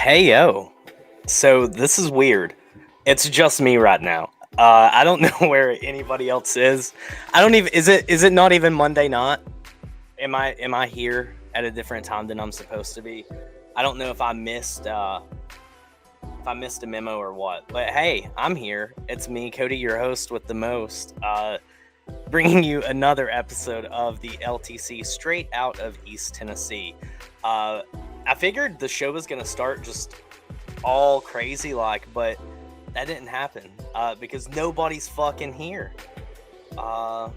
Hey yo. So this is weird. It's just me right now. I don't know where anybody else is. I don't even is it not even Monday night? Am I here at a different time than I'm supposed to be? I don't know if I missed a memo or what. But hey, I'm here. It's me, Cody, your host with the most, bringing you another episode of the LTC straight out of East Tennessee. I figured the show was gonna start just all crazy but that didn't happen because nobody's fucking here. Bro,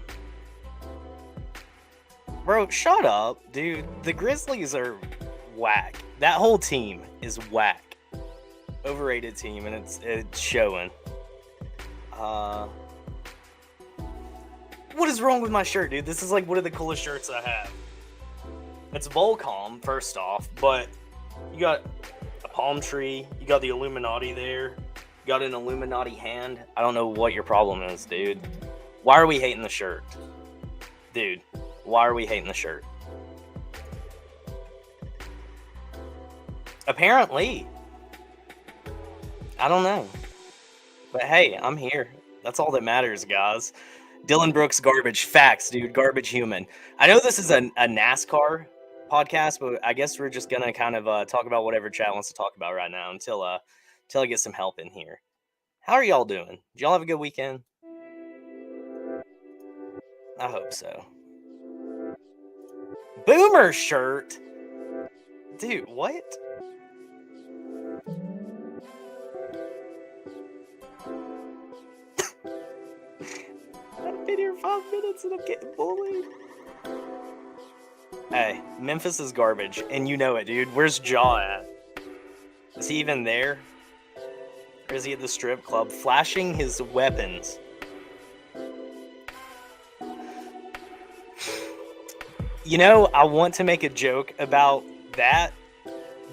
shut up, dude. The Grizzlies are whack. That whole team is whack. Overrated team, and it's showing. What is wrong with my shirt, dude? This is like one of the coolest shirts I have. It's Volcom, first off, but you got a palm tree, you got the Illuminati there, you got an Illuminati hand. I don't know what your problem is, dude. Why are we hating the shirt? Dude, why are we hating the shirt? Apparently. I don't know. But hey, I'm here. That's all that matters, guys. Dylan Brooks, garbage. Facts, dude. Garbage human. I know this is a NASCAR podcast, but I guess we're just gonna kind of talk about whatever chat wants to talk about right now until I get some help in here. How are y'all doing? Did y'all have a good weekend? I hope so. Boomer shirt? Dude, what? I've been here 5 minutes and I'm getting bullied. Hey, Memphis is garbage, and you know it, dude. Where's Jaw at? Is he even there? Or is he at the strip club flashing his weapons? You know, I want to make a joke about that,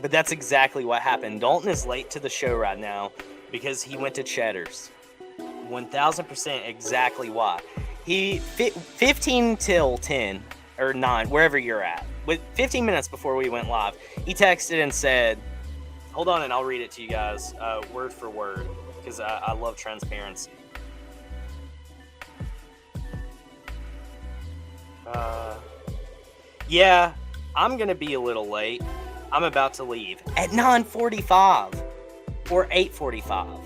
but that's exactly what happened. Dalton is late to the show right now because he went to Cheddar's. 1000% exactly why. He 15 till 10 or 9, wherever you're at. With 15 minutes before we went live, he texted and said, hold on and I'll read it to you guys word for word because I love transparency. Yeah, I'm going to be a little late. I'm about to leave at 9:45 or 8:45.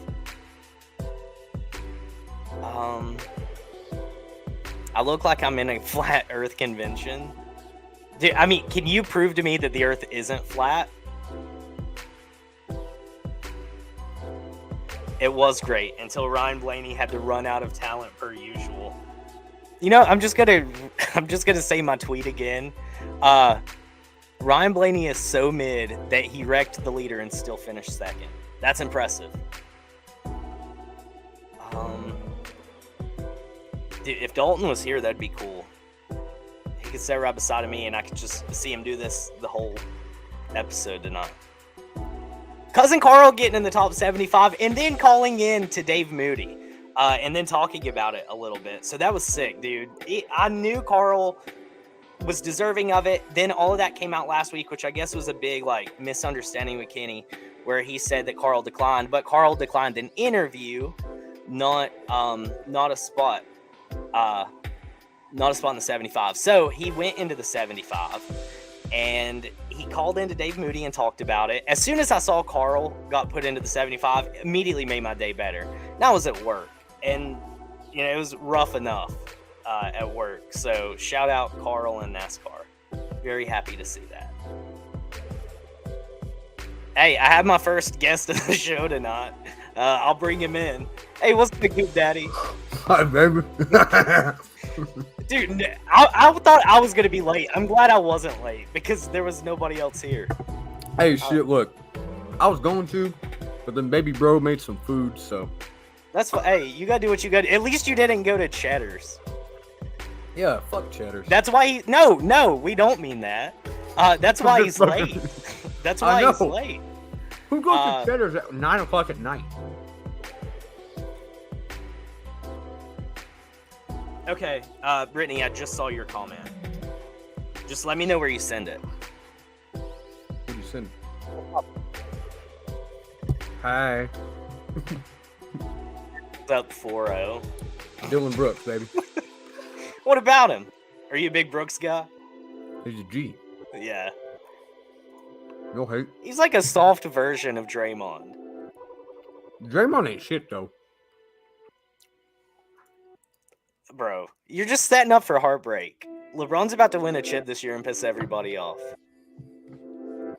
I look like I'm in a flat earth convention. Dude, I mean, can you prove to me that the earth isn't flat? It was great until Ryan Blaney had to run out of talent per usual. You know, I'm just gonna say my tweet again. Ryan Blaney is so mid that he wrecked the leader and still finished second. That's impressive. Dude, if Dalton was here, that'd be cool. He could sit right beside of me, and I could just see him do this the whole episode tonight. Cousin Carl getting in the top 75, and then calling in to Dave Moody, and then talking about it a little bit. So that was sick, dude. I knew Carl was deserving of it. Then all of that came out last week, which I guess was a big misunderstanding with Kenny, where he said that Carl declined, but Carl declined an interview, not a spot. Not a spot in the 75. So he went into the 75 and he called into Dave Moody and talked about it. As soon as I saw Carl got put into the 75, immediately made my day better. And I was at work and, it was rough enough at work. So shout out Carl and NASCAR. Very happy to see that. Hey, I have my first guest of the show tonight. I'll bring him in. Hey, what's the good daddy? Hi, baby. Dude, I thought I was going to be late. I'm glad I wasn't late because there was nobody else here. Hey, shit, look. I was going to, but then baby bro made some food, so. That's fine. Hey, you got to do what you got to. At least you didn't go to Cheddar's. Yeah, fuck Cheddar's. That's why he... No, we don't mean that. That's why he's late. That's why he's late. Who goes to Cheddar's at 9 o'clock at night? Okay, Brittany, I just saw your comment. Just let me know where you send it. Who'd you send? Hi. What's up, 4-0? Dylan Brooks, baby. What about him? Are you a big Brooks guy? He's a G. Yeah. No hate. He's like a soft version of Draymond. Draymond ain't shit, though. Bro, you're just setting up for heartbreak. LeBron's about to win a chip this year and piss everybody off.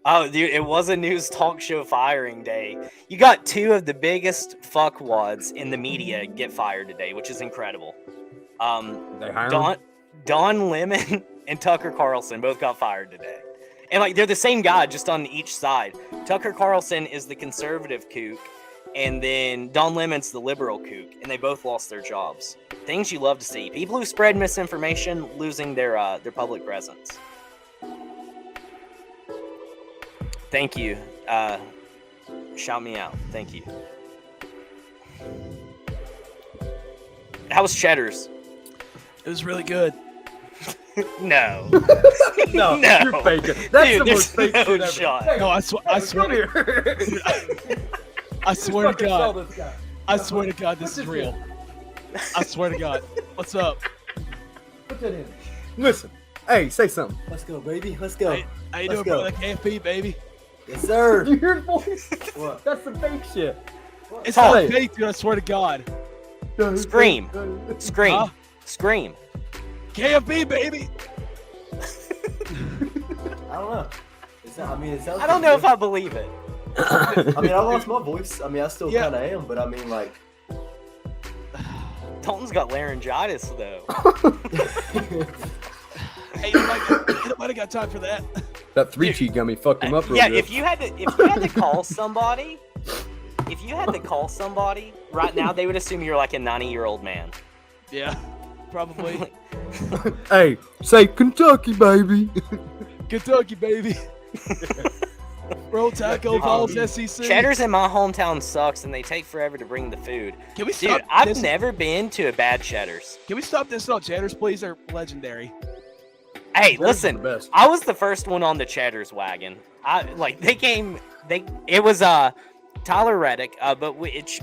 Oh, dude, it was a news talk show firing day. You got two of the biggest fuckwads in the media get fired today, which is incredible. They hire him? Don Lemon and Tucker Carlson both got fired today. And, like, they're the same guy, just on each side. Tucker Carlson is the conservative kook, and then Don Lemon's the liberal kook, and they both lost their jobs. Things you love to see. People who spread misinformation losing their public presence. Thank you. Shout me out. Thank you. How was Cheddar's? It was really good. No. No, No. you're faking. That's Dude, the most fake no shit ever. shot. Hey, No, I swear, come here. I swear to Fucking saw God, this guy. I swear to God, this is real. I swear to God. What's up? Put that in. Listen. Hey, say something. Let's go, baby. Let's go. Hey, how you Let's doing, go. brother? KFP, baby. Yes, sir. You hear his voice? What? That's some fake shit. It's Talk. not fake, dude. I swear to God. Scream. Scream. Huh? Scream. KFP, baby. I don't know. It's not, I mean, it sounds I don't know if I believe it. I mean, I lost my voice. I mean, I still Yeah. kind of am, but I mean, like. Dalton's got laryngitis, though. Hey, nobody got time for that. That 3-cheat gummy fucked him up real Yeah, good. if you had to call somebody, right now, they would assume you're like a 90-year-old man. Yeah, probably. Hey, say Kentucky, baby. Kentucky, baby. Roll Taco Balls, SEC. Cheddar's in my hometown sucks, and they take forever to bring the food. Can we Dude, stop I've this? never been to a bad Cheddar's. Can we stop this on Cheddar's, please? They're legendary. Hey, Cheddar's listen, the best. I was the first one on the Cheddar's wagon. It was Tyler Reddick, but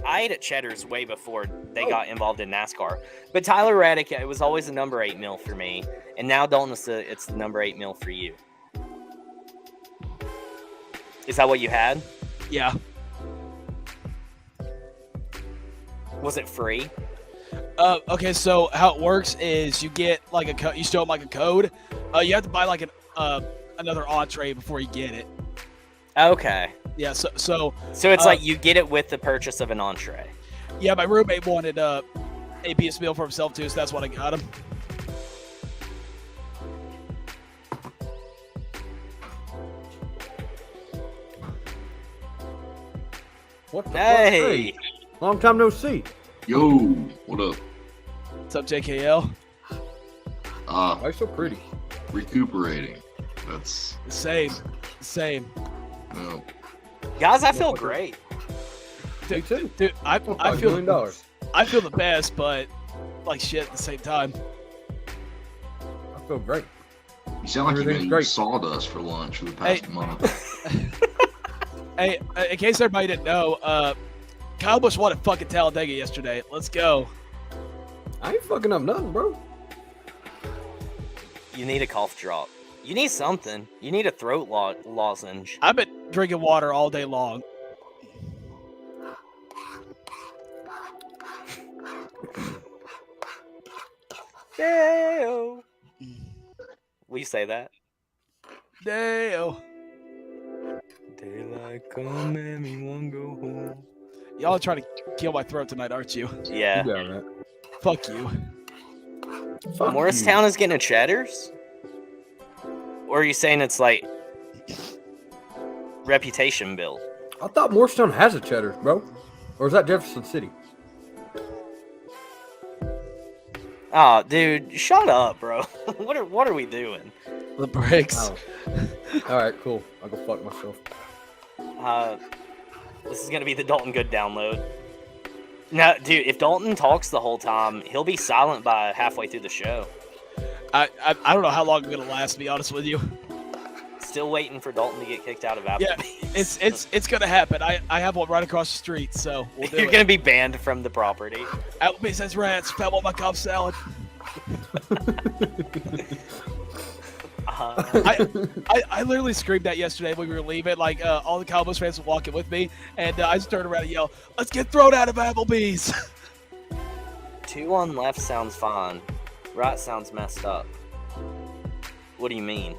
I ate at Cheddar's way before they got involved in NASCAR. But Tyler Reddick, it was always a number 8 meal for me, and now Dalton, it's the number 8 meal for you. Is that what you had? Yeah. Was it free? Okay, so how it works is you get like you show them like a code. You have to buy like another entree before you get it. Okay. Yeah, so it's like you get it with the purchase of an entree. yeah, my roommate wanted a piece meal for himself too, so that's what I got him. What the Hey. fuck? Long time no see. Yo, what up? What's up, JKL? Why you so pretty? Recuperating. That's Same. no. Guys, I feel great. Me too. Dude, I $1 feel million. I feel the best, but like shit at the same time. I feel great. You sound like you've been Everything's eating great. sawdust for lunch for the past month. Hey, in case everybody didn't know, Kyle Busch won at fucking Talladega yesterday. Let's go. I ain't fucking up nothing, bro. You need a cough drop. You need something. You need a throat lozenge. I've been drinking water all day long. Dale. Will you say that? Dale. Daylight come and me won't go home. Y'all are trying to kill my throat tonight, aren't you? Yeah. You got that. Fuck you. Fuck Morristown is getting a Cheddar's? Or are you saying it's like reputation build? you. I thought Morristown has a cheddar, bro. Or is that Jefferson City? Oh, dude, shut up, bro. What are we doing? The bricks. Oh. All right, cool. I'll go fuck myself. This is gonna be the Dalton Good download. No, dude, if Dalton talks the whole time, he'll be silent by halfway through the show. I don't know how long I'm gonna last. To be honest with you. Still waiting for Dalton to get kicked out of Yeah, Applebee's. it's gonna happen. I have one right across the street, so we'll do You're it. gonna be banned from the property. Applebee's says rats. Fat on my Cobb salad. I literally screamed that yesterday when we were leaving. Like all the Cowboys fans were walking with me, and I just turned around and yelled, "Let's get thrown out of Applebee's!" 2 on left sounds fine. Right sounds messed up. What do you mean?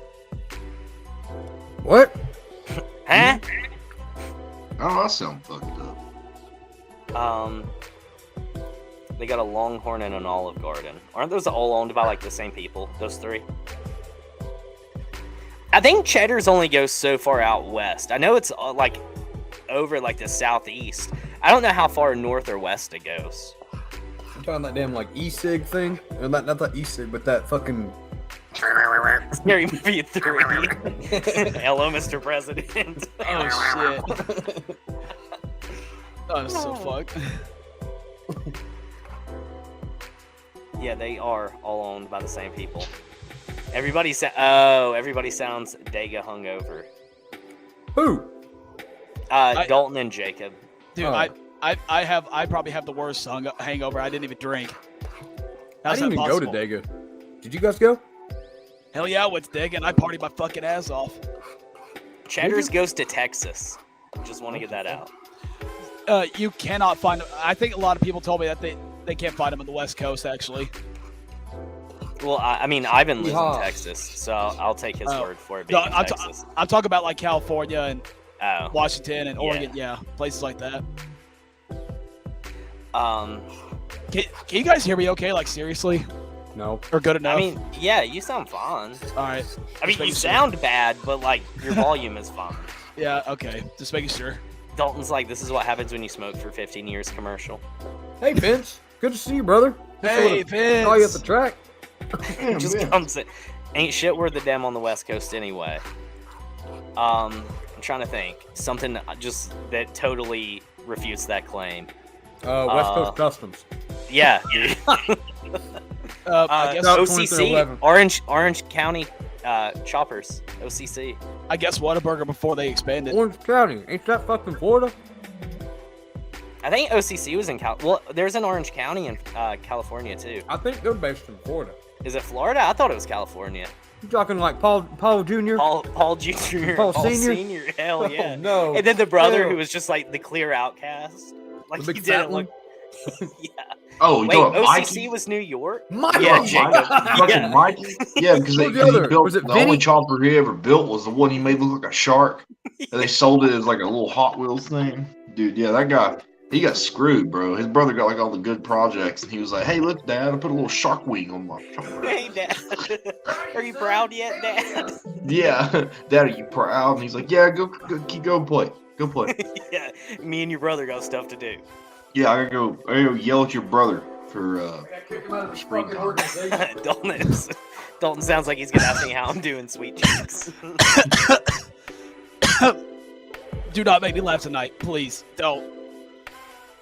What? Huh? Oh, that sound fucked up. They got a Longhorn and an Olive Garden. Aren't those all owned by like the same people? Those 3? I think Cheddar's only goes so far out west. I know it's like over like the southeast. I don't know how far north or west it goes. You talking that damn like e-cig thing? Or not that e-cig, but that fucking. Scary Movie 3. Hello, Mr. President. Oh shit! I'm so fucked. Yeah, they are all owned by the same people. Everybody sounds Dega hungover. Who? Dalton and Jacob. Dude, Oh. I probably have the worst hangover. I didn't even drink. I How's didn't that even possible? go to Dega. Did you guys go? Hell yeah, I went to Dega and I partied my fucking ass off. Cheddar's goes to Texas. Just want to get that out. You cannot find. I think a lot of people told me that they can't find them on the West Coast. Actually, Well, I mean, Ivan lives Yeehaw. in Texas, so I'll take his word for it No, being in I'm Texas. talking about like California and Oh. Washington and Yeah. Oregon. Yeah, places like that. Um, Can you guys hear me? Okay, like seriously, No. or good enough? I mean, yeah, you sound fine. all right. I mean, Just you making sure. sound bad, but like your volume is fine. Yeah, okay. Just making sure. Dalton's like, this is what happens when you smoke for 15 years commercial. Hey Vince, good to see you, brother. Hey, Saw you at the Vince. track. Just comes in. Ain't shit worth a damn on the West Coast anyway. I'm trying to think. Something just that totally refutes that claim. West Coast Customs. Yeah. dude. I guess no. OCC, 2311. Orange County Choppers, OCC. I guess Whataburger before they expanded. Orange County. Ain't that fucking Florida? I think OCC was in Well, there's an Orange County in California too. I think they're based in Florida. Is it Florida? I thought it was California. You talking like Paul Jr.? Paul Jr. Paul Senior? Senior. Hell yeah. Oh, no. And then the brother Hell. who was just like the clear outcast. Like The he big fat didn't one? look. Yeah. Oh, you Wait, know what, OCC Mikey? was New York? Mikey. Yeah, Oh, Jacob. Fucking Yeah. Mikey? Yeah, because Who's the he other? built Was it the only Vinny? chopper he ever built was the one he made look like a shark. And they sold it as like a little Hot Wheels thing. Dude, yeah, that guy, he got screwed, bro. His brother got like all the good projects, and he was like, "Hey, look, Dad, I put a little shark wing on my chopper." Hey, Dad. Are you proud yet, Dad? Yeah, Dad, are you proud? And he's like, "Yeah, go play, go play." Yeah, me and your brother got stuff to do. Yeah, I gotta go yell at your brother for Kick him out of his fucking organization. Dalton sounds like he's gonna ask me how I'm doing, sweet cheeks. Do not make me laugh tonight, please. Don't.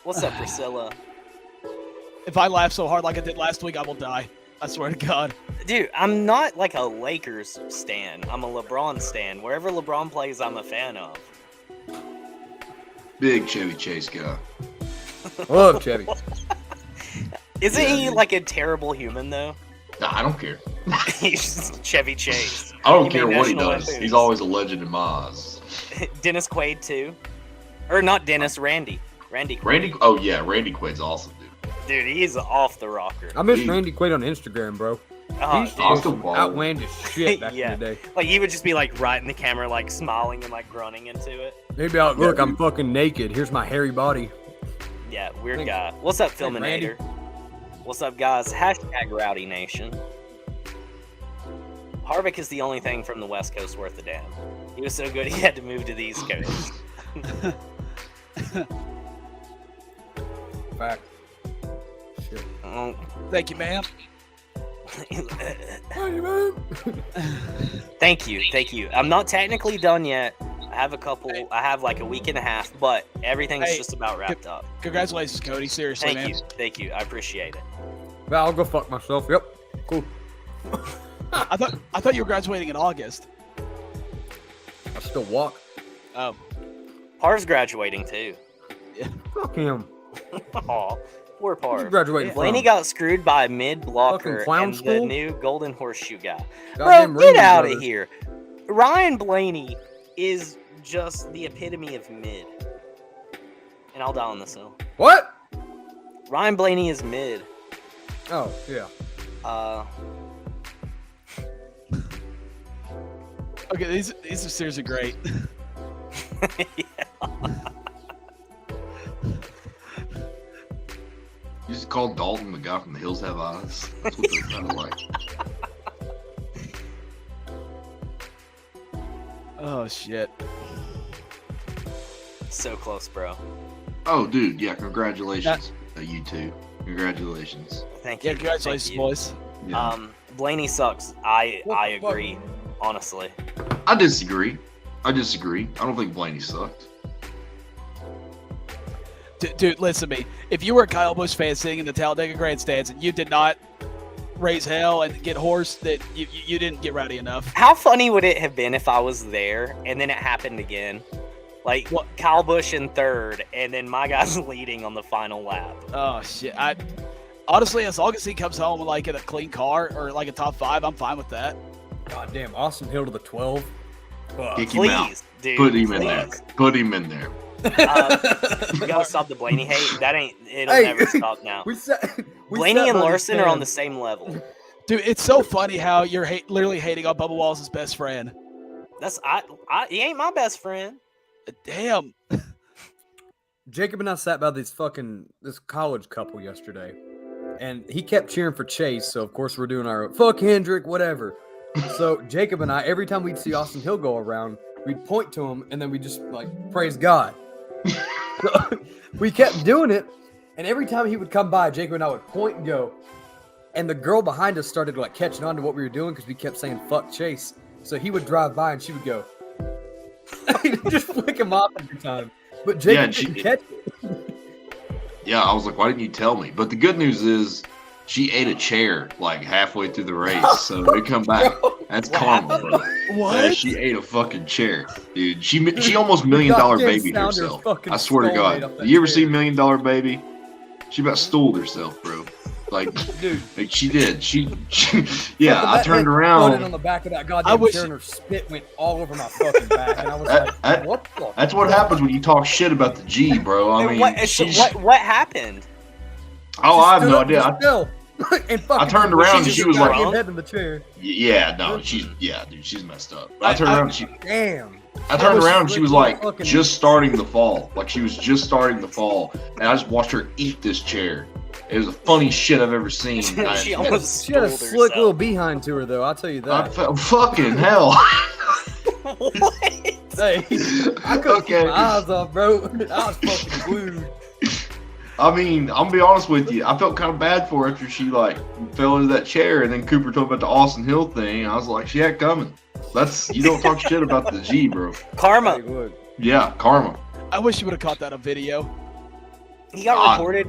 What's up, Priscilla? If I laugh so hard like I did last week, I will die. I swear to God. Dude, I'm not like a Lakers stan. I'm a LeBron stan. Wherever LeBron plays, I'm a fan of. big Chevy Chase guy. Love Chevy. Isn't Yeah, he dude. like a terrible human though? Nah, I don't care. He's just Chevy Chase. I don't He care made what he national does. anthems. He's always a legend in my eyes. Dennis Quaid too, or not Dennis? Randy. Randy. Quaid. Randy, oh yeah, Randy Quaid's awesome, dude. Dude, he's off the rocker. I miss He- Randy Quaid on Instagram, bro. Oh, He used to dude. do some outlandish shit back Yeah. in the day. Like he would just be like right in the camera, like smiling and like grunting into it. They'd be like, look, Yeah, I'm fucking naked. Here's my hairy body. Yeah, weird Thanks. guy. What's up, Thanks, Randy. Filminator? What's up, guys? Hashtag Rowdy Nation. Harvick is the only thing from the West Coast worth a damn. He was so good he had to move to the East Coast. Fact. Shit. Oh, Thank you, ma'am. Hey, man. thank you. I'm not technically done yet. I have a couple. I have like a week and a half, but everything's Hey, just about wrapped up. Congratulations, Cody. Seriously, man. Thank you. I appreciate it. Well, I'll go fuck myself. Yep. Cool. I thought you were graduating in August. I still walk. Oh, Par's graduating too. Fuck him. Aw, poor Where's Par. he graduating Blaney from? got screwed by a mid-blocker Fucking clown and the school? new golden horseshoe guy. Goddamn Bro, get Ringling out of Brothers. here. Ryan Blaney is just the epitome of mid. And I'll die on this hill. What? Ryan Blaney is mid. Oh, yeah. okay. These are seriously great. You just called Dalton the guy from The Hills Have Eyes. That's what they're kind of like. Oh shit. So close, bro. Oh, dude, yeah, congratulations, you two. Congratulations. Thank you. Yeah, congratulations, Thank you. boys. Yeah. Blaney sucks. I What the fuck? agree, honestly. I disagree. I don't think Blaney sucked. Dude, listen to me. If you were a Kyle Busch fan sitting in the Talladega grandstands and you did not raise hell and get horsed, that you didn't get rowdy enough. How funny would it have been if I was there and then it happened again? Like, What? Kyle Busch in third, and then my guy's leading on the final lap. Oh shit. Honestly, as long as he comes home like in a clean car or like a top 5, I'm fine with that. Goddamn, Austin Hill to the 12. Fuck. Kick him out. Please, dude. Put him in there. please. Put him in there. You gotta stop the Blaney hate. It'll Hey, never stop now. We sat, Blaney and by Larson are on the stand. same level. Dude, it's so funny how you're literally hating on Bubba Wallace's best friend. He ain't my best friend. Damn. Jacob and I sat by this college couple yesterday, and he kept cheering for Chase. So of course we're doing our fuck Hendrick, whatever. So Jacob and I, every time we'd see Austin Hill go around, we'd point to him, and then we just like praise God. So we kept doing it, and every time he would come by, Jacob and I would point and go, and the girl behind us started like catching on to what we were doing because we kept saying fuck Chase. So he would drive by, and she would go, he'd just flick him off every time. But Jacob and she- didn't catch it. Yeah, I was like, why didn't you tell me? But the good news is she ate a chair like halfway through the race. So we come back. That's karma, bro. What? She ate a fucking chair, dude. She almost $1 million babied Sounders herself. fucking I swear to stole it off God. that You ever see chair. $1 Million Baby? She about stooled herself, bro. Like Dude. she did. She yeah. Fucking I that turned head around. floated on the back of that I goddamn wish- chair, and her spit went all over my fucking back, and I was That- like, that- "What the?" That's what happens when you talk shit about the G, bro. I And mean, what happened? oh, I have Stood no up idea. and fell. And fucking turned around and just she was got like- her head in the chair. Yeah, no, dude, she's messed up. I turned around, Damn. I turned was around, and she was literally like fucking- just starting the fall, like she was just starting the fall, and I just watched her eat this chair. It was the funniest shit I've ever seen. She I, almost She had a stooled slick herself. little behind to her, though. I'll tell you I that. felt fucking hell. What? Hey, I couldn't Okay. keep my eyes off, bro. I was fucking glued. I mean, I'm gonna be honest with you. I felt kind of bad for her after she like fell into that chair, and then Cooper told me about the Austin Hill thing. I was like, she had it coming. You don't talk shit about the G, bro. Karma. Hey, look. Yeah, karma. I wish you would have caught that on video. He got God. reported.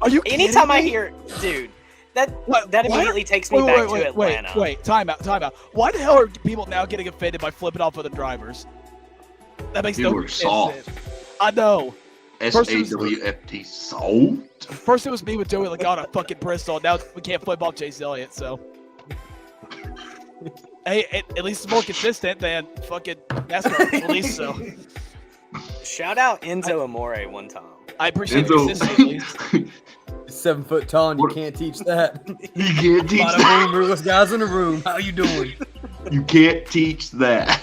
Are you kidding Anytime I me? hear, dude, that What- that what? immediately takes me back to Atlanta. Wait, time out. Why the hell are people now getting offended by flipping off other drivers? That makes People no are sense. soft. I know. SAWFT soft. First it was me with Joey Logano fucking Bristol. Now we can't flip off Chase Elliott, so. Hey, at least it's more consistent than fucking NASCAR police, so. Shout out Enzo Amore one time. I appreciate the consistency at Enzo, least. He's 7 foot tall, and you What- can't teach that. you can't teach Bada that. boom, realest guys in the room. How you doing? You can't teach that.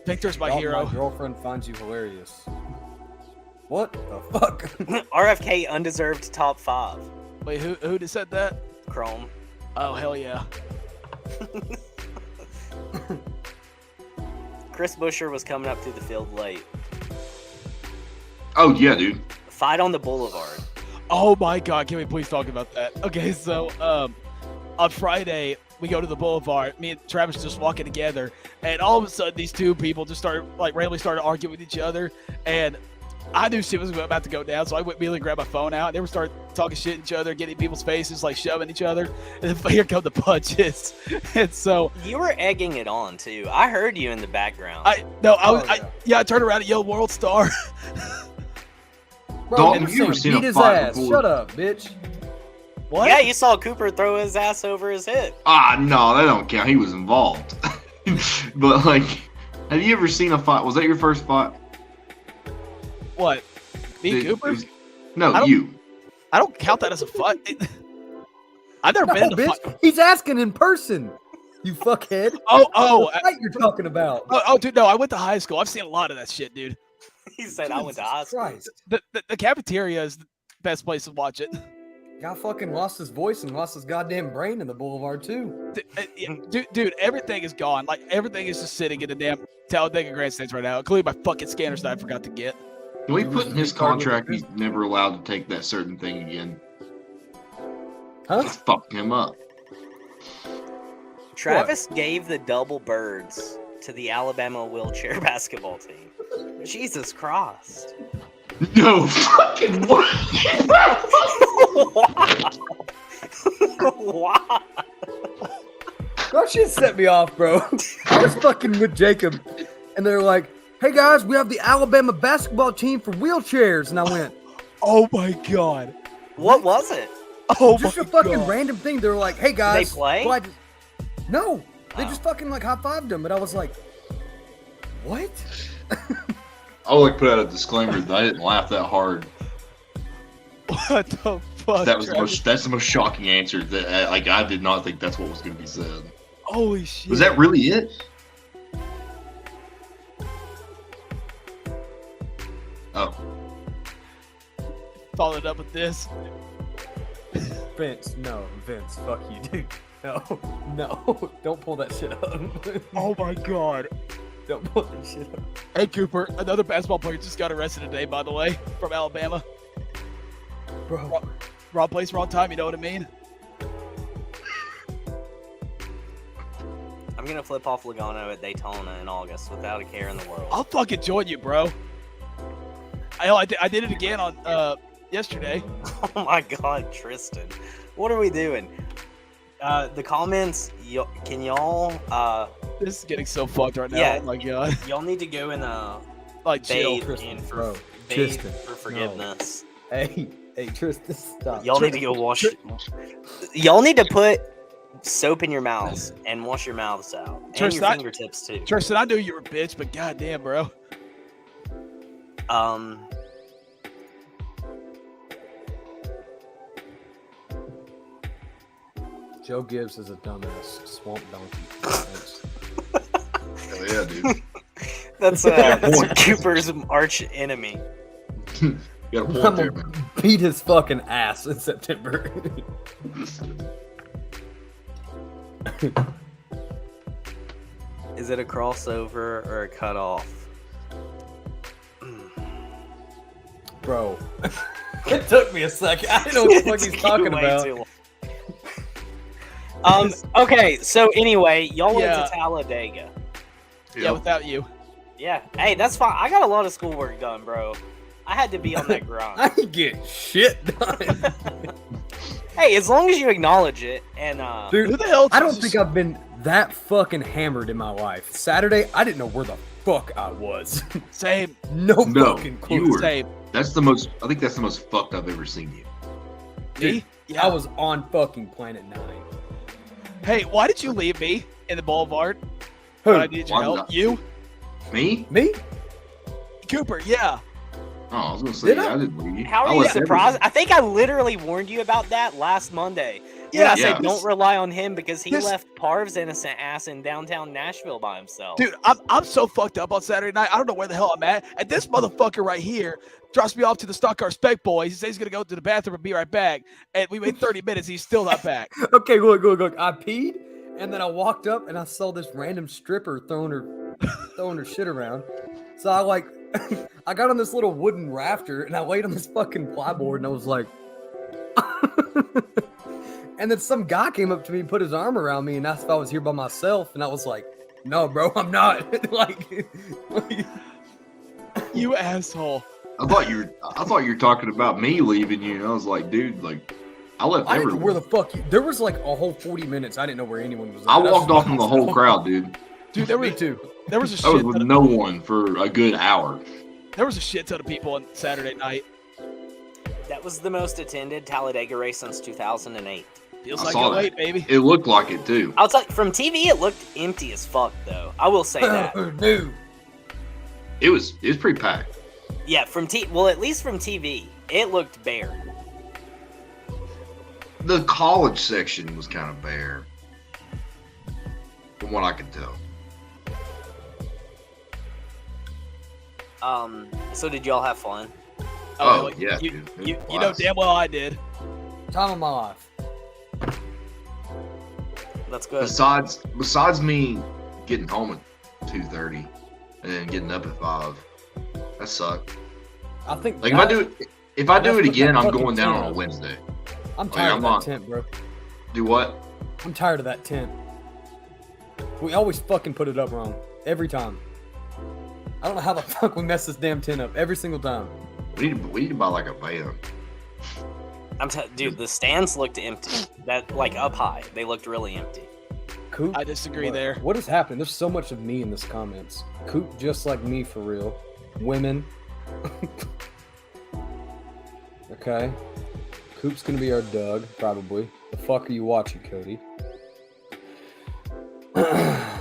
Victor's my Dalton, hero. My girlfriend finds you hilarious. What the fuck? RFK undeserved top 5. Wait, who just said that? Chrome. Oh, hell yeah. Chris Buescher was coming up through the field late. Oh yeah, dude. Fight on the boulevard. Oh my god, can we please talk about that? Okay, so on Friday we go to the boulevard. Me and Travis just walking together, and all of a sudden these two people just randomly started arguing with each other. And I knew shit was about to go down, so I went immediately grabbed my phone out. They were starting talking shit at each other, getting in people's faces, like shoving each other. And then here come the punches. And so You were egging it on too. I heard you in the background. I turned around and yelled "World Star." Bro, Dalton, I'm have you ever saying, seen a beat his fight ass. before? Shut up, bitch. What? Yeah, you saw Cooper throw his ass over his head. Ah, no, that don't count. He was involved. But like, have you ever seen a fight? Was that your first fight? What? Me, Did- Cooper? is- No, I don't- you. I don't count that as a fight. I've never No, been in a bitch. fight. He's asking in person. You fuckhead. Oh, What fight you're talking about? dude, no, I went to high school. I've seen a lot of that shit, dude. He said, "I went to high school." Christ. The cafeteria is the best place to watch it. Guy fucking lost his voice and lost his goddamn brain in the boulevard too. Dude, everything is gone. Like, everything is just sitting in the damn Talladega grandstands right now, including my fucking scanners that I forgot to get. Can we He put was in his retarded with contract the he's never allowed to take that certain thing again? Huh? It's fucking him up. Travis gave the double birds to the Alabama wheelchair basketball team. Jesus Christ. No fucking way. Wow. That shit set me off, bro. I was fucking with Jacob, and they're like, "Hey guys, we have the Alabama basketball team for wheelchairs," and I went, Oh my god. What was it? Oh "Just my a fucking god. random thing." They're like, "Hey guys, play? well, no, they Oh. just fucking like high-fived them," but I was like, "What?" I'll like put out a disclaimer that I didn't laugh that hard. What the fuck? That was the Travis? most. That's the most shocking answer. That like I did not think that's what was going to be said. Holy shit. Was that really it? Oh, Followed up with this. Vince, no, Vince, fuck you, dude. No, no, don't pull that shit up. Oh my god. Don't pull that shit up. Hey Cooper, another basketball player just got arrested today, by the way, from Alabama. Bro, Wrong place, wrong time, you know what I mean? I'm gonna flip off Logano at Daytona in August without a care in the world. I'll fucking join you, bro. I did it again on yesterday. Oh my god, Tristan. What are we doing? The comments, can y'all This is getting so fucked right now. Yeah. Oh my god. y'all need to go and Like, chill. bathe Tristan, in bro. bathe Tristan, for no. forgiveness. hey, Tristan, stop. Y'all need to go wash. Y'all need to put soap in your mouths and wash your mouths out and Tristan, your I- fingertips too. Tristan, I knew you were a bitch, but goddamn, bro. Joe Gibbs is a dumbass swamp donkey. Thanks. hell yeah, dude. That's Cooper's arch enemy. You got a I'm point there, gonna man. beat his fucking ass in September. Is it a crossover or a cutoff? Bro, it took me a second. I didn't know what the fuck he's talking about. Okay, so anyway, y'all went Yeah. to Talladega. Yeah, without you. Yeah. Hey, that's fine. I got a lot of schoolwork done, bro. I had to be on that grind. I ain't get shit done. Hey, as long as you acknowledge it and Dude, Who the hell? I don't chooses- think I've been that fucking hammered in my life. Saturday, I didn't know where the fuck I was. Same. No No, fucking you clue. were- Same. That's the most. I think that's the most fucked I've ever seen you. Dude, Me? Yeah. I was on fucking Planet 9. Hey, why did you leave me in the boulevard Who? when I needed your Why help? not? You? Me? Me? Cooper, yeah. Oh, I was gonna say Did I? I didn't leave you. how I are you left surprised? everything. I think I literally warned you about that last Monday. When Yeah, I said Yeah. don't rely on him because he This- left Parv's innocent ass in downtown Nashville by himself. Dude, I'm so fucked up on Saturday night. I don't know where the hell I'm at. And this motherfucker right here drops me off to the Stock Car Spec Boys. He says he's gonna go to the bathroom and be right back. And we wait 30 minutes. He's still not back. Okay, look. I peed, and then I walked up and I saw this random stripper throwing her shit around. So I like, I got on this little wooden rafter and I laid on this fucking plyboard and I was like, and then some guy came up to me and put his arm around me and asked if I was here by myself, and I was like, no, bro, I'm not. like, You asshole. I thought you were talking about me leaving you, and I was like, dude, like I left I didn't know everyone. where the fuck you. There was like a whole 40 minutes. I didn't know where anyone was. I at. walked off from the whole crowd, dude. Dude, there Me was too. there was a I was shit with ton no one for a good hour. of people on Saturday night. That was the most attended Talladega race since 2008. Feels I like saw a that. wait, baby. It looked like it too. I'll tell you, from TV, it looked empty as fuck, though. I will say that. Dude. It was pretty packed. Yeah, well, at least from TV, it looked bare. The college section was kind of bare, from what I could tell. So did y'all have fun? Oh, really? yeah, you, dude. It was you know blast. damn well I did. Time of my life. That's good. Besides me getting home at 2:30 and then getting up at 5, that sucked. I think. Like if I do it again, I'm fucking going down tent on a up. Wednesday. I'm tired I'm of not- that tent, bro. Do what? I'm tired of that tent. We always fucking put it up wrong every time. I don't know how the fuck we mess this damn tent up every single time. We need to buy like a van. Dude, the stands looked empty. That like up high, they looked really empty. Coop, I disagree what- there. What has happened? There's so much of me in this comments. Coop, just like me for real. Women. Okay. Coop's gonna be our Doug, probably. The fuck are you watching, Cody?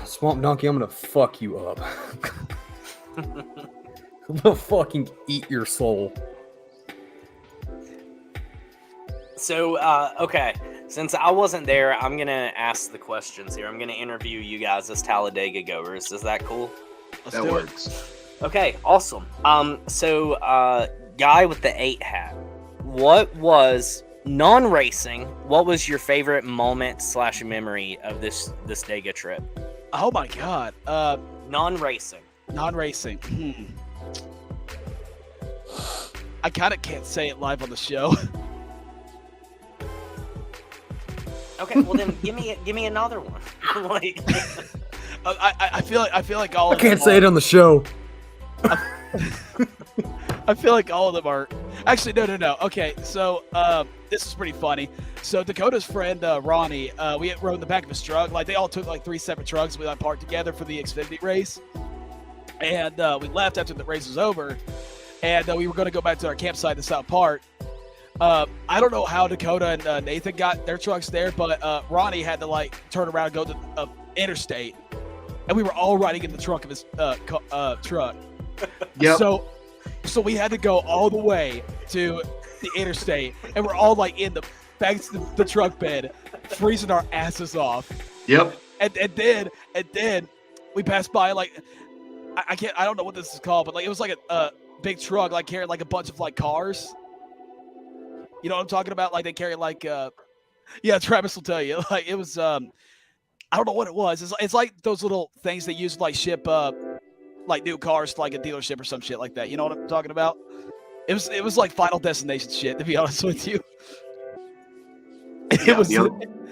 Swamp Donkey, I'm gonna fuck you up. I'm gonna fucking eat your soul. So, okay, since I wasn't there, I'm gonna ask the questions here. I'm gonna interview you guys as Talladega goers. Is that cool? Let's That do it. works. Okay, awesome. So, guy with the 8 hat. What was non-racing? What was your favorite moment / memory of this Dega trip? Oh my god. Non-racing. Non-racing. I kind of can't say it live on the show. Okay, well then give me another one. Like, I feel like all. I can't say it on the show. I feel like all of them are. Actually, no. Okay, so this is pretty funny. So Dakota's friend Ronnie, we rode in the back of his truck. Like they all took like 3 separate trucks. We like parked together for the Xfinity race, and we left after the race was over, and we were going to go back to our campsite in South Park. I don't know how Dakota and Nathan got their trucks there, but Ronnie had to like turn around and go to interstate, and we were all riding in the trunk of his truck. Yep. So we had to go all the way to the interstate, and we're all like in the back to the truck bed, freezing our asses off. Yep. And then we passed by like I don't know what this is called, but like it was like a big truck like carrying like a bunch of like cars. You know what I'm talking about? Like they carry like yeah, Travis will tell you. Like it was I don't know what it was. It's like those little things they use to like ship like new cars to like a dealership or some shit like that. You know what I'm talking about? It was like Final Destination shit, to be honest with you. Yeah,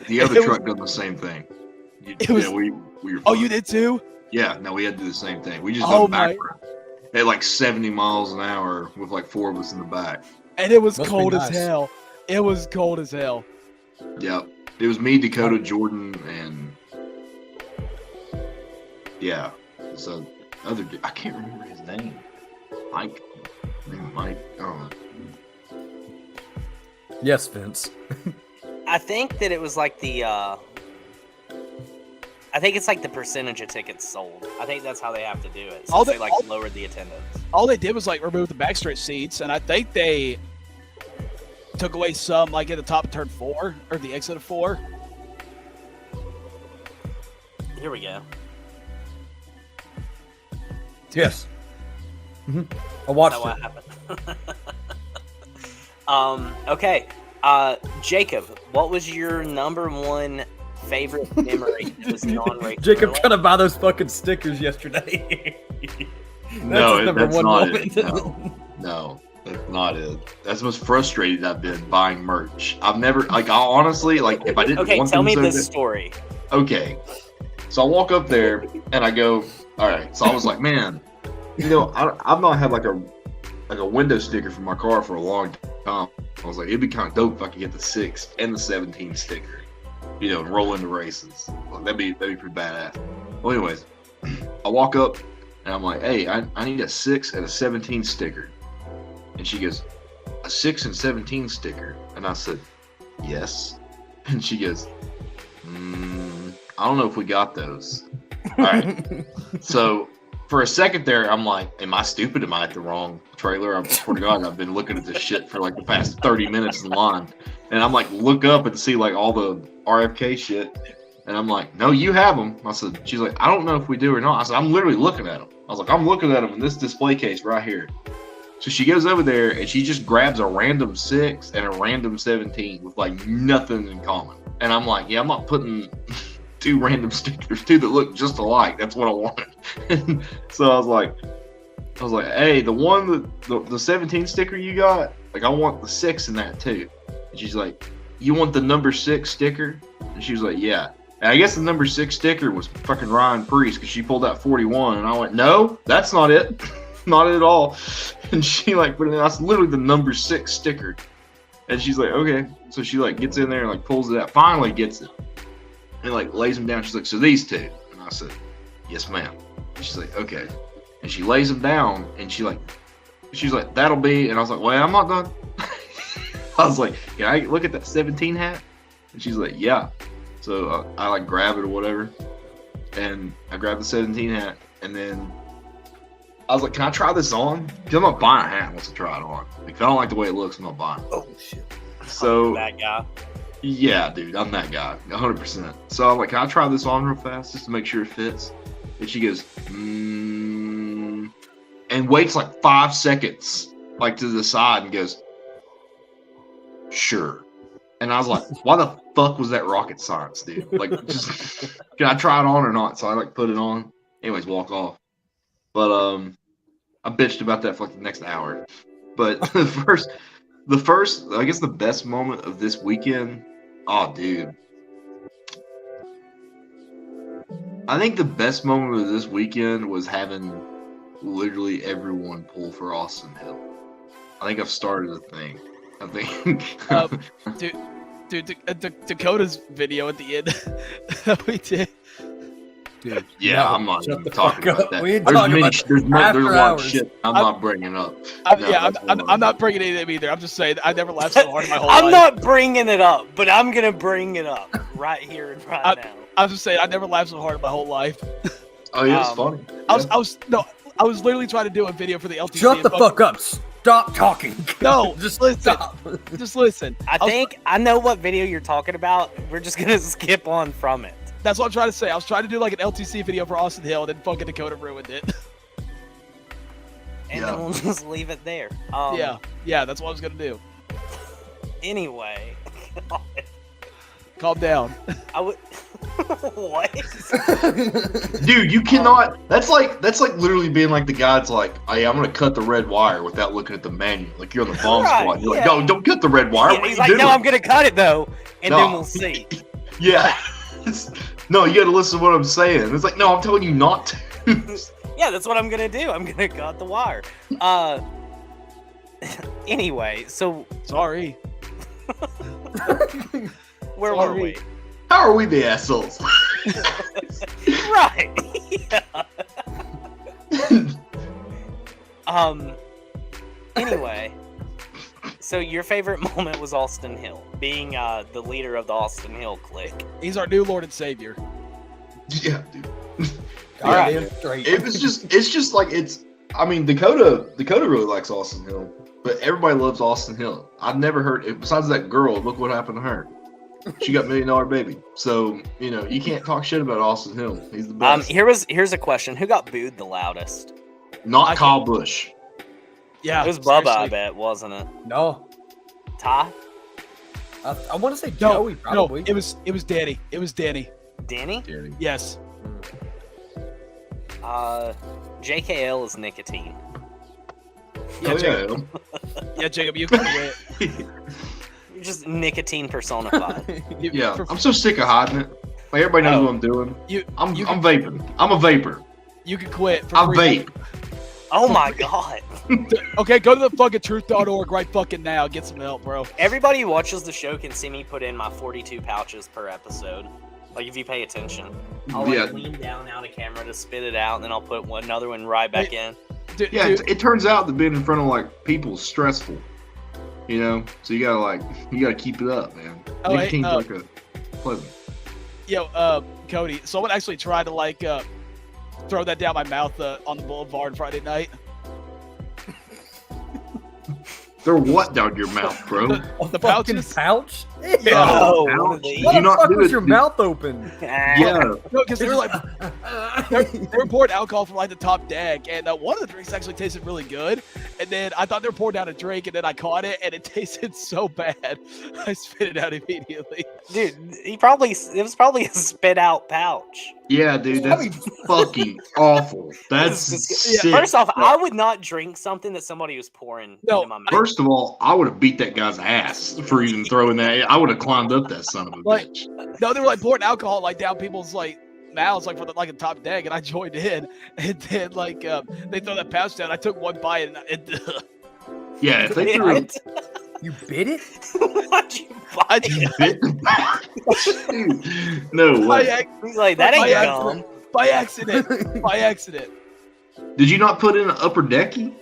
the other it truck done the same thing. was- we were Oh, fine. you did too? Yeah, no, we had to do the same thing. We just Oh, went my- backwards at like 70 miles an hour with like 4 of us in the back. And it was Must be cold nice. as hell. It was cold as hell. Yep. It was me, Dakota, Jordan, and yeah. So other I can't remember his name. Mike. Maybe Mike. I don't know. Yes, Vince. I think that it was like the. I think it's like the percentage of tickets sold. I think that's how they have to do it. Since they like lowered the attendance. All they did was like remove the backstretch seats, and I think they took away some like at the top of turn 4 or the exit of 4. Here we go. Yes. I Is watched that it. what happened? Okay. Jacob, what was your number 1 favorite memory that was non-racing? Jacob related? trying to buy those fucking stickers yesterday. No, his number that's one not moment. it. No, that's not it. That's the most frustrated I've been buying merch. I've never, like, I honestly, like, if I didn't Okay, want tell them me so this bad- story. Okay. So I walk up there and I go, all right. So I was like, man, you know, I've not had like a a window sticker for my car for a long time. I was like, it'd be kind of dope if I could get the 6 and the 17 sticker, you know, and roll into races. Like, that'd be pretty badass. Well, anyways, I walk up and I'm like, hey, I need a 6 and a 17 sticker. And she goes, a 6 and 17 sticker? And I said, yes. And she goes, I don't know if we got those. All right. So for a second there, I'm like, am I stupid? Am I at the wrong trailer? I swear to God, I've been looking at this shit for like the past 30 minutes in line. And I'm like, look up and see like all the RFK shit. And I'm like, no, you have them. I said, she's like, I don't know if we do or not. I said, I'm literally looking at them. I was like, I'm looking at them in this display case right here. So she goes over there and she just grabs a random 6 and a random 17 with like nothing in common. And I'm like, yeah, I'm not putting 2 random stickers, 2 that look just alike. That's what I wanted. So I was like, hey, the 17 sticker you got, like I want the 6 in that too. And she's like, you want the number 6 sticker? And she was like, yeah. And I guess the number 6 sticker was fucking Ryan Priest because she pulled out 41. And I went, no, that's not it. Not at all. And she like put it in. That's literally the number 6 sticker. And she's like, okay. So she like gets in there and like pulls it out. Finally gets it. And like lays them down. She's like, so these 2. And I said, yes, ma'am. And she's like, okay. And she lays them down and she's like, that'll be. And I was like, well, I'm not done. I was like, can I look at that 17 hat? And she's like, yeah. So I like grab it or whatever. And I grabbed the 17 hat. And then I was like, can I try this on? Because I'm not buying a hat once I try it on. Like, if I don't like the way it looks, I'm not buying it. Oh, shit. So, that guy. Yeah, dude, I'm that guy, 100%. So I'm like, can I try this on real fast just to make sure it fits? And she goes, and waits like 5 seconds, like to the side and goes, sure. And I was like, why the fuck was that rocket science, dude? Like, just, can I try it on or not? So I like put it on. Anyways, walk off. But I bitched about that for like the next hour. But the first, I guess the best moment of this weekend, oh, dude. I think the best moment of this weekend was having literally everyone pull for Austin Hill. I think I've started a thing. I think. Dakota's video at the end. We did. Dude, yeah, no, I'm not shut even the talking fuck about up. that. We ain't There's talking many, about there's a lot of hours. shit I'm not bringing up. I'm not bringing anything either. I'm just saying I never laughed so hard in my whole life. I'm not bringing it up, but I'm gonna bring it up right here and right now. I was just saying I never laughed so hard in my whole life. Oh yeah, it's funny. I was literally trying to do a video for the LTC. Shut the fuck up. Stop talking. No, just listen. stop. Just listen. I think I know what video you're talking about. We're just gonna skip on from it. That's what I'm trying to say. I was trying to do like an LTC video for Austin Hill, and then fucking Dakota ruined it. And then we'll just leave it there. Yeah, that's what I was gonna do. Anyway. Calm down. I would. What? Dude, you cannot. That's like literally being like the guy that's like, hey, I'm gonna cut the red wire without looking at the menu. Like you're on the bomb Right, squad. You're yeah. like, no, don't cut the red wire. Yeah, What he's are like, you no, doing? I'm gonna cut it though, and No. then we'll see. Yeah. No, you gotta listen to what I'm saying. It's like, no, I'm telling you not to. Yeah, that's what I'm gonna do. I'm gonna cut the wire. Anyway, so Sorry. where were Sorry. we? How are we the assholes? Right. Yeah. Anyway, so your favorite moment was Austin Hill being the leader of the Austin Hill clique. He's our new Lord and Savior. Yeah, dude. All right. Damn straight. It's just like I mean, Dakota really likes Austin Hill, but everybody loves Austin Hill. I've never heard it. Besides that girl, look what happened to her. She got $1 Million Baby. So, you can't talk shit about Austin Hill. He's the best. Here's a question. Who got booed the loudest? Not Kyle Busch. Yeah. It was Bubba, I seriously. bet, wasn't it? No. Ty? I want to say No, Joey, probably. no, it was Danny. It was Danny. Danny? Yes. JKL is nicotine. Yeah, Oh, Jacob. Yeah, Jacob, you can quit. You're just nicotine personified. Yeah, I'm so sick of hiding it. Like everybody knows what I'm doing. I'm vaping. I'm a vapor. You can quit. For I free. vape. Oh my god. Okay, go to the fucking truth.org right fucking now. Get some help, bro. Everybody who watches the show can see me put in my 42 pouches per episode. Like, if you pay attention. I'll Yeah. lean down out of camera to spit it out, and then I'll put another one right back in. Yeah, it turns out that being in front of like people is stressful. You know, so you gotta keep it up, man. Oh, hey, Nicotine's like a pleasant. Yo, Cody, someone actually tried to like throw that down my mouth on the boulevard Friday night. Throw what down your mouth, bro? The Fucking pouches. pouch? Oh, ouch. one of these. Why You the not fuck do was it, your dude. mouth open? Yeah. No, because they were like they were pouring alcohol from like the top deck, and one of the drinks actually tasted really good. And then I thought they were pouring down a drink, and then I caught it, and it tasted so bad, I spit it out immediately. Dude, it was probably a spit out pouch. Yeah, dude, that's fucking awful. That's sick. First off, I would not drink something that somebody was pouring No, into my mouth. First of all, I would have beat that guy's ass for even throwing that. I would have climbed up that son of a Like- bitch. No, they were like pouring alcohol like down people's like mouths, like for the like a top deck, and I joined in, and then like they throw that pouch down. I took one bite, and Yeah, if they threw a What? You bit it? Why'd you buy it? bit the pouch. No by, way. ac- He's like, that ain't by gum. accident, by accident, by accident. Did you not put in an upper decky?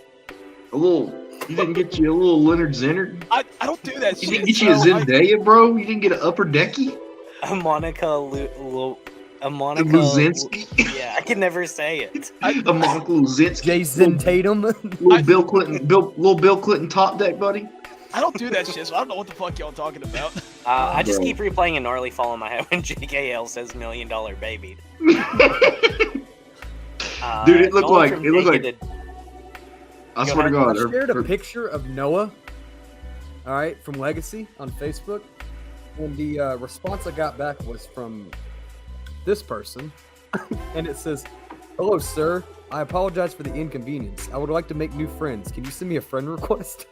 A little. You didn't get you a little Leonard Zinner? I don't do that You shit. didn't get you a bro. Zendaya, bro? You didn't get an upper decky? A Monica Luzinski? Yeah, I can never say it. A Monica Luzinski? Jason Tatum? Little Bill Clinton top deck, buddy? I don't do that shit, so I don't know what the fuck y'all talking about. I just Bro. keep replaying a gnarly fall in my head when JKL says $1 Million Baby. Dude, it looked going like- from it looked like- naked I Go swear to ahead. God. I shared a picture of Noah, all right, from Legacy on Facebook, and the response I got back was from this person, and it says, "Hello, sir. I apologize for the inconvenience. I would like to make new friends. Can you send me a friend request?"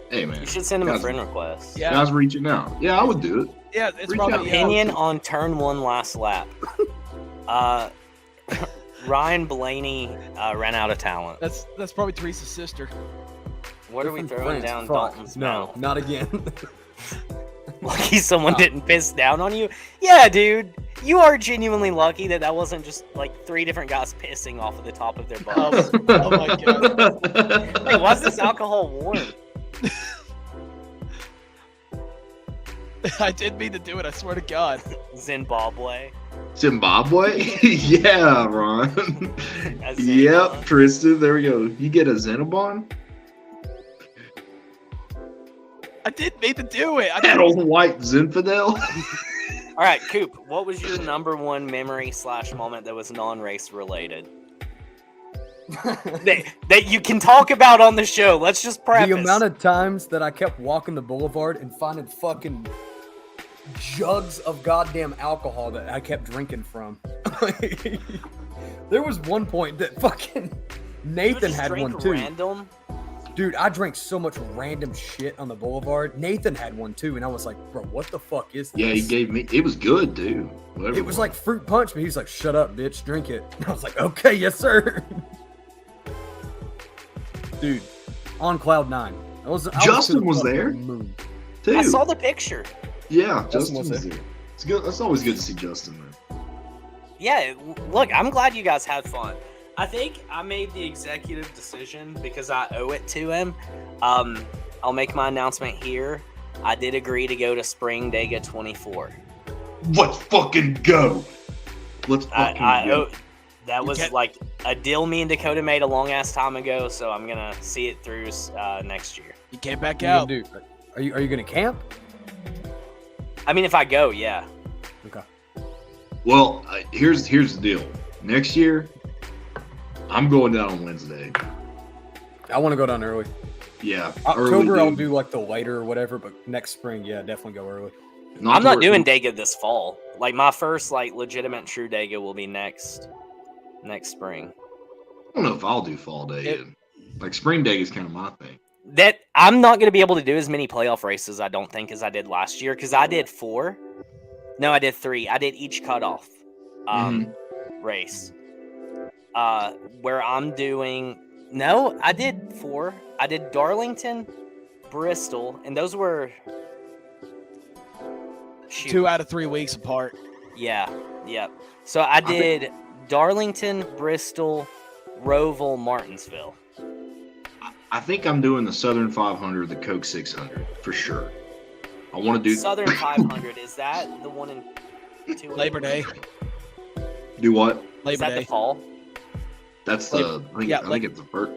Hey, man. You should send him a Guys- friend request. Yeah, Guys reaching out. Yeah, I would do it. yeah, it's Reach probably out. Opinion on turn 1 last lap. Ryan Blaney ran out of talent. That's probably Teresa's sister. What are we Different throwing friends. down Fuck. Dalton's No, mouth? not again. Lucky someone Oh. didn't piss down on you? Yeah, dude. You are genuinely lucky that wasn't just like 3 different guys pissing off of the top of their butts. Oh my god. Hey, why's this alcohol warm? I didn't mean to do it. I swear to God. Zimbabwe. Zimbabwe? Yeah, Ron. That's Yep, Zimbabwe. Tristan. There we go. You get a Xenobon? I didn't mean to do it. I That didn't, old white Zinfidel? All right, Coop. What was your number 1 memory / moment that was non-race related? that you can talk about on the show. Let's just preface. The amount of times that I kept walking the boulevard and finding fucking jugs of goddamn alcohol that I kept drinking from. There was one point that fucking You Nathan just had drink one too. Random. Dude, I drank so much random shit on the boulevard. Nathan had one too, and I was like, bro, what the fuck is this? Yeah, he gave me. It was good, too. Whatever It was like fruit punch, but he was like, shut up, bitch, drink it. And I was like, okay, yes, sir. Dude, on cloud 9. I was Justin to the was fucking there. moon. too. I saw the picture. Yeah, Justin Justin was was there. It's good. That's always good to see Justin there. Yeah, look, I'm glad you guys had fun. I think I made the executive decision because I owe it to him. I'll make my announcement here. I did agree to go to Spring Dega 24. Let's fucking go. Let's fucking go. That was can't- like a deal me and Dakota made a long ass time ago, so I'm gonna see it through next year. you came back What are out. you gonna do? Are you gonna camp? I mean, if I go, yeah. Okay. Well, here's the deal. Next year, I'm going down on Wednesday. I want to go down early. Yeah, October, early, I'll dude. do like the later or whatever, but next spring, yeah, definitely go early. I'm not to worry- doing Dega this fall. Like my first like legitimate true Dega will be next spring. I don't know if I'll do fall day. It- Like spring day is kind of my thing. That I'm not going to be able to do as many playoff races, I don't think, as I did last year because I did 4. No, I did 3. I did each cutoff race. Where I'm doing no, I did 4. I did Darlington, Bristol, and those were 2 out of 3 weeks apart. Yeah. So I did Darlington, Bristol, Roval, Martinsville. I think I'm doing the Southern 500, the Coke 600 for sure. I want to do Southern 500. Is that the one in 2 Labor Day. Do what? Is Labor that Day. the fall? That's Labor- the. I think it's the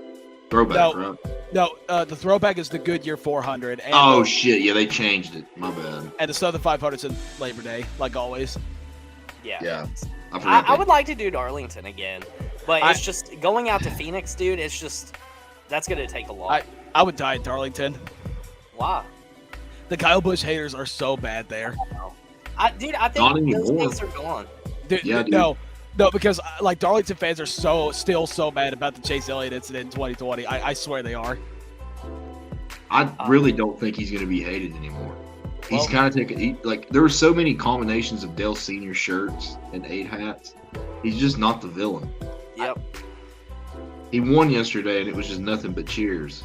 throwback, right? No, the throwback is the Goodyear 400. And Oh shit! Yeah, they changed it. My bad. And the Southern 500's in Labor Day, like always. Yeah. I forgot. I would like to do Darlington again, but it's just going out to Phoenix, dude. It's just that's gonna take a lot. I would die at Darlington. Wow. The Kyle Busch haters are so bad there. I Not think those anymore. things are gone. Dude, Yeah, dude. No, because like Darlington fans are still so mad about the Chase Elliott incident in 2020. I swear they are. I really don't think he's going to be hated anymore. He's Well- kind of taken. There were so many combinations of Dale Senior shirts and 8 hats. He's just not the villain. Yep. He won yesterday, and it was just nothing but cheers.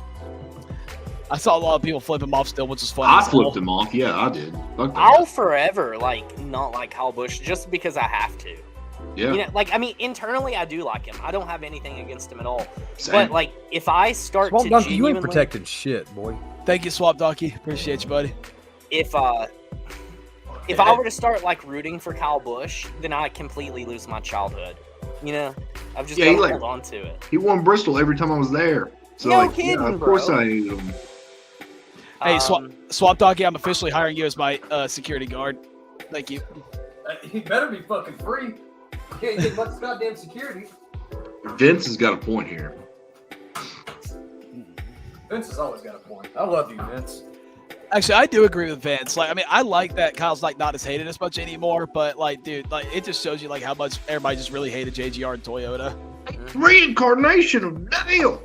I saw a lot of people flip him off still, which is funny. I as hell. flipped him off. Yeah, I did. Fuck that I'll guy. forever not like Kyle Busch just because I have to. Yeah. You know, internally I do like him. I don't have anything against him at all. Same. But like, if I start Swamp to Donkey, you ain't genuinely, protecting shit, boy. Thank you, Swap Donkey. Appreciate you, buddy. if I were to start like rooting for Kyle Busch, then I completely lose my childhood. You know, I've just Yeah, got to he, hold on to it. He won Bristol every time I was there. So No like, kidding, yeah, of course bro. I hated him. Hey, Swap Donkey, I'm officially hiring you as my security guard. Thank you. He better be fucking free. Can't get much goddamn security. Vince has got a point here. Vince has always got a point. I love you, Vince. Actually, I do agree with Vince. Like, I mean, I like that Kyle's like not as hated as much anymore. But like, dude, like it just shows you like how much everybody just really hated JGR and Toyota. Reincarnation of Dale.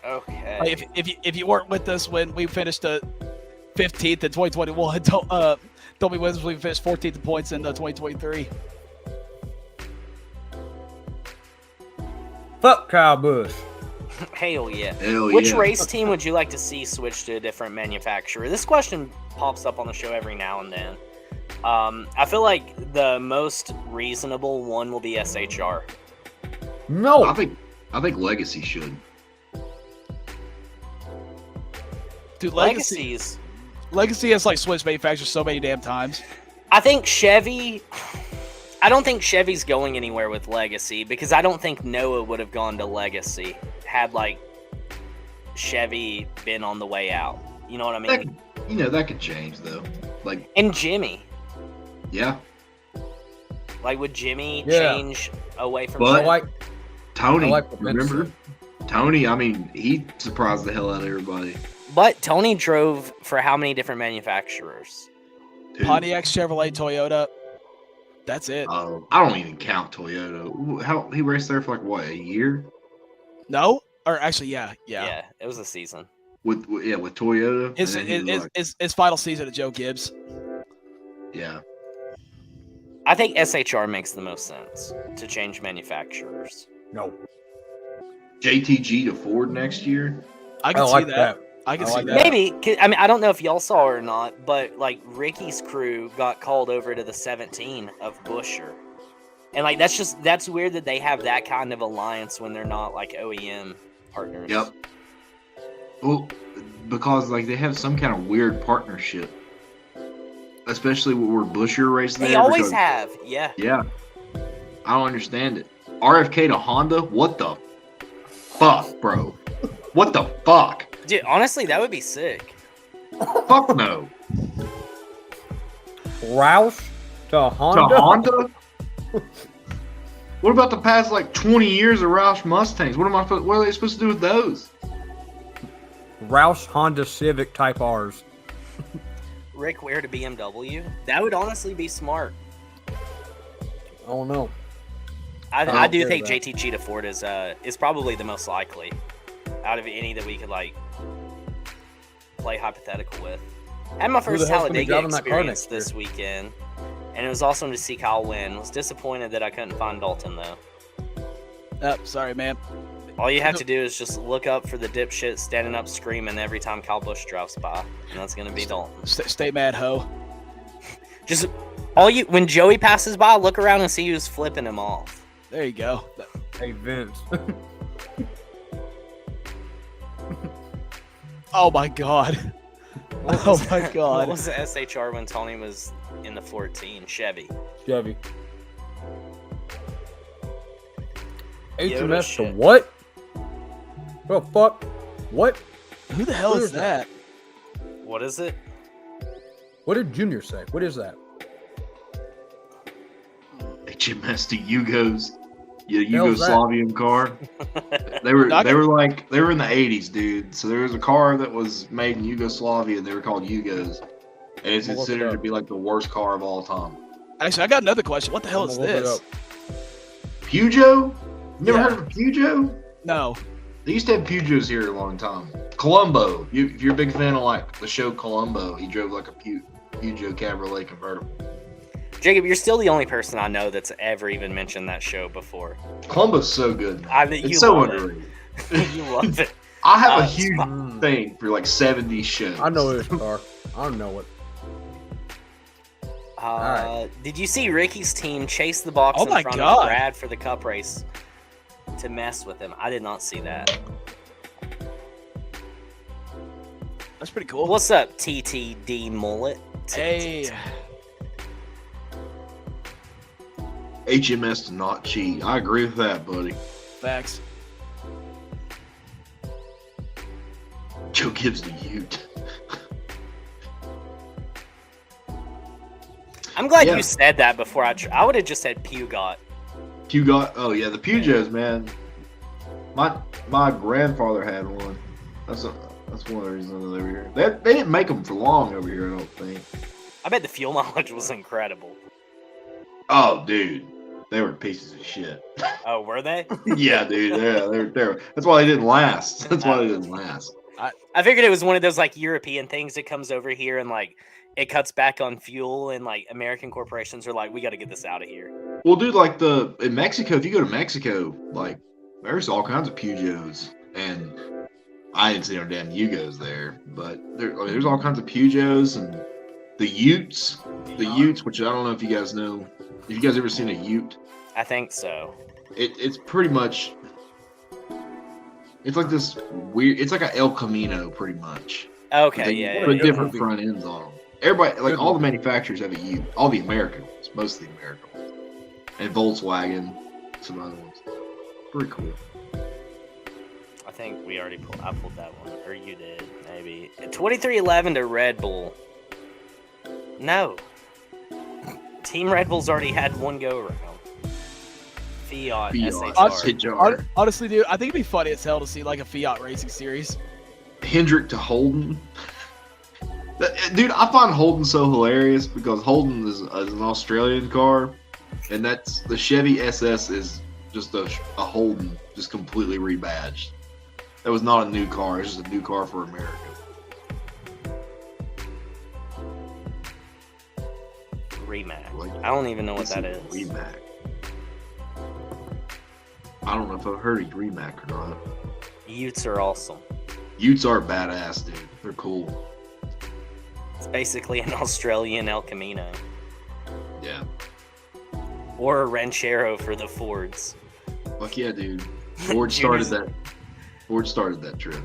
Okay. Like, if you weren't with us when we finished 15th in 2021, don't be with us when we finished 14th in points in 2023. Fuck Kyle Busch. Hell yeah. Hell Which yeah. race team would you like to see switch to a different manufacturer? This question pops up on the show every now and then. I feel like the most reasonable one will be SHR. No. I think Legacy should. Dude, Legacies. Legacy has like switched manufacturers so many damn times. I think Chevy. I don't think Chevy's going anywhere with Legacy because I don't think Noah would have gone to Legacy had like Chevy been on the way out. You know what I mean? That could change though. Like, And Jimmy. yeah. Like, would Jimmy Yeah. change away from But- I like Tony, I like what Vince remember? Tony, I mean, he surprised the hell out of everybody. But Tony drove for how many different manufacturers? Too. Pontiac, Chevrolet, Toyota. That's it. I don't even count Toyota. How he raced there for like what, a year No, or actually, yeah. It was a season. with Toyota. His and then he was like, his final season at Joe Gibbs. yeah. I think SHR makes the most sense to change manufacturers. no. JTG to Ford next year. I I can like see that. I can I see like that. Maybe. I mean, I don't know if y'all saw or not, but like Ricky's crew got called over to the 17 of Buscher. And like that's weird that they have that kind of alliance when they're not like OEM partners. Yep. Well, because like they have some kind of weird partnership, especially where Buscher raced there. They always because- have. Yeah. Yeah. I don't understand it. RFK to Honda? What the fuck, bro? What the fuck? Dude, honestly, that would be sick. Fuck no. Roush to Honda. To Honda? What about the past like 20 years of Roush Mustangs? What are they supposed to do with those? Roush Honda Civic Type R's. Rick Ware to BMW? That would honestly be smart. I don't know. I do care think that. JTG to Ford is probably the most likely out of any that we could like play hypothetical with. I had my the first hell's gonna be Talladega driving that car experience next year? this weekend. And it was awesome to see Kyle win. Was disappointed that I couldn't find Dalton though. Sorry, man. All you have to do is just look up for the dipshit standing up screaming every time Kyle Busch drives by, and that's gonna be Dalton. Stay mad, ho. Just when Joey passes by, look around and see who's flipping him off. There you go. Hey, Vince. Oh my god. Oh my What god. was the SHR when Tony was in the 14 Chevy? Chevy. Yoda HMS to shit. what? The fuck? What? Who the hell Who is is that? that? What is it? What did Junior say? What is that? HMS to Yugos. Yeah, hell's that? Yugoslavian car. They were in the 80s, dude. So there was a car that was made in Yugoslavia. They were called Yugos, and it's I'm gonna look it considered to up. be like the worst car of all time. Actually, I got another question. What the hell I'm is gonna look it this? up. Peugeot? You never Yeah. heard of a Peugeot? No. They used to have Peugeots here a long time. Columbo. If you're a big fan of like the show Columbo, he drove like a Peugeot Cabriolet convertible. Jacob, you're still the only person I know that's ever even mentioned that show before. Columbo's so good. I mean, It's you so love underrated. it. You love it. I have a it's huge fine. thing for like 70s shows. I know this car. I don't know it. Did you see Ricky's team chase the box Oh in my front God. of Brad for the cup race to mess with him? I did not see that. That's pretty cool. What's up, TTD Mullet? Hey. HMS to not cheat. I agree with that, buddy. Facts. Joe Gibbs the Ute. I'm glad Yeah. you said that before I would have just said Pugot. Oh yeah, the Peugeots, man. My grandfather had one. That's one of the reasons they were here. They didn't make them for long over here, I don't think. I bet the fuel mileage was incredible. Oh, dude, they were pieces of shit. Oh, were they? Yeah, dude, they're that's why they didn't last. That's why they didn't last. I figured it was one of those like European things that comes over here and like it cuts back on fuel and like American corporations are like, we got to get this out of here. Well, dude, like in Mexico, if you go to Mexico, like there's all kinds of Peugeots, and I didn't see no damn Yugos there, but there's all kinds of Peugeots and the Utes, which I don't know if you guys know. Have you guys ever seen a Ute? I think so. It's pretty much. It's like this weird. It's like a El Camino, pretty much. Okay, They yeah. put yeah. different front ends on them. Everybody, like all the manufacturers have a Ute. All the American ones, most of the American ones, and Volkswagen, some other ones. Pretty cool. I think I pulled that one, or you did, maybe. 2311 to Red Bull. No. Team Red Bull's already had one go around. Fiat SHR. Honestly, dude, I think it'd be funny as hell to see like a Fiat racing series. Hendrick to Holden. Dude, I find Holden so hilarious because Holden is an Australian car, and that's the Chevy SS is just a Holden, just completely rebadged. That was not a new car; it's just a new car for America. Remac. Like, I don't even know what it's that a is. Remac. I don't know if I've heard of Remac or not. Utes are awesome. Utes are badass, dude. They're cool. It's basically an Australian El Camino. Yeah. Or a Ranchero for the Fords. Fuck yeah, dude. Ford started that trend.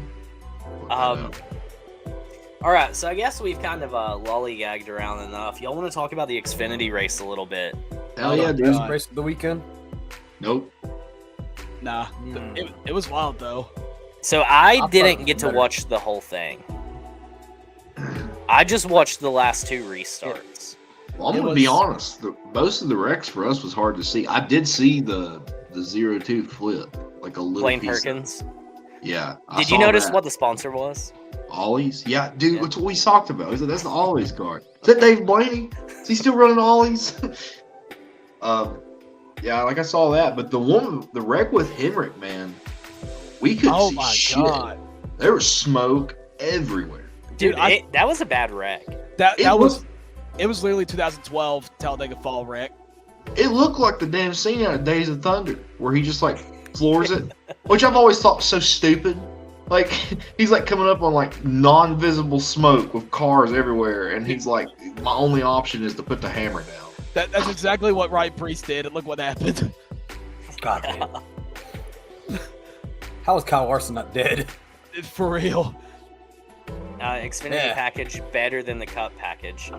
Alright, so I guess we've kind of lollygagged around enough. Y'all want to talk about the Xfinity race a little bit? Hell yeah, dude. Best race of the weekend. Nope. Nah, it was wild though. So I thought didn't it get was to better. watch the whole thing. I just watched the last two restarts. Well, I'm It gonna be was- honest. Most of the wrecks for us was hard to see. I did see the 0-2 flip, like a little Blaine piece of it. Perkins. Yeah. I Did you saw notice that. what the sponsor was? Ollie's? Yeah, dude. Yeah. That's what we talked about. He said that's the Ollie's car. Is that Dave Blaney? Is he still running Ollie's? Yeah, like I saw that, but the wreck with Henrik, man, we couldn't Oh see my shit. god, There was smoke everywhere. Dude, Dude, that was a bad wreck. that It was It was literally 2012 Talladega Fall wreck. It looked like the damn scene out of Days of Thunder, where he just like floors it, which I've always thought was so stupid. Like he's like coming up on like non-visible smoke with cars everywhere, and he's like, my only option is to put the hammer down. That's exactly what Ryan Priest did, and look what happened. God damn. How is Kyle Larson not dead? For real. Xfinity package better than the Cup package.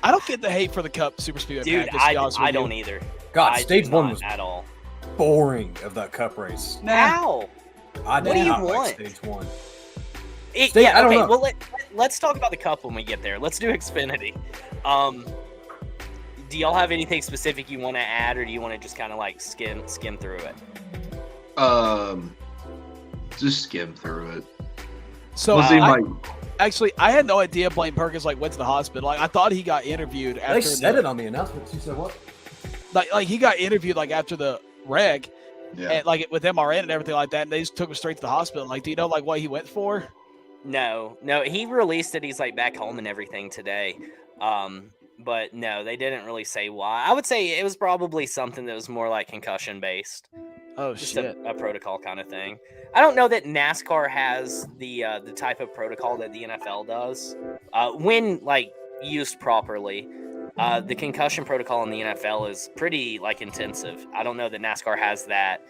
I don't get the hate for the Cup Super Speedway Dude, package. to be honest with I you. don't either. God, I stage do one not was at all. boring of that Cup race. How? I What do you not like want? stage one. Yeah, I don't okay. know. Well, let's talk about the Cup when we get there. Let's do Xfinity. Do y'all have anything specific you want to add, or do you want to just kind of like skim through it? Just skim through it. So Let's see, I like, had no idea Blaine Perkins like went to the hospital. Like I thought he got interviewed after They said it on the announcements. You said what? like he got interviewed like after the wreck, yeah. and like with MRN and everything like that, and they just took him straight to the hospital. Like, do you know like what he went for? No. He released it. He's like back home and everything today. But no, they didn't really say why. I would say it was probably something that was more like concussion based. Oh Just shit! a protocol kind of thing. I don't know that NASCAR has the type of protocol that the NFL does. When like used properly, the concussion protocol in the NFL is pretty like intensive. I don't know that NASCAR has that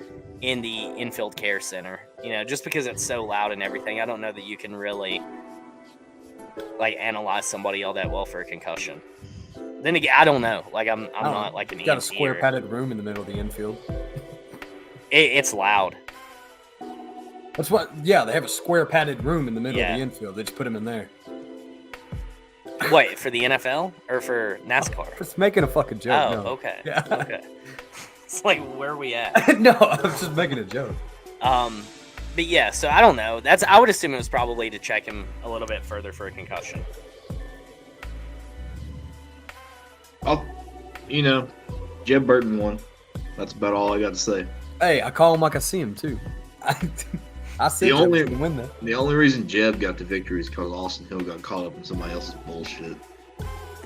in the infield care center. You know, just because it's so loud and everything, I don't know that you can really like analyze somebody all that well for a concussion. Then again, I don't know. Like I'm not like an got a EMT square or- padded room in the middle of the infield. It's loud. That's what. Yeah, they have a square padded room in the middle Yeah. of the infield. They just put him in there. Wait, for the NFL or for NASCAR? Just making a fucking joke. Oh, no. okay. Yeah. Okay. It's like, where are we at? No, I'm just making a joke. But yeah, so I don't know. I would assume it was probably to check him a little bit further for a concussion. Jeb Burton won. That's about all I got to say. Hey, I call him like I see him too. I said The only- Jeb was gonna win that. The only reason Jeb got the victory is because Austin Hill got caught up in somebody else's bullshit.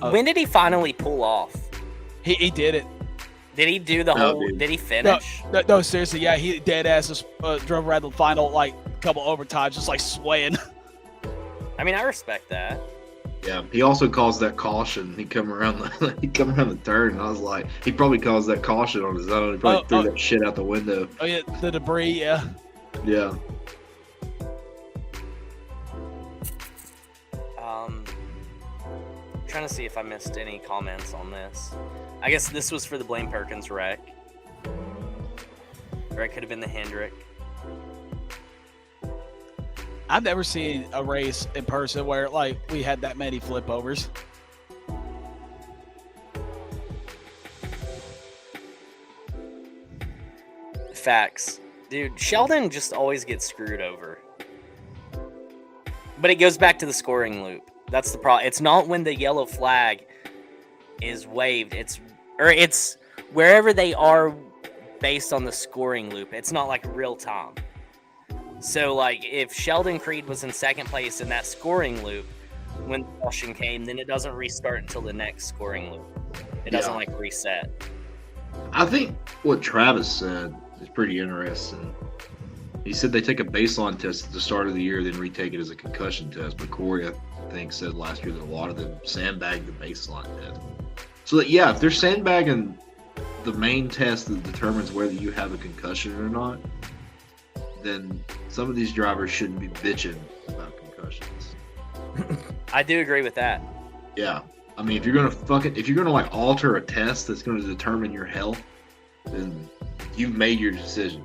When did he finally pull off? He did it. Did he do the No, whole? dude. Did he finish? No, seriously, yeah, he dead ass just drove around the final like couple overtimes, just like swaying. I mean, I respect that. Yeah, he also caused that caution. He come around the turn, and I was like, he probably caused that caution on his own. He probably threw that shit out the window. Oh yeah, the debris, yeah. Yeah. Trying to see if I missed any comments on this. I guess this was for the Blaine Perkins wreck. Or it could have been the Hendrick. I've never seen a race in person where like we had that many flip overs. Facts. Dude, Sheldon just always gets screwed over. But it goes back to the scoring loop. That's the problem. It's not when the yellow flag is waved. It's wherever they are based on the scoring loop. It's not like real time. So like if Sheldon Creed was in second place in that scoring loop when the caution came, then it doesn't restart until the next scoring loop. It doesn't like reset. I think what Travis said is pretty interesting. He said they take a baseline test at the start of the year, then retake it as a concussion test. But Corey, I think, said last year that a lot of them sandbag the baseline test. So that, yeah, if they're sandbagging the main test that determines whether you have a concussion or not, then some of these drivers shouldn't be bitching about concussions. I do agree with that. Yeah. I mean, if you're gonna like alter a test that's gonna determine your health, then you've made your decision.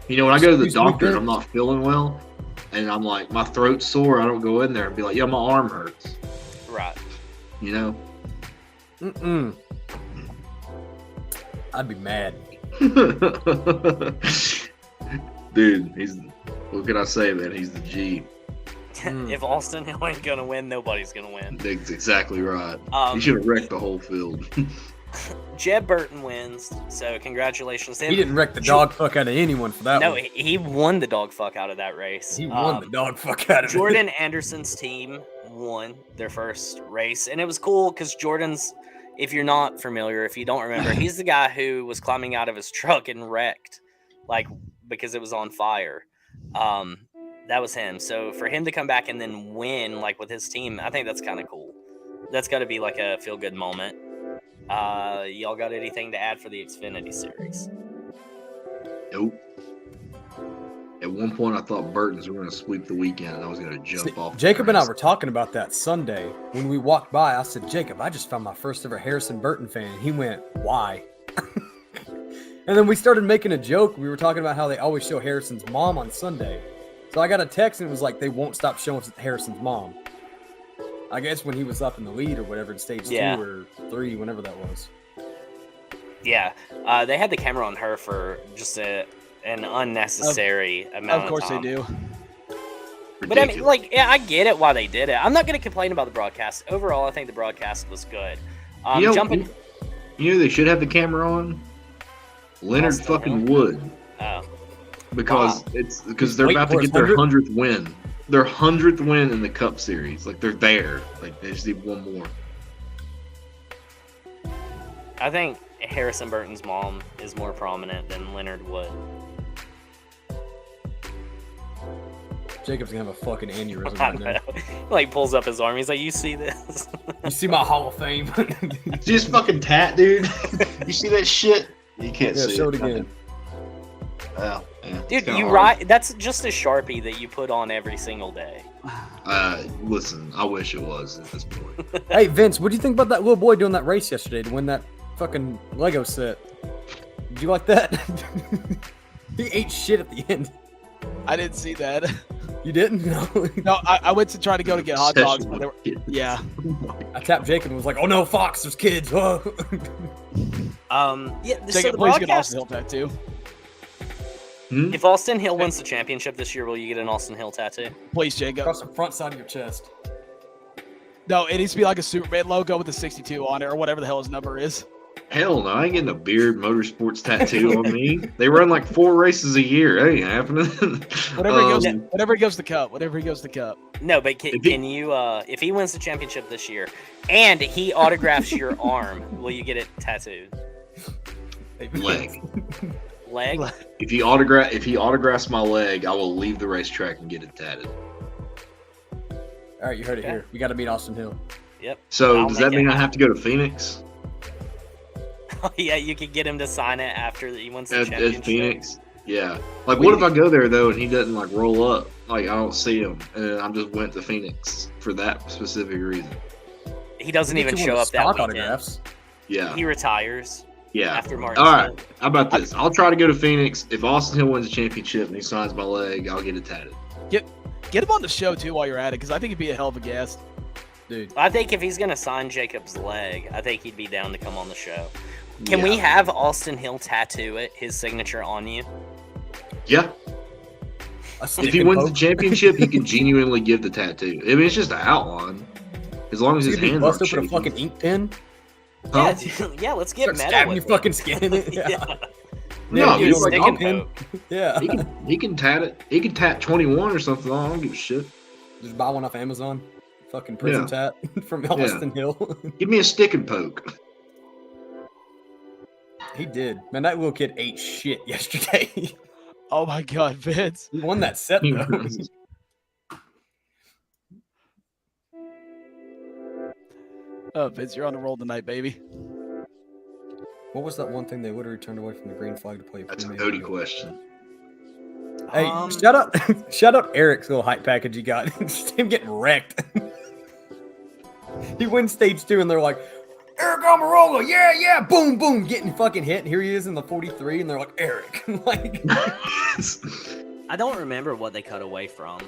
You know, when I go to the doctor and I'm not feeling well, and I'm like, my throat's sore, I don't go in there and be like, yeah, my arm hurts. Right. You know? Mm-mm. I'd be mad. Dude, what can I say, man? He's the G. If Austin Hill ain't gonna win, nobody's gonna win. That's exactly right. He Um, should have wrecked the whole field. Jeb Burton wins, so congratulations to him. He didn't wreck the dog fuck out of anyone for that No, one. he won the dog fuck out of that race. He won the dog fuck out of it. Jordan Anderson's team won their first race, and it was cool because Jordan's, if you're not familiar, if you don't remember, he's the guy who was climbing out of his truck and wrecked, like, because it was on fire. That was him. So for him to come back and then win, like, with his team, I think that's kind of cool. That's got to be like a feel-good moment. Y'all got anything to add for the Xfinity series? Nope. At one point, I thought Burton's were going to sweep the weekend, and I was going to jump off. Jacob and I were talking about that Sunday when we walked by. I said, Jacob, I just found my first ever Harrison Burton fan. And he went, why? And then we started making a joke. We were talking about how they always show Harrison's mom on Sunday. So I got a text and it was like, they won't stop showing Harrison's mom. I guess when he was up in the lead or whatever in stage 2 or 3, whenever that was. Yeah. They had the camera on her for just an unnecessary amount of time. Of course they do. But I mean, like, yeah, I get it why they did it. I'm not going to complain about the broadcast. Overall, I think the broadcast was good. You know they should have the camera on? Leonard fucking Wood. Oh. Because they're about to get their 100th win. Their 100th win in the Cup Series. Like, they're there. Like, they just need one more. I think Harrison Burton's mom is more prominent than Leonard Wood. Jacob's gonna have a fucking aneurysm right now. Like, pulls up his arm. He's like, you see this? You see my Hall of Fame? See this fucking tat, dude? You see that shit? You can't see show it again. Well, yeah, dude, you write. That's just a Sharpie that you put on every single day. Listen, I wish it was at this point. Hey, Vince, what do you think about that little boy doing that race yesterday to win that fucking Lego set? Did you like that? He ate shit at the end. I didn't see that. You didn't? No. No, I went to try to go to get hot dogs, but yeah. I tapped Jacob and was like, "Oh no, Fox, there's kids." Whoa. Yeah. So Jacob, the please get broadcast. Austin Hill tattoo. If Austin Hill wins the championship this year, will you get an Austin Hill tattoo? Please, Jacob. Across the front side of your chest. No, it needs to be like a Superman logo with a 62 on it or whatever the hell his number is. Hell no, I ain't getting a Beard Motorsports tattoo on me. They run like 4 races a year. That ain't happening. Whatever he goes to Cup. Whatever he goes to Cup. No, but can you, if he wins the championship this year and he autographs your arm, will you get it tattooed? Leg. Leg? If he autographs my leg, I will leave the racetrack and get it tatted. All right, you heard it here. We got to meet Austin Hill. Yep. So does that mean I have to go to Phoenix? Yeah, you could get him to sign it after he wins the championship. At Phoenix? Yeah. Like, what if I go there, though, and he doesn't, like, roll up? Like, I don't see him, and I just went to Phoenix for that specific reason. He doesn't even show up that weekend. Autographs. Yeah. He retires. Yeah. After Martin. All right. How about this? I'll try to go to Phoenix. If Austin Hill wins the championship and he signs my leg, I'll get it tatted. Get him on the show, too, while you're at it, because I think he'd be a hell of a guest. Dude. I think if he's going to sign Jacob's leg, I think he'd be down to come on the show. Can we have Austin Hill tattoo it, his signature on you? Yeah. If he wins the championship, he can genuinely give the tattoo. I mean, it's just an outline. As long as his hands aren't shaking. With a fucking ink pen? Huh? Yeah, let's get metal stabbing with your fucking skin in it. Yeah. No, dude, like, stick and poke. Yeah. He can tat it. He can tat 21 or something. I don't give a shit. Just buy one off Amazon. Fucking prison tat from Austin Hill. Give me a stick and poke. He did. Man, that little kid ate shit yesterday. Oh my God, Vince. He won that set, though. Oh, Vince, you're on a roll tonight, baby. What was that one thing they would have returned away from the green flag to play? That's a Cody question. Hey, shout out Eric's little hype package he got. Just him getting wrecked. He wins stage 2 and they're like, Eric Almirola, yeah, boom, boom, getting fucking hit. And here he is in the 43 and they're like, Eric. Like, I don't remember what they cut away from.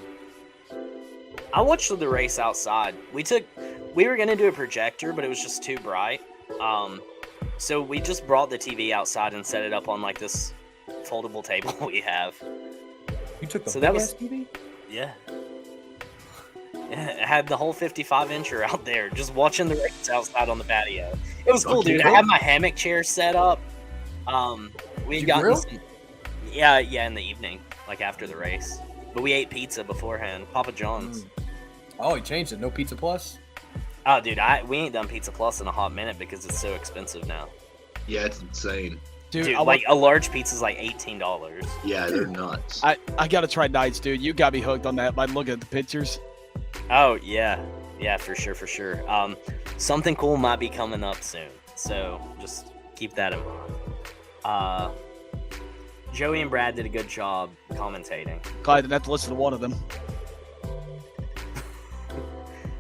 I watched the race outside. We were going to do a projector, but it was just too bright. So we just brought the TV outside and set it up on like this foldable table we have. You took the that was TV? Yeah. Had the whole 55-incher out there, just watching the race outside on the patio. It was cool, Okay, dude. I cool. had my hammock chair set up. We Did you got grill? yeah, in the evening, like after the race. But we ate pizza beforehand, Papa John's. Oh, he changed it. No Pizza Plus? Oh, dude, we ain't done Pizza Plus in a hot minute because it's so expensive now. Yeah, it's insane. Dude, Dude, I, like a large pizza's like $18. Yeah, they're nuts. I gotta try Knights, dude. You got me hooked on that by looking at the pictures. Oh yeah, for sure. Something cool might be coming up soon, so just keep that in mind. Joey and Brad did a good job commentating. Glad I didn't have to listen to one of them.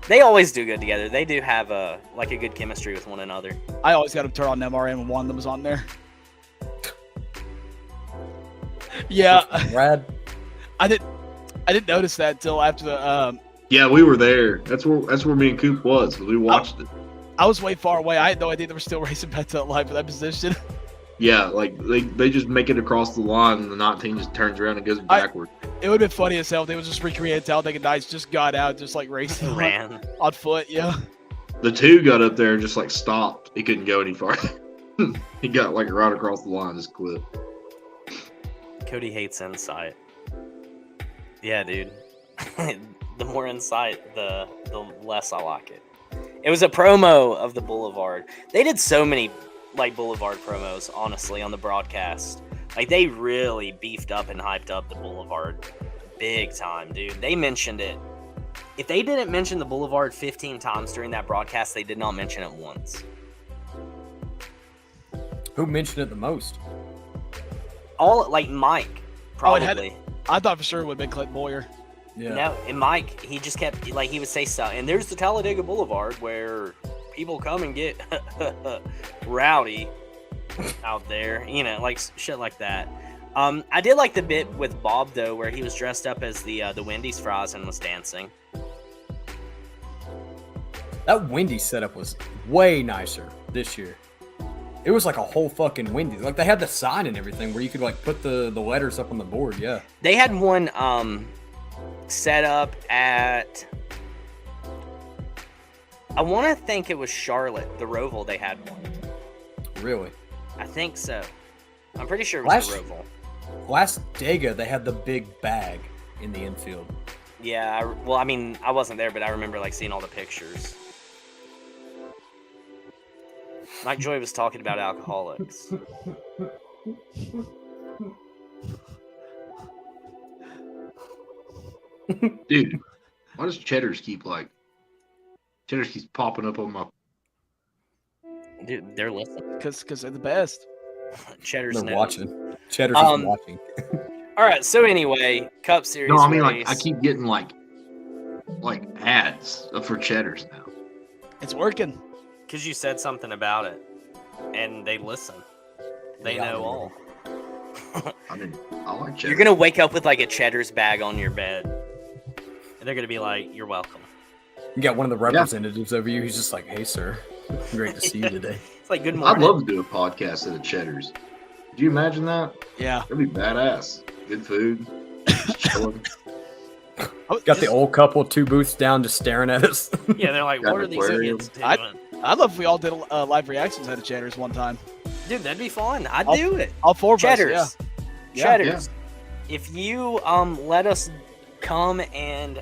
They always do good together. They do have a good chemistry with one another. I always got to turn on MRM when one of them was on there. Yeah, Brad? I didn't notice that until after the. Yeah, we were there. That's where me and Coop was. We watched it. I was way far away. I had no idea they were still racing back to that line for that position. Yeah, like they just make it across the line, and the 19 just turns around and goes backward. It would have been funny as hell if they would just recreate Talladega Nights, just got out, just like racing Ran. on foot. Yeah. The 2 got up there and just like stopped. He couldn't go any farther. He got like right across the line, just quit. Cody hates insight. Yeah, dude. The more insight, the less I like it. It was a promo of the Boulevard. They did so many like Boulevard promos, honestly, on the broadcast. Like they really beefed up and hyped up the Boulevard big time, dude. They mentioned it. If they didn't mention the Boulevard 15 times during that broadcast, they did not mention it once. Who mentioned it the most? All like Mike, probably. I thought for sure it would have been Clint Boyer. Yeah. No, and Mike, he just kept like he would say stuff. And there's the Talladega Boulevard where people come and get rowdy out there, you know, like shit like that. I did like the bit with Bob though, where he was dressed up as the Wendy's fries and was dancing. That Wendy's setup was way nicer this year. It was like a whole fucking Wendy's. Like they had the sign and everything where you could like put the letters up on the board. Yeah. They had one set up at, I want to think it was Charlotte, the Roval. They had one. Really? I think so. I'm pretty sure it was the Roval. Last Dega, they had the big bag in the infield. Yeah, well, I mean, I wasn't there, but I remember like seeing all the pictures. Mike Joy was talking about alcoholics. Dude, why does Cheddar's keeps popping up on my? Dude, they're listening. Because they're the best. Cheddar's They're knows. watching. Cheddar's is watching. All right, so anyway, Cup Series. No, I mean race. like I keep getting like ads for Cheddar's now. It's working. Because you said something about it, and they listen. They Yeah, know all. I mean, I like Cheddar's. You're gonna wake up with like a Cheddar's bag on your bed, and they're gonna be like, "You're welcome." You got one of the representatives over you. He's just like, "Hey, sir, great to see you today." It's like, "Good I'd morning." love to do a podcast at a Cheddar's. Do you imagine that? Yeah. That'd be badass. Good food. Just chilling. Got the old couple, 2 booths down, just staring at us. Yeah, they're like, Got "What an are these aquarium. idiots doing?" I'd love if we all did live reactions at a Cheddar's one time. Dude, that'd be fun. I'd I'll- do it. All 4 of us, Cheddar's. Yeah. Cheddar's. If you let us come and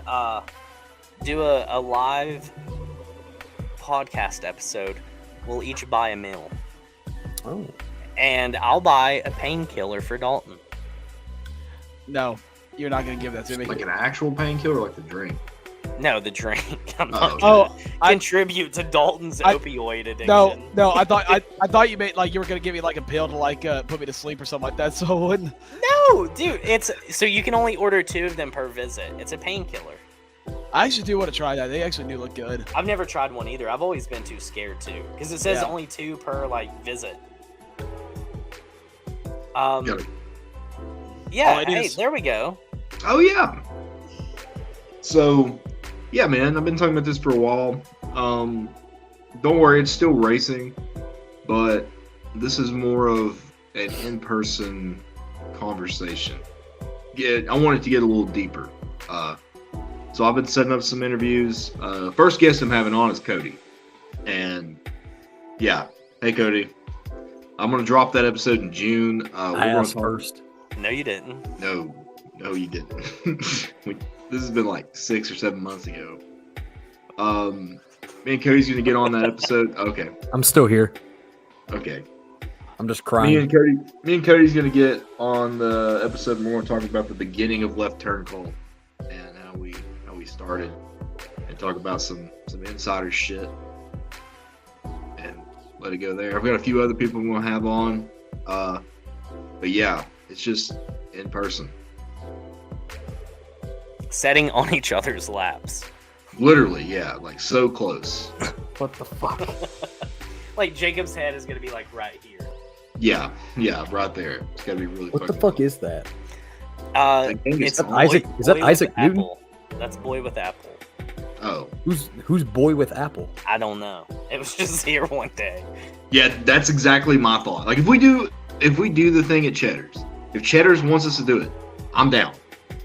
do a live podcast episode, we'll each buy a meal. Oh. And I'll buy a painkiller for Dalton. No, you're not going to give that to me. Like an actual painkiller, or like the drink. No, the drink. I'm Oh, not okay. gonna I- contribute to Dalton's opioid addiction. No, I thought you made like you were gonna give me like a pill to like put me to sleep or something like that, so I wouldn't. No, dude, it's so you can only order 2 of them per visit. It's a painkiller. I actually do want to try that. They actually do look good. I've never tried one either. I've always been too scared to, because it says Yeah. only 2 per like visit. Got it. Yeah. Oh, it Hey, is. there we go. Oh yeah. So, yeah, man, I've been talking about this for a while. Don't worry, it's still racing, but this is more of an in-person conversation. I wanted to get a little deeper. So I've been setting up some interviews. First guest I'm having on is Cody. And yeah, hey Cody. I'm gonna drop that episode in June. I asked first. No, you didn't. No, you didn't. This has been like 6 or 7 months ago. Me and Cody's gonna get on that episode. Okay. I'm still here. Okay. I'm just crying. Me and Cody's gonna get on the episode and we're gonna talk about the beginning of Left Turn Call and how we started and talk about some insider shit and let it go there. I've got a few other people I'm gonna have on. But yeah, it's just in person. Setting on each other's laps. Literally, yeah, like so close. What the fuck? Like Jacob's head is gonna be like right here. Yeah, right there. It's gotta be really. What the fuck is that? It's Isaac. Is that Isaac Newton? Apple. That's Boy with Apple. Oh, Who's Boy with Apple? I don't know. It was just here one day. yeah, that's exactly my thought. Like if we do the thing at Cheddar's, if Cheddar's wants us to do it, I'm down.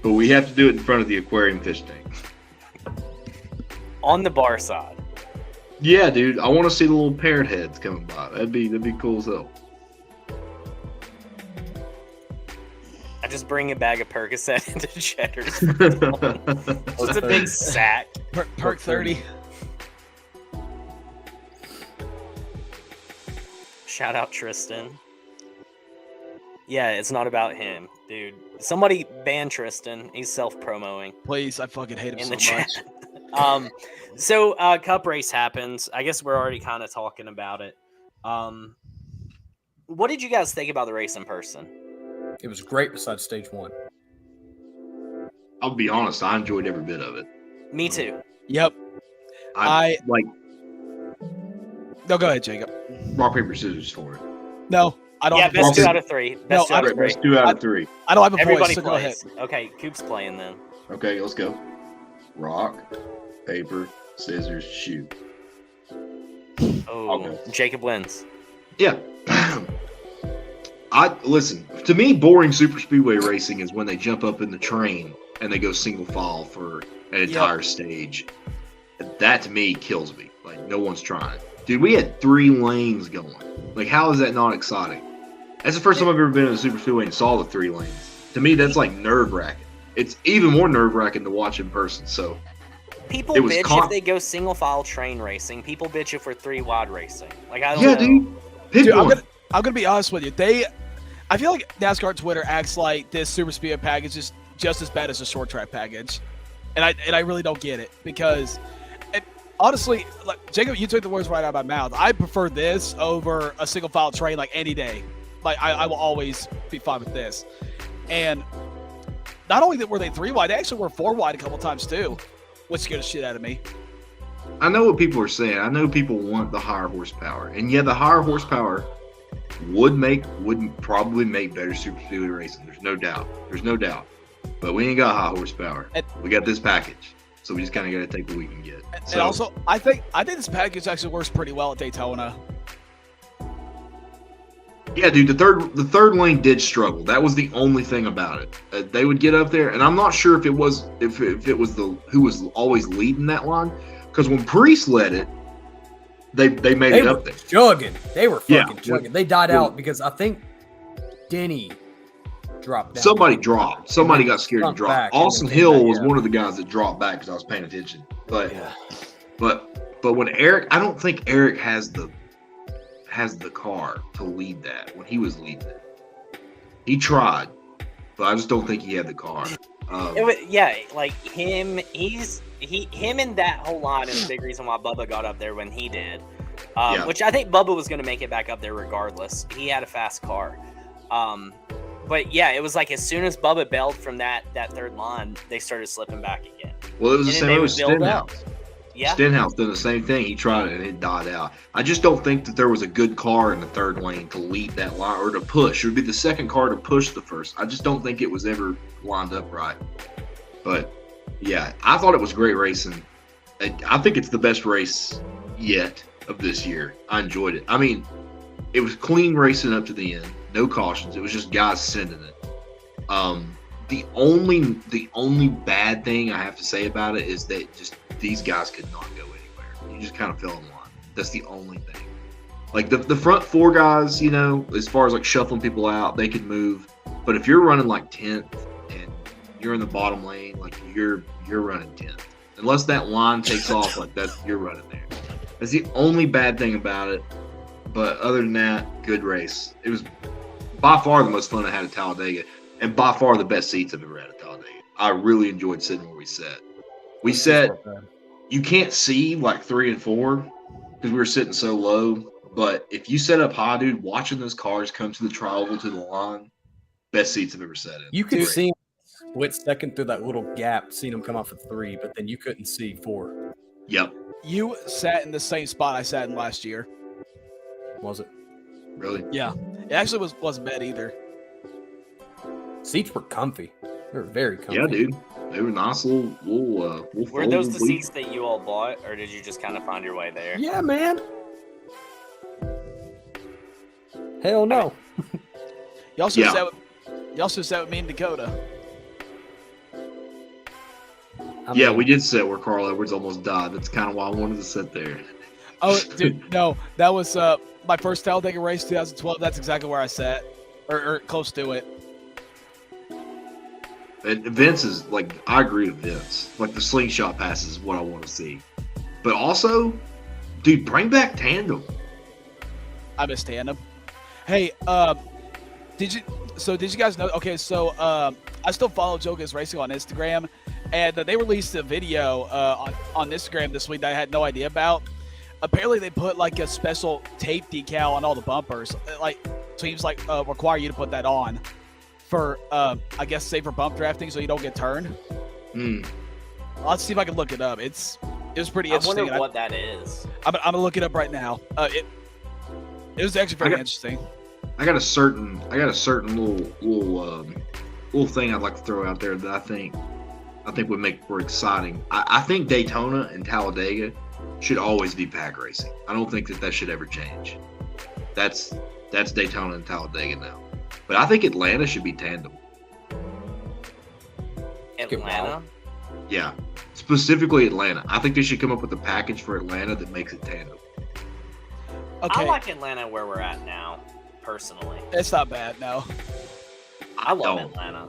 But we have to do it in front of the aquarium fish tank. On the bar side. Yeah, dude, I want to see the little parrot heads coming by. That'd be cool as hell. I just bring a bag of Percocet into Cheddar's. Just a big sack. Perk 30. Shout out Tristan. Yeah, it's not about him, dude. Somebody ban Tristan. He's self-promoing Please, I fucking hate him in so the much. chat. So Cup race happens. I guess we're already kind of talking about it. What did you guys think about the race in person? It was great besides stage 1. I'll be honest, I enjoyed every bit of it. Me too. Yep. I like No, go ahead, Jacob. rock paper scissors for it. No, I don't. Yeah, have a best voice. 2 out of 3. Best 2 out of 3. That's 2 out of 3. I don't have a Everybody voice, so go ahead. plays. Okay, Coop's playing then. Okay, let's go. Rock, paper, scissors, shoot. Oh, Okay. Jacob wins. Yeah. Listen, to me, boring super speedway racing is when they jump up in the train and they go single file for an entire stage. That to me kills me. Like no one's trying. Dude, we had 3 lanes going. Like how is that not exciting? That's the first time I've ever been in a super speedway and saw the 3 lanes. To me, that's like nerve-wracking. It's even more nerve-wracking to watch in person. So People It was bitch if they go single file train racing. People bitch if we're 3 wide racing. Like I don't know. dude. Pick Dude, one. I'm gonna be honest with you. I feel like NASCAR Twitter acts like this super speedway package is just as bad as a short track package, and I really don't get it because, honestly, like Jacob, you took the words right out of my mouth. I prefer this over a single file train like any day. Like I will always be fine with this. And not only were they 3 wide, they actually were 4 wide a couple times too, which scared the shit out of me. I know what people are saying. I know people want the higher horsepower, and yeah, the higher horsepower would probably make better super speedway racing. There's no doubt. But we ain't got high horsepower. We got this package, so we just kind of got to take what we can get. And also, I think this package actually works pretty well at Daytona. Yeah, dude, the third lane did struggle. That was the only thing about it. They would get up there, and I'm not sure if it was who was always leading that line, because when Priest led it, they made it up there. Chugging. They were fucking Yeah. chugging. They died out because I think Denny dropped down. Somebody dropped. Somebody got scared to Sunk drop. back and Austin then came Hill back, was yeah. one of the guys that dropped back because I was paying attention. But when Eric, I don't think Eric has the car to lead that when he was leading it. He tried, but I just don't think he had the car. Like him, him and that whole line is a big reason why Bubba got up there when he did. Which I think Bubba was going to make it back up there regardless. He had a fast car. But yeah, it was like as soon as Bubba bailed from that third line, they started slipping back again. Well, it was the And same then way they with would build up. Stenhouse. Yeah. Stenhouse did the same thing. He tried it and it died out. I just don't think that there was a good car in the third lane to lead that line or to push. It would be the second car to push the first. I just don't think it was ever lined up right. But yeah, I thought it was great racing. I think it's the best race yet of this year. I enjoyed it. I mean, it was clean racing up to the end. No cautions. It was just guys sending it. the only bad thing I have to say about it is that just these guys could not go anywhere. You just kind of fell in line. That's the only thing. Like the front four guys, you know, as far as like shuffling people out, they can move. But if you're running like 10th and you're in the bottom lane, like you're running 10th. Unless that line takes off, like that, you're running there. That's the only bad thing about it. But other than that, good race. It was by far the most fun I had at Talladega, and by far the best seats I've ever had at Talladega. I really enjoyed sitting where we sat. We sat, you can't see like 3 and 4 because we were sitting so low. But if you set up high, dude, watching those cars come to the tri-oval to the line, best seats I've ever sat in. You could see him split second through that little gap, seeing him come off of 3, but then you couldn't see 4. Yep. You sat in the same spot I sat in last year. Was it? Really? Yeah. It actually wasn't bad either. Seats were comfy. They were very comfy. Yeah, dude. They were nice little Were those the seats that you all bought, or did you just kind of find your way there? Yeah, man. Hell no. You also sat with me in Dakota. Yeah, we did sit where Carl Edwards almost died. That's kind of why I wanted to sit there. Oh, dude, no. That was my first Talladega race, 2012. That's exactly where I sat, or close to it. And Vince is like, I agree with Vince. Like the slingshot pass is what I want to see. But also, dude, bring back tandem. I miss tandem. Hey, did you guys know? Okay, so I still follow Jogas Racing on Instagram, and they released a video on Instagram this week that I had no idea about. Apparently, they put like a special tape decal on all the bumpers. Like teams require you to put that on for I guess safer bump drafting, so you don't get turned. Let's see if I can look it up. It was pretty interesting. I wonder what that is. I'm gonna look it up right now. It was actually very interesting. I got a certain little thing I'd like to throw out there that I think would make for exciting. I think Daytona and Talladega should always be pack racing. I don't think that should ever change. That's Daytona and Talladega now. But I think Atlanta should be tandem. Atlanta? Yeah. Specifically Atlanta. I think they should come up with a package for Atlanta that makes it tandem. Okay. I like Atlanta where we're at now, personally. It's not bad, no. I love Atlanta.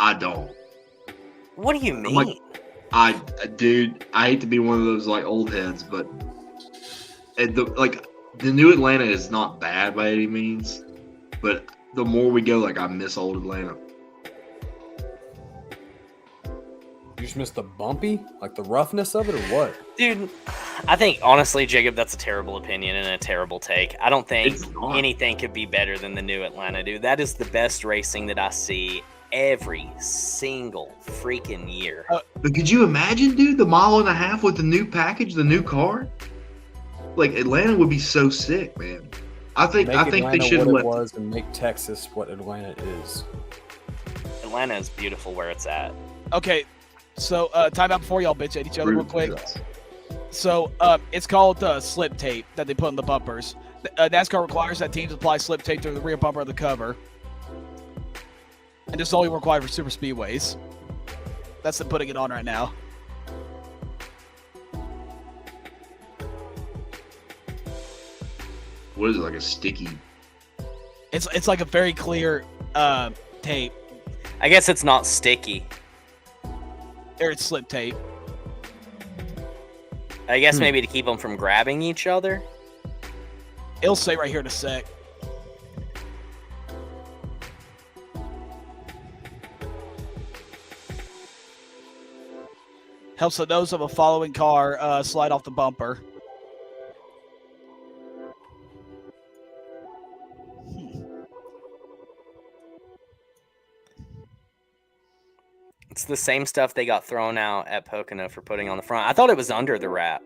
I don't. What do you mean? Dude, I hate to be one of those like old heads, but the new Atlanta is not bad by any means, but the more we go, like I miss old Atlanta. You just miss the bumpy, like the roughness of it, or what? Dude, I think honestly, Jacob, that's a terrible opinion and a terrible take. I don't think anything could be better than the new Atlanta, dude. That is the best racing that I see every single freaking year. But could you imagine, dude, the 1.5 miles with the new package, the new car? Like Atlanta would be so sick, man. I think they should what let it was and make Texas what Atlanta is. Atlanta is beautiful where it's at. Okay, so time out before y'all bitch at each other real quick. So it's called slip tape that they put on the bumpers. NASCAR requires that teams apply slip tape to the rear bumper of the cover. And this is only required for super speedways. That's them putting it on right now. What is it, like a sticky? It's like a very clear tape. I guess it's not sticky. Or it's slip tape. I guess maybe to keep them from grabbing each other. It'll say right here in a sec. Helps the nose of a following car slide off the bumper. It's the same stuff they got thrown out at Pocono for putting on the front. I thought it was under the wrap.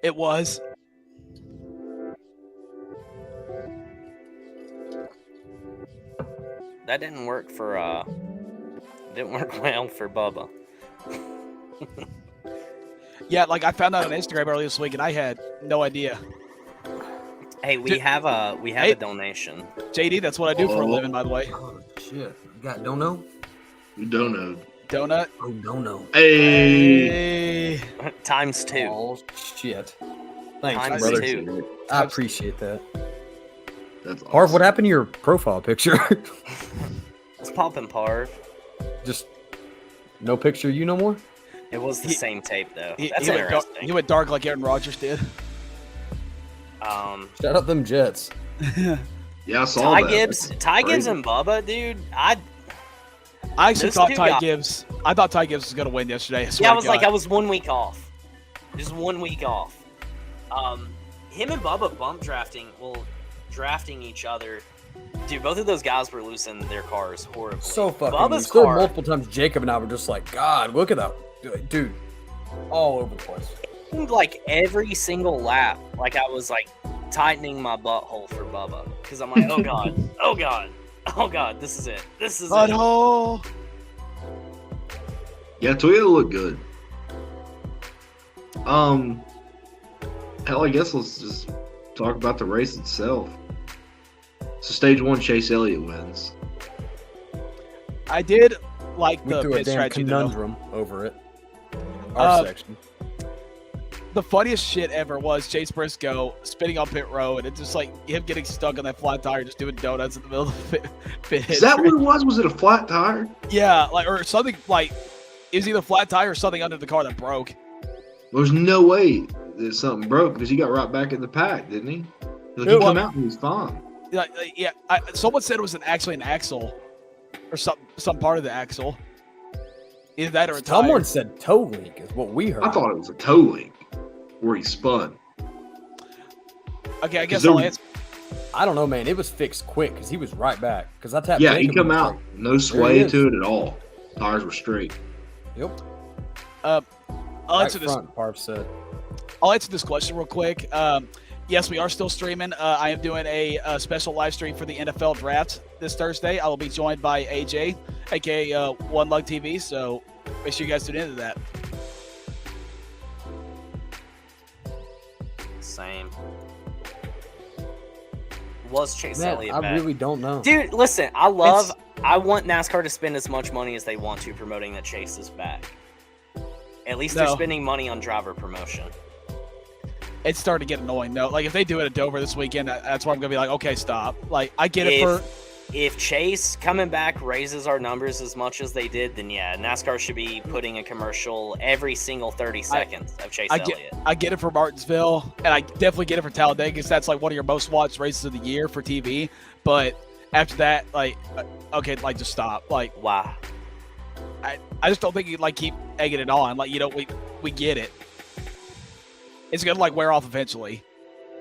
It was. That didn't work for didn't work well for Bubba. Yeah, like I found out on Instagram earlier this week and I had no idea. Hey, we have a donation. JD, that's what I do for a living, by the way. Oh shit! You don't know? We don't know. Donut. Oh no. Hey. Hey. Times 2. Oh shit. Thanks, Times brother. 2. I appreciate that. That's awesome. Harv, what happened to your profile picture? It's popping Parv. Just no picture of you no more? It was the He- same tape though. He, That's he went dark, interesting. he went dark like Aaron Rodgers did. Shout out them Jets. Yeah, I saw Ty that. Gibbs, That's Ty Gibbs crazy. and Bubba, dude. I I actually Those thought two Ty guys- Gibbs. I thought Ty Gibbs was gonna win yesterday. I was like, I was 1 week off. Just 1 week off. Him and Bubba drafting each other. Dude, both of those guys were losing their cars horribly. So fucking Bubba's loose. There were car, multiple times Jacob and I were just like, God, look at that. Dude, all over the place. like every single lap, like I was like tightening my butthole for Bubba. Because I'm like, oh god, oh god, oh god, this is it. This is it. Butthole. Yeah, Toyota looked good. Hell, I guess let's just talk about the race itself. So stage 1, Chase Elliott wins. I did like We the threw a pit damn strategy though. conundrum over it. Our Uh, section. The funniest shit ever was Chase Briscoe spinning on pit row, and it's just like him getting stuck on that flat tire, just doing donuts in the middle of the pit. Is that what it was? Was it a flat tire? Yeah, like or something like it was either flat tire or something under the car that broke. There's no way that something broke because he got right back in the pack, didn't he? Like, he Well- come out and he was fine. Yeah, someone said it was actually an axle or some part of the axle. Either that or a tire. Someone said toe leak is what we heard. I thought it was a toe link where he spun. Okay, I guess there I'll was- answer. I don't know, man. It was fixed quick because he was right back. Because I tapped. Yeah, he Jacob come and was out, like, no sway is. to it at all. Tires were straight. Yep. I'll Right answer this. front, Parv said. I'll answer this question real quick. Yes, we are still streaming. I am doing a special live stream for the NFL draft this Thursday. I will be joined by AJ, aka One Lug TV. So make sure you guys tune into that. Same. Was Chase Man, Elliott I back? really don't know. Dude, listen, I want NASCAR to spend as much money as they want to promoting that Chase is back. At least they're No. spending money on driver promotion. It's starting to get annoying. No, like if they do it at Dover this weekend, that's where I'm gonna be like, okay, stop. Like I get it for. If Chase coming back raises our numbers as much as they did, then yeah, NASCAR should be putting a commercial every single 30 seconds of Chase Elliott. I get it for Martinsville, and I definitely get it for Talladega because that's like one of your most watched races of the year for TV. But after that, like, okay, like just stop. Like, Wow. I just don't think you like keep egging it on. Like, you know, we get it. It's gonna like wear off eventually.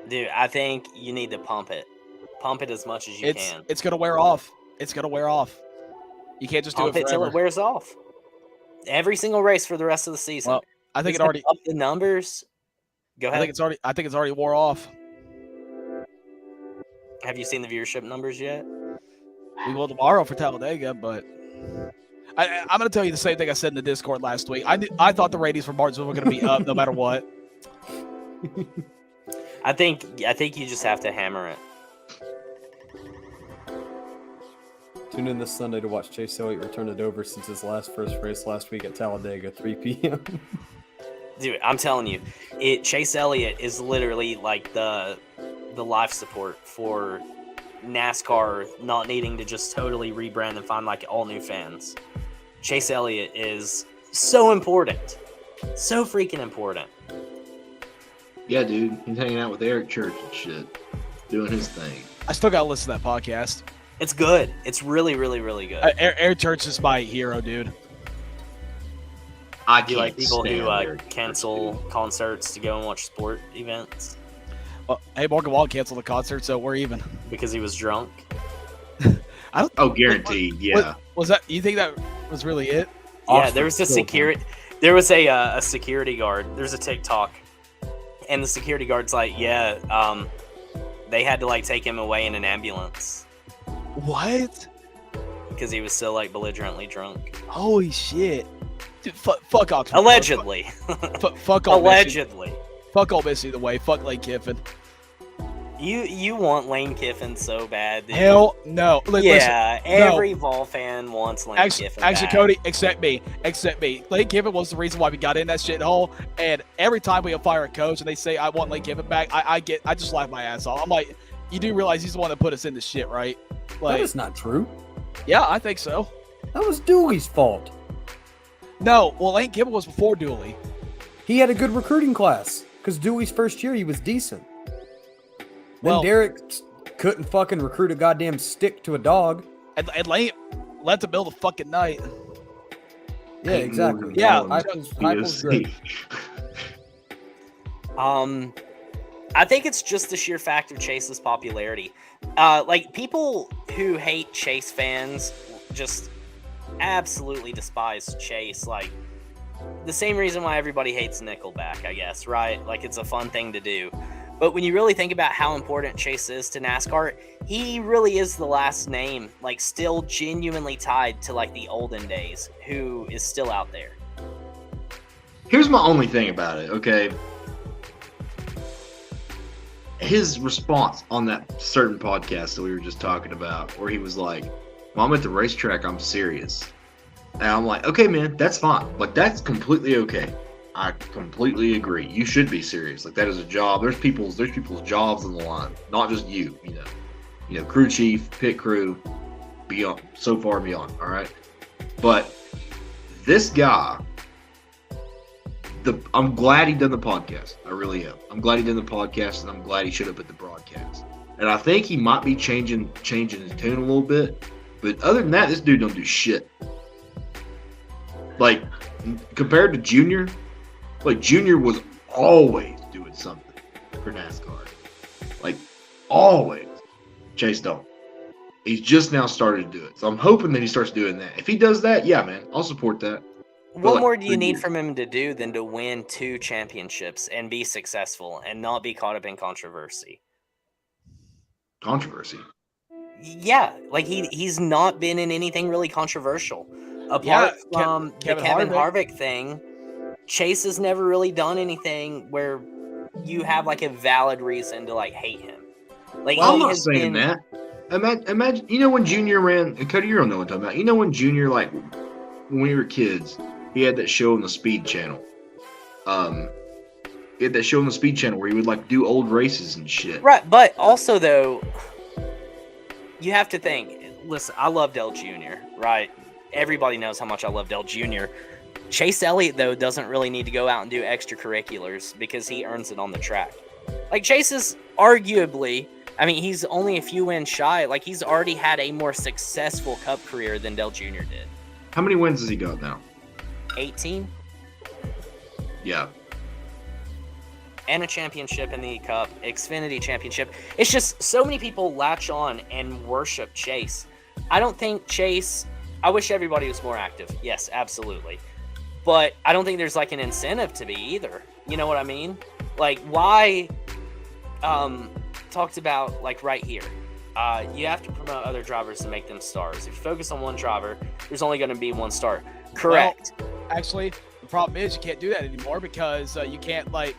Dude, I think you need to pump it. Pump it as much as you can. It's gonna wear off. It's gonna wear off. You can't just do Pump it it till forever. it wears off. Every single race for the rest of the season. Well, I think It's it already. gonna up the numbers. Go I ahead. think it's already wore off. Have you seen the viewership numbers yet? We will tomorrow for Talladega, but I'm going to tell you the same thing I said in the Discord last week. I thought the ratings for Martinsville were going to be up no matter what. I think you just have to hammer it. Tune in this Sunday to watch Chase Elliott return to Dover since his first race last week at Talladega, 3 p.m. Dude, I'm telling you, Chase Elliott is literally like the life support for NASCAR not needing to just totally rebrand and find like all new fans. Chase Elliott is so important. So freaking important. Yeah, dude. He's hanging out with Eric Church and shit. Doing his thing. I still got to listen to that podcast. It's good. It's really, really, really good. Eric Church is my hero, dude. I Do you like people stand who Eric cancel concerts to go and watch sport events Well, hey, Morgan Wall canceled the concert, so we're even. because he was drunk? Oh, guaranteed. Yeah. Was that? You think that was really it? Yeah, there was a Oxford killed him. security. There was a security guard. There's a TikTok, and the security guard's like, "Yeah, they had to like take him away in an ambulance What? because he was so like belligerently drunk." Holy shit! Dude, fuck Oxford. Allegedly. Fuck all Missy. Allegedly. Fuck all Missy the way. Fuck Lane Kiffin. You want Lane Kiffin so bad, dude. Hell no. Yeah, Listen, no. every Vol fan wants Lane Kiffin Actually, back. Cody, except me. Lane Kiffin was the reason why we got in that shithole. And every time we fire a coach and they say I want Lane Kiffin back, I just laugh my ass off. I'm like, you do realize he's the one that put us in this shit, right? Like, That is not true. yeah, I think so. That was Dooley's fault. No, well, Lane Kiffin was before Dooley. He had a good recruiting class because Dewey's first year he was decent. Then Well- Derek couldn't fucking recruit a goddamn stick to a dog. And Lane let them build a fucking night. Yeah, exactly. Yeah. Heupel's great. I think it's just the sheer fact of Chase's popularity. Like, people who hate Chase fans just absolutely despise Chase. Like, the same reason why everybody hates Nickelback, I guess, right? Like, it's a fun thing to do. But when you really think about how important Chase is to NASCAR, he really is the last name, like, still genuinely tied to, like, the olden days, who is still out there. Here's my only thing about it, okay? His response on that certain podcast that we were just talking about, where he was like, "Well, I'm at the racetrack, I'm serious." And I'm like, okay, man, that's fine. Like, that's completely okay. I completely agree. You should be serious. Like, that is a job. There's people's jobs on the line, not just you. You know, crew chief, pit crew, beyond, so far beyond. All right, but this guy, I'm glad he done the podcast. I really am. I'm glad he done the podcast, and I'm glad he showed up at the broadcast. And I think he might be changing his tune a little bit. But other than that, this dude don't do shit. Like, compared to Junior, like, Junior was always doing something for NASCAR. Like, always. Chase don't. He's just now started to do it. So I'm hoping that he starts doing that. If he does that, yeah, man, I'll support that. What like more do you 3 need years. from him to do than to win 2 championships and be successful and not be caught up in controversy? Controversy. Yeah, like he's not been in anything really controversial. Apart Yeah, from the Kevin Kevin Harvick. Harvick thing, Chase has never really done anything where you have like a valid reason to like hate him. Like, Well, I'm he not has saying been- that. Imagine, you know, when Junior ran, and Cody, you don't know what I'm talking about. You know, when Junior, like, when we were kids, he had that show on the Speed Channel. He had that show on the Speed Channel where he would, like, do old races and shit. Right, but also though, you have to think. Listen, I love Dale Jr. Right? Everybody knows how much I love Dale Jr. Chase Elliott though doesn't really need to go out and do extracurriculars because he earns it on the track. Like, Chase is arguably, I mean, he's only a few wins shy. Like, he's already had a more successful Cup career than Dale Jr. did. How many wins has he got now? 18 Yeah. and a championship in the Cup, Xfinity championship. It's just so many people latch on and worship Chase. I don't think Chase, I wish everybody was more active. Yes, absolutely. But I don't think there's like an incentive to be either. You know what I mean? Like, why talked about like right here. You have to promote other drivers to make them stars. If you focus on one driver, there's only going to be one star. Correct. Well, actually, the problem is you can't do that anymore because you can't, like,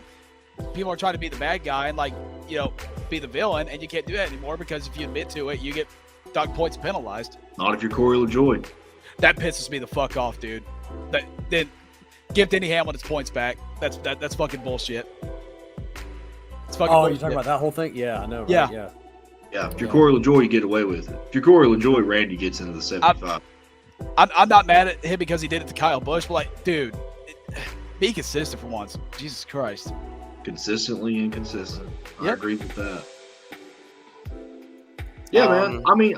people are trying to be the bad guy and, like, you know, be the villain, and you can't do that anymore because if you admit to it, you get docked points and penalized. Not if you're Corey LaJoy. That pisses me the fuck off, dude. Then give Denny Hamlin his points back. That's fucking bullshit. It's fucking Oh, bullshit. you're talking about that whole thing? Yeah, I know. Right? Yeah. Yeah. Yeah, if you're Corey LaJoy, you get away with it. If you're Corey LaJoy, Randy gets into the 75. I'm not mad at him because he did it to Kyle Busch, but, like, dude, be consistent for once. Jesus Christ. Consistently inconsistent. I Yep. agree with that. Yeah, man. I mean,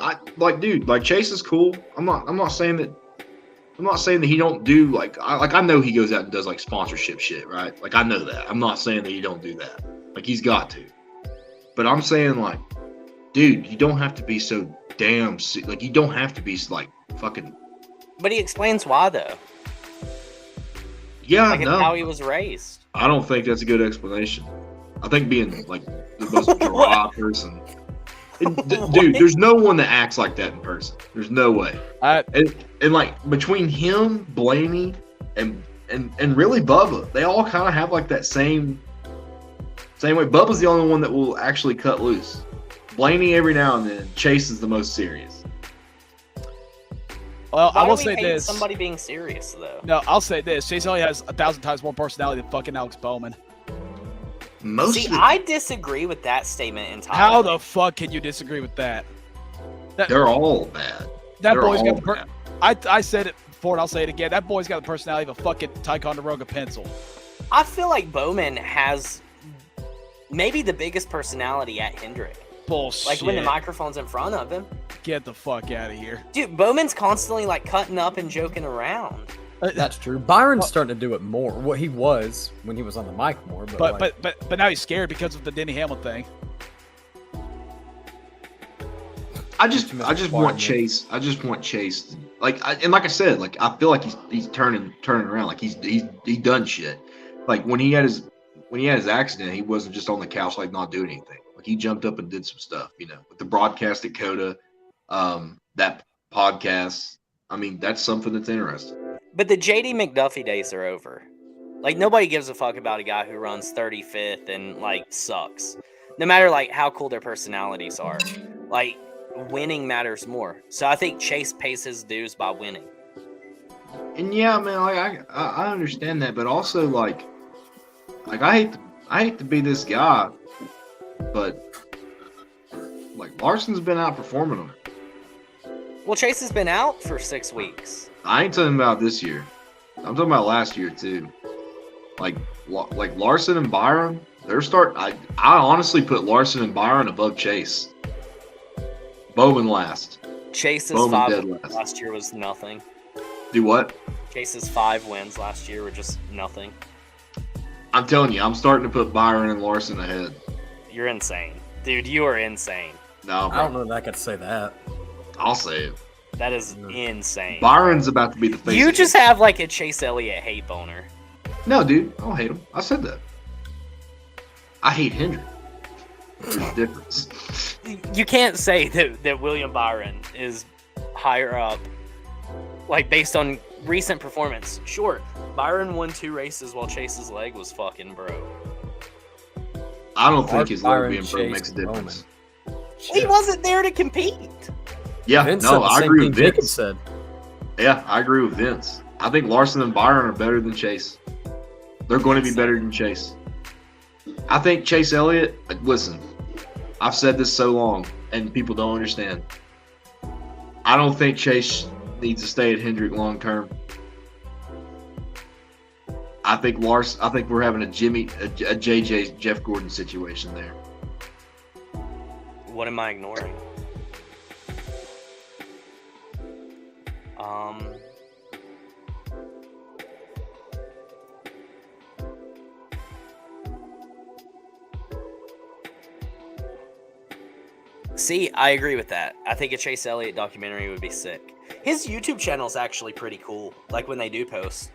dude, like, Chase is cool. I'm not saying that he don't do, like, I know he goes out and does, like, sponsorship shit, right? Like, I know that. I'm not saying that he don't do that. Like, he's got to. But I'm saying, like, dude, you don't have to be so damn, like, you don't have to be, like, fucking. But he explains why, though. Yeah, Like, it's no. how he was raised. I don't think that's a good explanation. I think being, like, the most dry person. Dude, there's no one that acts like that in person. There's no way. And like, between him, Blaney, and really Bubba, they all kind of have, like, that same Same way, Bubba's the only one that will actually cut loose. Blaney every now and then. Chase is the most serious. Well, Why I will do we say hate this. somebody being serious though? No, I'll say this. Chase Elliott has 1,000 times more personality than fucking Alex Bowman. Most See, of the, I disagree with that statement entirely. How the fuck can you disagree with that? they're all bad. That They're boy's all got the bad. I said it before and I'll say it again. That boy's got the personality of a fucking Ticonderoga pencil. I feel like Bowman has maybe the biggest personality at Hendrick. Bullshit. Like when the microphone's in front of him. Get the fuck out of here. Dude, Bowman's constantly like cutting up and joking around. That's true. Byron's starting to do it more. What he was when he was on the mic more, But now he's scared because of the Denny Hamlin thing. I just want Chase. I just want Chase. Like I said, like I feel like he's turning around. Like he's done shit. Like when he had his accident, he wasn't just on the couch like not doing anything. Like he jumped up and did some stuff. You know, with the broadcast at Coda, that podcast. I mean, that's something that's interesting. But the JD McDuffie days are over. Like nobody gives a fuck about a guy who runs 35th and like sucks. No matter like how cool their personalities are. Like winning matters more. So I think Chase pays his dues by winning. And yeah, man, like I understand that, but also like I hate to be this guy, but like Larson's been outperforming him. Well, Chase has been out for 6 weeks. I ain't talking about this year. I'm talking about last year too. Like Larson and Byron, they're I honestly put Larson and Byron above Chase. Bowman last. Chase's Bowman dead 5 last. last year was nothing. Do what? Chase's 5 wins last year were just nothing. I'm telling you, I'm starting to put Byron and Larson ahead. You're insane. Dude, you are insane. No, I don't bro. know that I could say that. I'll say it. That is insane. Byron's about to be the face. You of just it. have like a Chase Elliott hate boner. No, dude. I don't hate him. I said that. I hate Hendrick. There's a difference. You can't say that William Byron is higher up, like based on recent performance. Sure, Byron won 2 races while Chase's leg was fucking broke. I don't think his leg Byron, being broke Chase, makes a difference. He wasn't there to compete. Yeah, Vince no, said the I same agree thing with Jacob Vince. said. Yeah, I agree with Vince. I think Larson and Byron are better than Chase. They're going to be better than Chase. I think Chase Elliott, listen, I've said this so long and people don't understand. I don't think Chase needs to stay at Hendrick long term. I think we're having a JJ Jeff Gordon situation there. What am I ignoring? See, I agree with that. I think a Chase Elliott documentary would be sick. His YouTube channel is actually pretty cool. Like when they do post,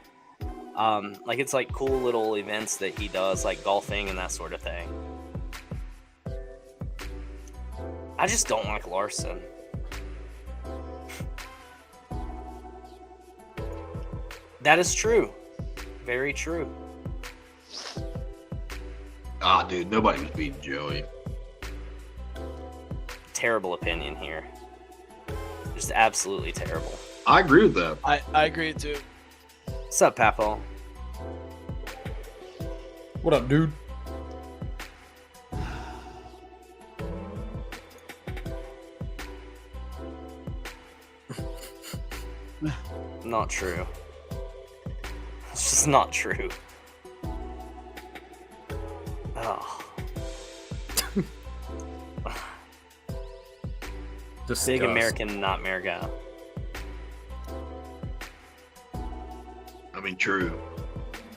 like it's like cool little events that he does, like golfing and that sort of thing. I just don't like Larson. That is true. Very true. Ah, dude, nobody was beating Joey. Terrible opinion here. Just absolutely terrible. I agree with that. I agree too. What's up, Papo? What up, dude? Not true. It's just not true. Oh. Disgust. Big American nightmare guy. I mean, true.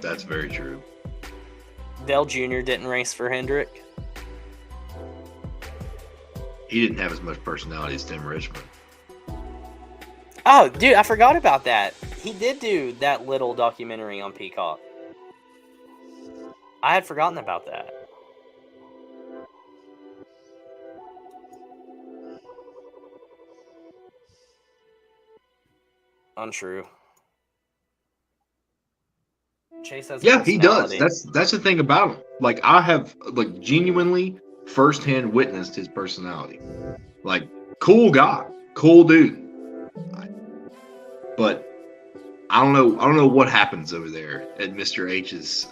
That's very true. Dell Jr. didn't race for Hendrick. He didn't have as much personality as Tim Richmond. Oh, dude, I forgot about that. He did do that little documentary on Peacock. I had forgotten about that. Untrue. Chase has. Yeah, he does. personality. That's the thing about him. Like I have like genuinely firsthand witnessed his personality. Like cool guy, cool dude. But I don't know what happens over there at Mr. H's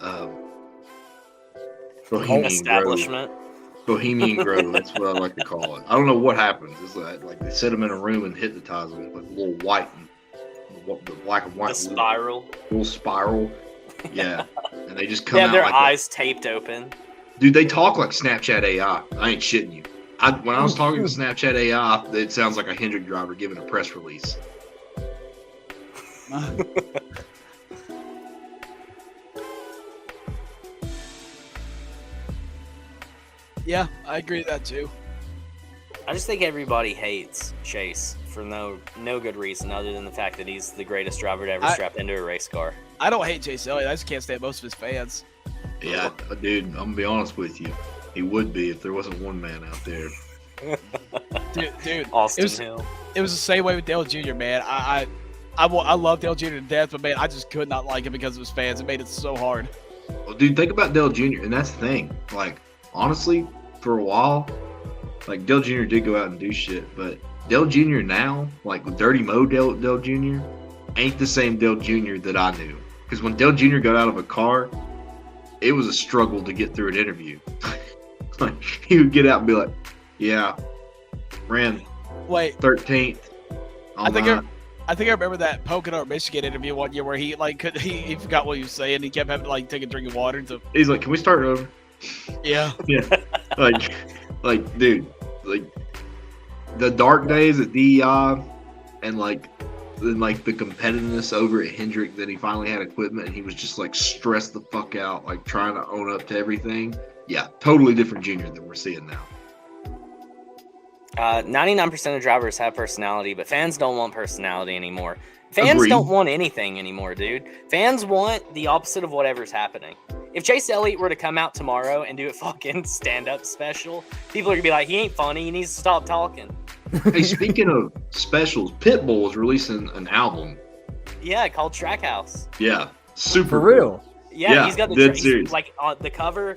Bohemian Grove. Establishment. Bohemian Grove, that's what I like to call it. I don't know what happens. It's like they set him in a room and hypnotize him with a little white and the black and white The spiral. little spiral. Yeah, and they just come They out have their like eyes taped open. dude. They talk like Snapchat AI. I ain't shitting you. When I was talking to Snapchat AI, it sounds like a Hendrick driver giving a press release. Yeah, I agree with that too. I just think everybody hates Chase for no good reason other than the fact that he's the greatest driver to ever strap into a race car. I don't hate Chase Elliott. I just can't stand most of his fans. Yeah, dude. I'm gonna be honest with you. He would be if there wasn't one man out there. Dude, Austin it was, Hill. It was the same way with Dale Jr., man. I love Dale Jr. to death, but man, I just could not like him because of his fans. It made it so hard. Well, dude, think about Dale Jr. And that's the thing. Like, honestly, for a while, like Dale Jr. did go out and do shit, but Dale Jr. now, like with Dirty Mo Dale Jr., ain't the same Dale Jr. that I knew. Because when Dale Jr. got out of a car, it was a struggle to get through an interview. Like, he would get out and be like, "Yeah, ran 13th." I think I remember that Pocono, Michigan interview one year where he he forgot what he was saying. He kept having to take a drink of water. He's like, "Can we start over?" Yeah. Yeah. Like, dude, like the dark days at DEI and the competitiveness over at Hendrick that he finally had equipment and he was just like stressed the fuck out, like trying to own up to everything. Yeah, totally different Junior than we're seeing now. 99% of drivers have personality, but fans don't want personality anymore. Fans Agreed. don't want anything anymore, dude. Fans want the opposite of whatever's happening. If Chase Elliott were to come out tomorrow and do a fucking stand-up special, people are gonna be like, he ain't funny, he needs to stop talking. Hey, speaking of specials, Pitbull is releasing an album. Yeah, called Trackhouse. Yeah, super For real. Yeah, he's got the dead serious. like on the cover.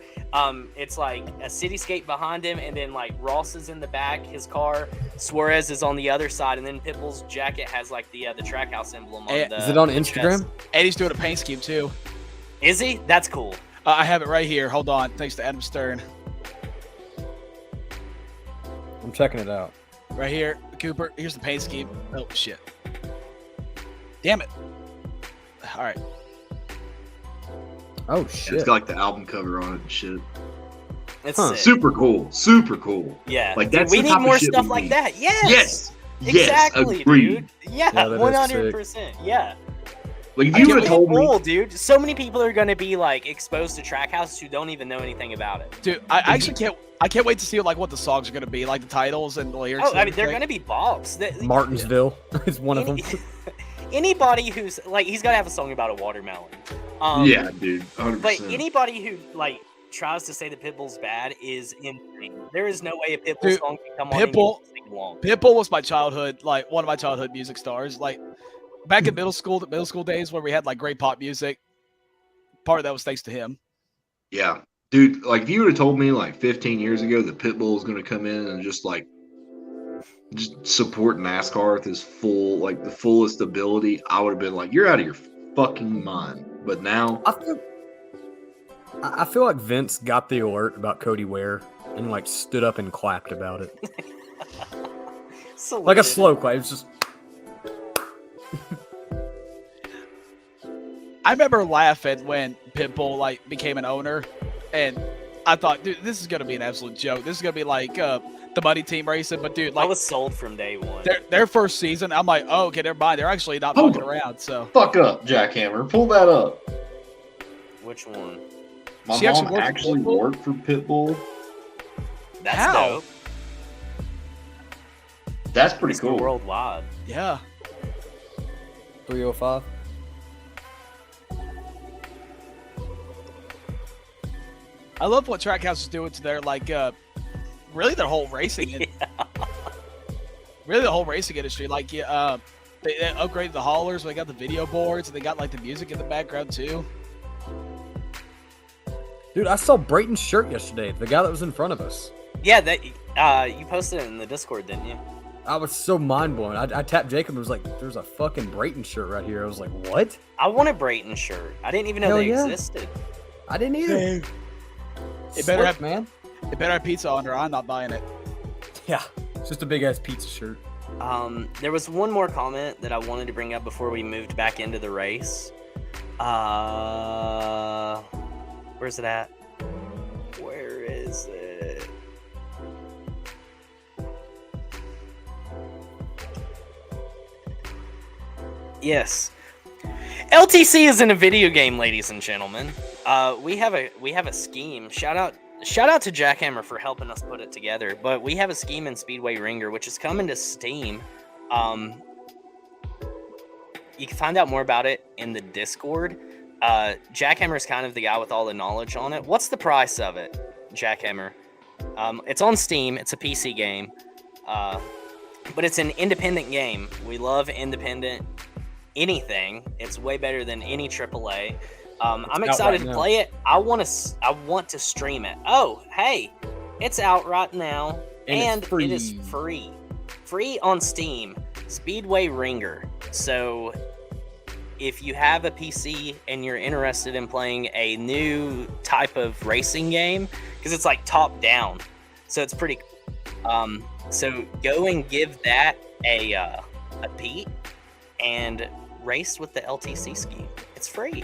It's like a cityscape behind him, and then like Ross is in the back, his car. Suarez is on the other side, and then Pitbull's jacket has like the Trackhouse emblem on the. Is it on the Instagram? chest. And he's doing a paint scheme too. Is he? That's cool. I have it right here. Hold on. Thanks to Adam Stern. I'm checking it out. Right here, Cooper. Here's the paint scheme. Oh shit! Damn it! All right. Oh And shit. it's got like the album cover on it and shit. It's Huh. sick. Super cool. Super cool. Yeah. Like, Dude, that's we the need type of more shit stuff we like need. that. Yes. Yes. Exactly, Agreed. dude. Yeah, Yeah, that is 100%. Yeah. Like if I you can't would have told wait. me, Cool, dude. So many people are going to be like exposed to Trackhouse who don't even know anything about it. Dude, I actually can't. I can't wait to see what the songs are gonna be, like the titles and the lyrics. Oh, and I mean, they're everything. going to be bops. Martinsville is one of them. Anybody who's like, he's got to have a song about a watermelon. yeah, dude, 100%. But anybody who like tries to say that Pitbull's bad is insane. There is no way a Pitbull Dude, song can come on Pitbull- and sing along. Pitbull was my childhood, like one of my childhood music stars. Like back in middle school days where we had like great pop music. Part of that was thanks to him. Yeah, dude, like if you would have told me like 15 years ago that Pitbull was going to come in and just support NASCAR with his the fullest ability, I would have been like, you're out of your fucking mind. But now, I feel like Vince got the alert about Cody Ware and like stood up and clapped about it. Like a slow clap. It's just I remember laughing when Pitbull like became an owner, and I thought, dude, this is gonna be an absolute joke. This is gonna be like the Money Team racing. But dude, I like was sold from day one. their first season, I'm like, oh, okay, never mind. They're actually not Hold fucking on. around. So fuck up, Jackhammer. Pull that up. Which one? My She actually mom worked for actually Pitbull? worked for Pitbull. That's How? dope. That's pretty Mr. cool. Worldwide. yeah, 305. I love what Trackhouse is doing to their like really their whole racing and really the whole racing industry. Like they upgraded the haulers, they got the video boards, and they got like the music in the background too. Dude, I saw Brayton's shirt yesterday. The guy that was in front of us. Yeah, that you posted it in the Discord, didn't you? I was so mind blown. I tapped Jacob and was like, "There's a fucking Brayton shirt right here." I was like, "What?" I want a Brayton shirt. I didn't even know Hell they yeah. existed. I didn't either. It better Slick, have man. It better have pizza on, or I'm not buying it. Yeah, it's just a big ass pizza shirt. There was one more comment that I wanted to bring up before we moved back into the race. Where's it at? Where is it? Yes. LTC isn't a video game, ladies and gentlemen. We have a scheme. Shout out to Jackhammer for helping us put it together. But we have a scheme in Speedway Ringer, which is coming to Steam. You can find out more about it in the Discord. Jackhammer is kind of the guy with all the knowledge on it. What's the price of it, Jackhammer? It's on Steam. It's a PC game, but it's an independent game. We love independent anything. It's way better than any AAA. I'm excited to play it. I want to stream it. Oh, hey, it's out right now, and it is free on Steam. Speedway Ringer. So if you have a PC and you're interested in playing a new type of racing game, because it's like top down, so it's pretty. So go and give that a beat and race with the LTC scheme. It's free.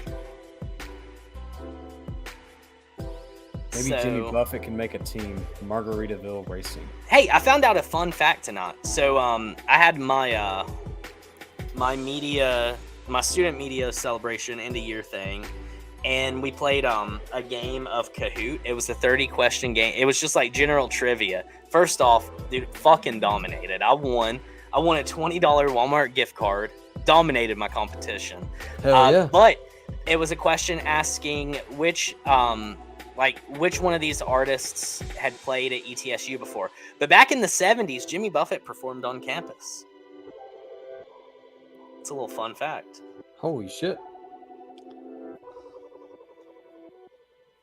Maybe Jimmy Buffett can make a team, Margaritaville Racing. Hey, I found out a fun fact tonight. So I had my student media celebration end of year thing, and we played a game of Kahoot. It was a 30-question game. It was just like general trivia. First off, dude, fucking dominated. I won a $20 Walmart gift card. Dominated my competition. Hell yeah. But it was a question asking which one of these artists had played at ETSU before. But back in the 70s, Jimmy Buffett performed on campus. It's a little fun fact. Holy shit.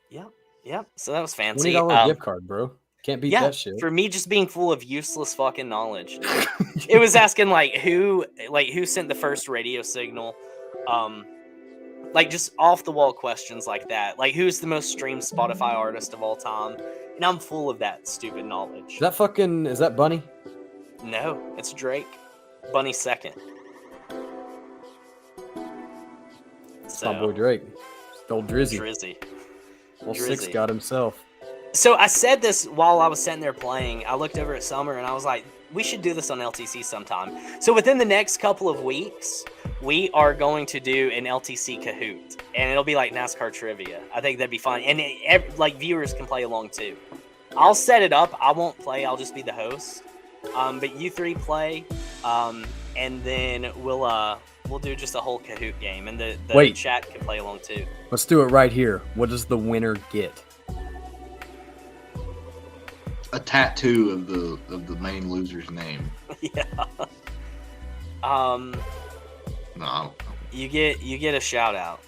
Yep. So that was fancy. $20 gift card, bro. Can't beat that shit. For me just being full of useless fucking knowledge. It was asking who sent the first radio signal. Just off the wall questions like that. Like, who's the most streamed Spotify artist of all time? And I'm full of that stupid knowledge. Is that Bunny? No, it's Drake. Bunny's second. It's my boy Drake. It's old Drizzy. Old Drizzy. 6 got himself. So I said this while I was sitting there playing. I looked over at Summer and I was like, we should do this on LTC sometime. So within the next couple of weeks, we are going to do an LTC Kahoot. And it'll be like NASCAR trivia. I think that'd be fun. And viewers can play along too. I'll set it up. I won't play. I'll just be the host. But you three play. And then we'll do just a whole Kahoot game. And the chat can play along too. Let's do it right here. What does the winner get? A tattoo of the main loser's name. Yeah. No. You get a shout out.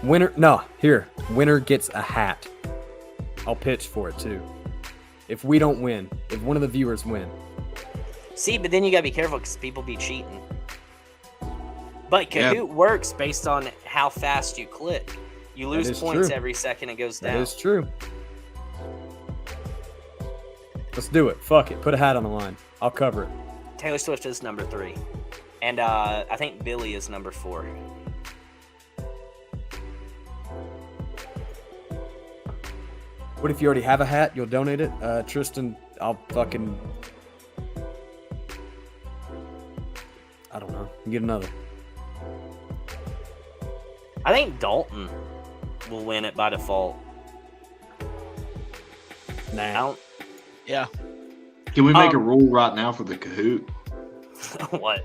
Winner gets a hat. I'll pitch for it too. If we don't win, if one of the viewers win. See, but then you gotta be careful because people be cheating. But Kahoot works based on how fast you click. You lose points every second it goes down. That is true. Let's do it. Fuck it. Put a hat on the line. I'll cover it. Taylor Swift is number 3. And I think Billy is number 4. What if you already have a hat? You'll donate it? Tristan, I'll fucking... I don't know. Get another. I think Dalton will win it by default. Nah. Yeah. Can we make a rule right now for the Kahoot? What?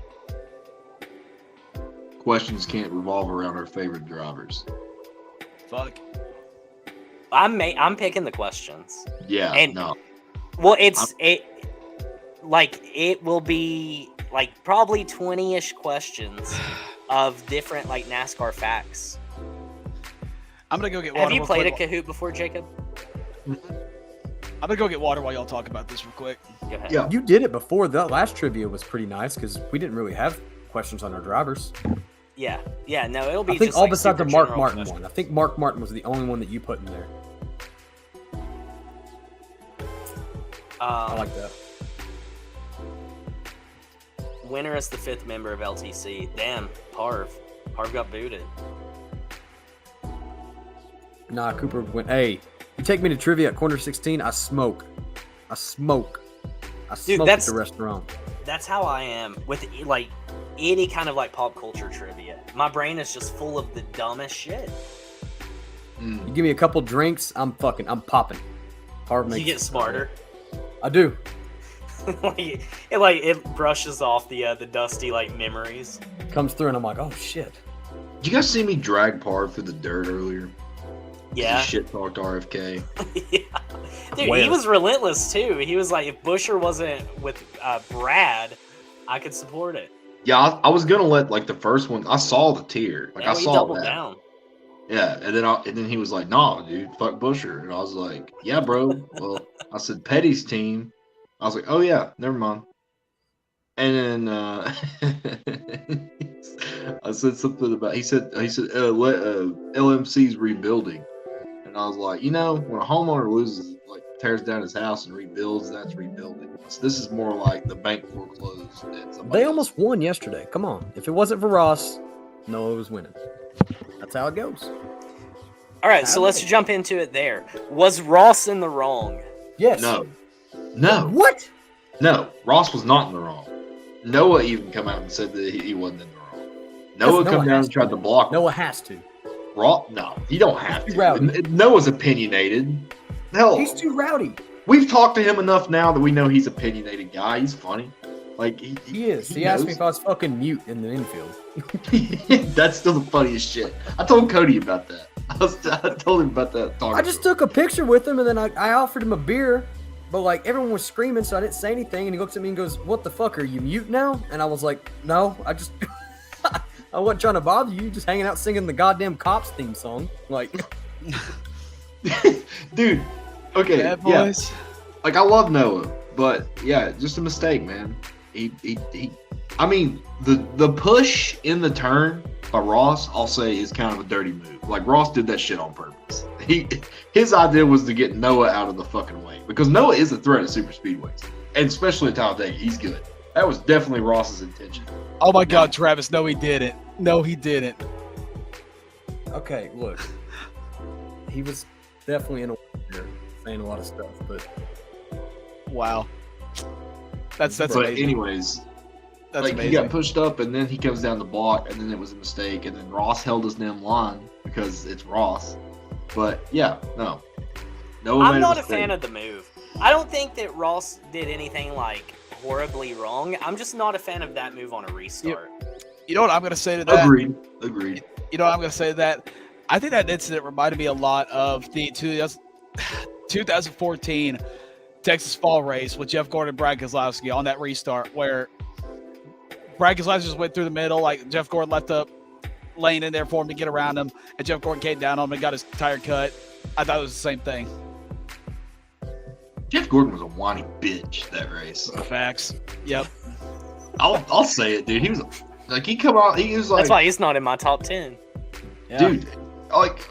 Questions can't revolve around our favorite drivers. Fuck. I'm picking the questions. Yeah. No. Well, it will be like probably 20-ish questions of different like NASCAR facts. I'm gonna go get water. Have you real played a quick. Kahoot before, Jacob? I'm gonna go get water while y'all talk about this real quick. Go ahead. Yeah. You did it before. The last trivia was pretty nice because we didn't really have questions on our drivers. Yeah. No, it'll be. I think just all like besides the super Mark general Martin questions. one. I think Mark Martin was the only one that you put in there. I like that. Winner is the 5th member of LTC. Damn, Parv. Parv got booted. Nah, Cooper went. Hey, you take me to trivia at corner 16. I smoke. I smoke at that's- the restaurant. That's how I am with like any kind of like pop culture trivia. My brain is just full of the dumbest shit. You give me a couple drinks, I'm popping. Harv You makes get it smarter. I do. it brushes off the dusty like memories. Comes through and I'm like, oh shit. Did you guys see me drag Parv through the dirt earlier? Yeah. He shit talked RFK. Yeah. Dude, Where? he was relentless too. He was like, if Busher wasn't with Brad, I could support it. Yeah, I was gonna let like the first one. I saw the tier. Like Now I he saw doubled that. down. Yeah, and then he was like, "Nah, dude, fuck Busher," and I was like, "Yeah, bro." Well, I said Petty's team. I was like, "Oh yeah, never mind." And then I said something about. He said LMC's rebuilding, and I was like, when a homeowner loses, like tears down his house and rebuilds, that's rebuilding. So this is more like the bank foreclosed. And somebody They else- almost won yesterday. Come on. If it wasn't for Ross, Noah was winning. That's how it goes. All right, so let's jump into it there. Was Ross in the wrong? Yes. No. What? No, Ross was not in the wrong. Noah even come out and said that he wasn't in the wrong. Noah Noah come down has and tried to block him. Noah has to. No, you don't have Too to. rowdy. Noah's opinionated. Hell, He's too rowdy. we've talked to him enough now that we know he's an opinionated guy. He's funny. Like He is. He asked me if I was fucking mute in the infield. That's still the funniest shit. I told Cody about that. I told him about that. I just took a picture with him and then I offered him a beer, but like everyone was screaming, so I didn't say anything. And he looks at me and goes, "What the fuck? Are you mute now?" And I was like, "No, I just I wasn't trying to bother you. Just hanging out singing the goddamn Cops theme song." Like, dude. Okay, Bad yeah. boys. Like I love Noah, but yeah, just a mistake, man. I mean, the push in the turn by Ross, I'll say, is kind of a dirty move. Like Ross did that shit on purpose. His idea was to get Noah out of the fucking way because Noah is a threat at super speedways, and especially at Talladega, he's good. That was definitely Ross's intention. Oh my God, Travis! No, he didn't. No, he didn't. okay, look, he was definitely in a there saying a lot of stuff, but Wow. That's But amazing. anyways, That's like amazing. he got pushed up, and then he comes down the block, and then it was a mistake, and then Ross held his damn line because it's Ross. But yeah, no. Noah I'm made not a mistake. fan of the move. I don't think that Ross did anything like horribly wrong. I'm just not a fan of that move on a restart. You know what I'm gonna say to that? Agreed. You know what I'm gonna say to that? I think that incident reminded me a lot of the 2014 Texas Fall race with Jeff Gordon and Brad Keselowski on that restart where Brad Keselowski just went through the middle, like Jeff Gordon left up lane in there for him to get around him, and Jeff Gordon came down on him and got his tire cut. I thought it was the same thing. Jeff Gordon was a whiny bitch that race. Facts. Yep. I'll say it, dude. He was like he come out. He was like, That's why he's not in my top 10. yeah. dude, like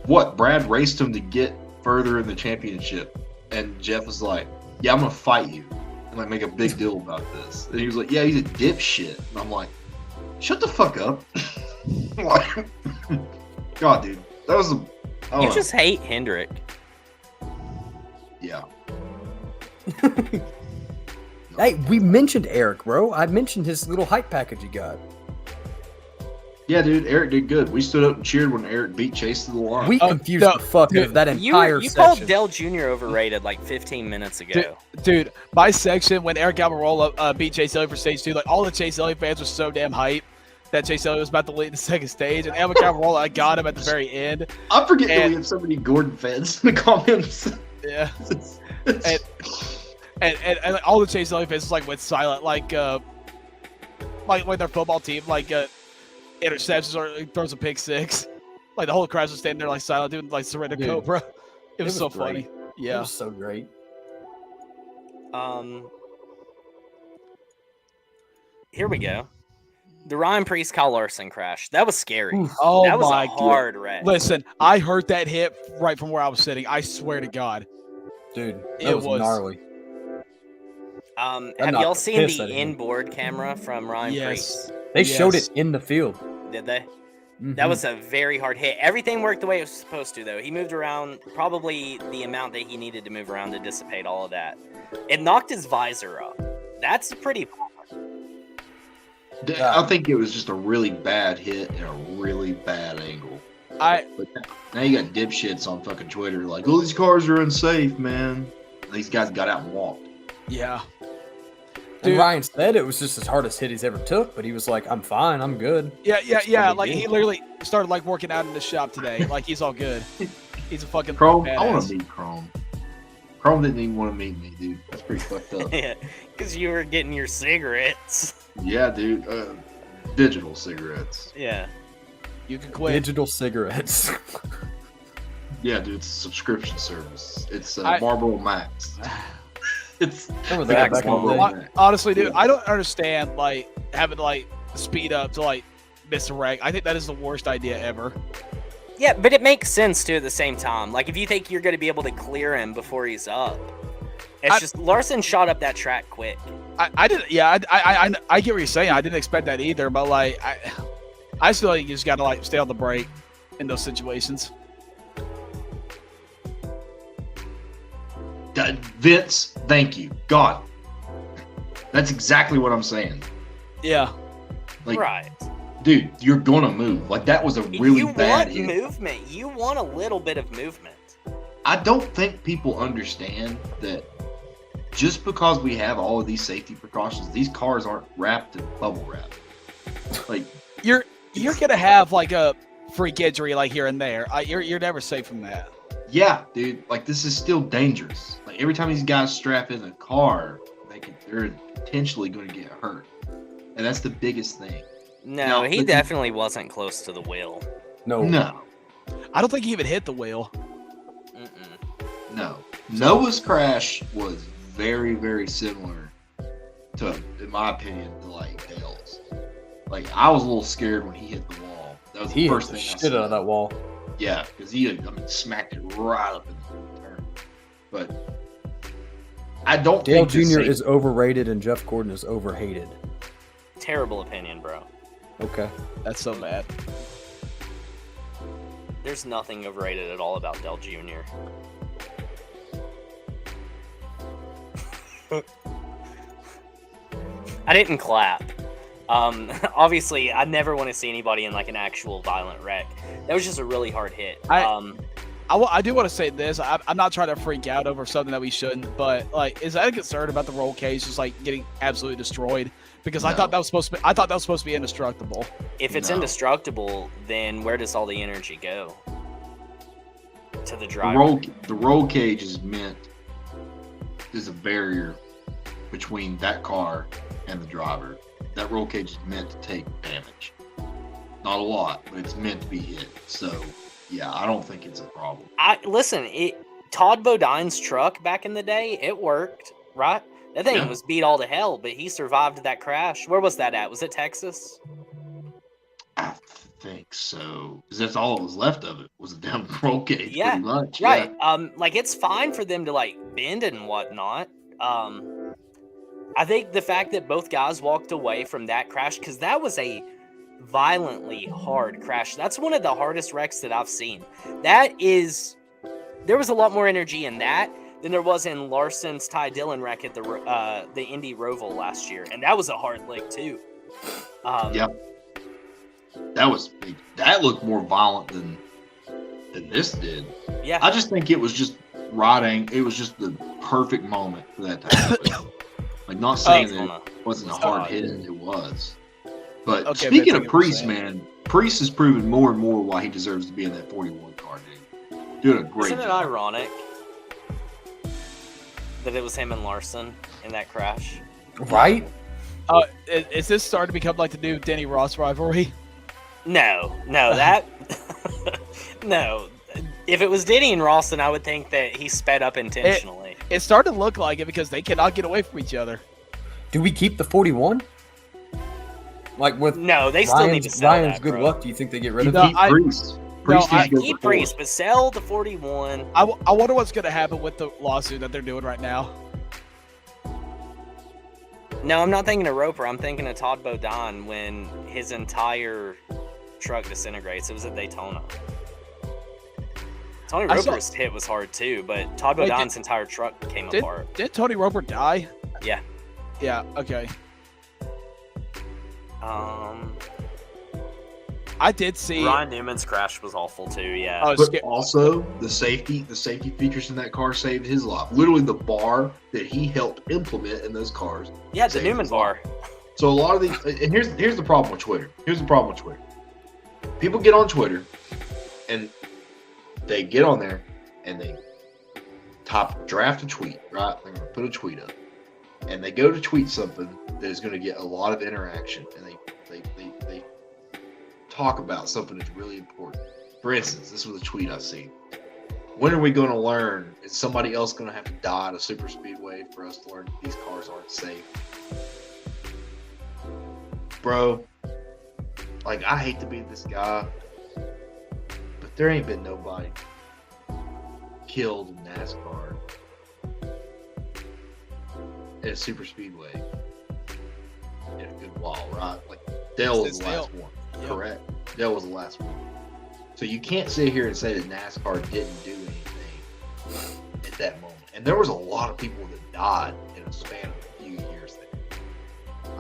what? Brad raced him to get further in the championship, and Jeff was like, "Yeah, I'm gonna fight you," and like make a big deal about this. And he was like, "Yeah, he's a dipshit," and I'm like, "Shut the fuck up!" Like, God, dude, that was a. I don't You know. just hate Hendrick. Yeah. Hey, we mentioned Eric, bro. I mentioned his little hype package he got. Yeah, dude, Eric did good. We stood up and cheered when Eric beat Chase to the line. We Oh, confused no, the fuck out of that entire You section. called Dell Jr. overrated like 15 minutes ago. Dude, my section when Eric Almirola beat Chase Elliott for stage 2, like all the Chase Elliott fans were so damn hyped that Chase Elliott was about to lead the second stage, and Eric Almirola, I got him at the very end. I forget that and- we have so many Gordon fans in the comments. Yeah, and like, all the Chase Elliott fans like went silent, like their football team, like interceptions or throws a pick six. Like the whole crowd was standing there like silent, doing like surrender Dude, cobra. It was so great. funny. It Yeah. was so great. Here we go. The Ryan Priest Kyle Larson crash. That was scary. Oh that was my a hard wreck. Listen, I heard that hit right from where I was sitting. I swear to God. Dude, It that was was- gnarly. Have knocked y'all the seen piss out the of him. inboard camera from Ryan Yes. Priest? They showed Yes. it in the field. Did they? Mhm. That was a very hard hit. Everything worked the way it was supposed to, though. He moved around probably the amount that he needed to move around to dissipate all of that. It knocked his visor up. That's pretty. I think it was just a really bad hit and a really bad angle. But now you got dipshits on fucking Twitter like, oh, these cars are unsafe, man. These guys got out and walked. Yeah. And Dude. Ryan said it was just his hardest hit he's ever took, but he was like, I'm fine, I'm good. Yeah. no big Like he deal. literally started like working out in the shop today. Like he's all good. He's a fucking Chrome, badass. I want to meet Chrome. Chrome didn't even want to meet me, dude. That's pretty fucked up. Yeah, because you were getting your cigarettes. Yeah, dude. Digital cigarettes. Yeah. You can quit. Digital cigarettes. Yeah, dude. It's a subscription service. It's I- Marlboro Max. It's Remember that back in the day? Marlboro Max. Honestly, dude, I don't understand like having to like speed up to like miss a wreck. I think that is the worst idea ever. Yeah, but it makes sense too at the same time. Like if you think you're going to be able to clear him before he's up, it's just Larson shot up that track quick. I didn't. Yeah, I get what you're saying. I didn't expect that either. But like, I just feel like you just gotta like stay on the brake in those situations. Vince, thank you. God. That's exactly what I'm saying. Yeah. Like, Right. dude, you're gonna move. Like that was a really you bad want hit. movement. You want a little bit of movement. I don't think people understand that just because we have all of these safety precautions, these cars aren't wrapped in bubble wrap. Like You're gonna have like a freak injury like here and there. You're never safe from that. yeah, dude, like this is still dangerous. Like every time these guys strap in a car, they're potentially going to get hurt, and that's the biggest thing. No, No, he but- definitely wasn't close to the wheel. No. No, I don't think he even hit the wheel. Mm-mm. no. Noah's crash was very, very similar to, in my opinion, to like Dale's. Like I was a little scared when he hit the wall. That was He the hit first the thing I shit out of saw. that wall. Yeah, because he had, smacked it right up in the turn. But I don't Dale think the Jr. safety- is overrated and Jeff Gordon is overhated. Terrible opinion, bro. Okay. That's so bad. There's nothing overrated at all about Dell Jr. I didn't clap. Obviously, I never want to see anybody in like an actual violent wreck. That was just a really hard hit. I do want to say this. I'm not trying to freak out over something that we shouldn't, but like, is that a concern about the roll cage just like getting absolutely destroyed? Because I No. thought that was supposed to be. I thought that was supposed to be indestructible. If it's No. indestructible, then where does all the energy go? To the the driver. roll cage is a barrier between that car and the driver. That roll cage is meant to take damage. Not a lot, but it's meant to be hit. So yeah, I don't think it's a problem. Todd Bodine's truck back in the day, it worked, right? That thing Yeah. was beat all to hell, but he survived that crash. Where was that at? Was it Texas? I think so. Because that's all that was left of it was a damn roll cage, Yeah, pretty much. Right. Yeah. Like it's fine for them to like bend and whatnot. I think the fact that both guys walked away from that crash, because that was a violently hard crash. That's one of the hardest wrecks that I've seen. There was a lot more energy in that than there was in Larson's Ty Dillon wreck at the Indy Roval last year, and that was a hard lick too. Yeah. That was big. That looked more violent than this did. Yeah. I just think it was just rotting. It was just the perfect moment for that to happen. Like, not saying that it wasn't a hard hit. It was. But Okay, speaking but of I Priest, think it man, Priest has proven more and more why he deserves to be in that 41 car, dude. Doing a great Isn't it job. ironic that it was him and Larson in that crash? Right? Is this starting to become like the new Denny Ross rivalry? No, that No. If it was Denny and Ross, then I would think that he sped up intentionally. It started to look like it because they cannot get away from each other. Do we keep the 41? Like with No, they still need to sell Ryan's that, good bro. luck, do you think they get rid of No, it? Keep Priest. Priest I- needs to go Keep for four. Priest, but sell the 41. I wonder what's going to happen with the lawsuit that they're doing right now. No, I'm not thinking of Roper. I'm thinking of Todd Bodine when his entire truck disintegrates. It was at Daytona. Tony I saw- Roper's hit was hard too, but Todd Wait, Bodine's entire truck came apart. Did Tony Roper die? Yeah. Yeah, okay. I I did see. Ryan Newman's crash was awful too. Yeah. Oh, But also, the safety features in that car saved his life. Literally, the bar that he helped implement in those cars. yeah, the saved Newman his life. bar. So a lot of these, and here's the problem with Twitter. Here's the problem with Twitter. People get on Twitter, and they get on there, and they draft a tweet, right? They're gonna put a tweet up, and they go to tweet something that is going to get a lot of interaction, and they talk about something that's really important. For instance, this was a tweet I seen. When are we going to learn? Is somebody else going to have to die at a super speedway for us to learn that these cars aren't safe? Bro, like, I hate to be this guy, but there ain't been nobody killed in NASCAR at a super speedway in a good while, right? Like, Dale was the last one. Yep. Correct. Dale was the last one. So you can't sit here and say that NASCAR didn't do anything at that moment. And there was a lot of people that died in a span of a few years there.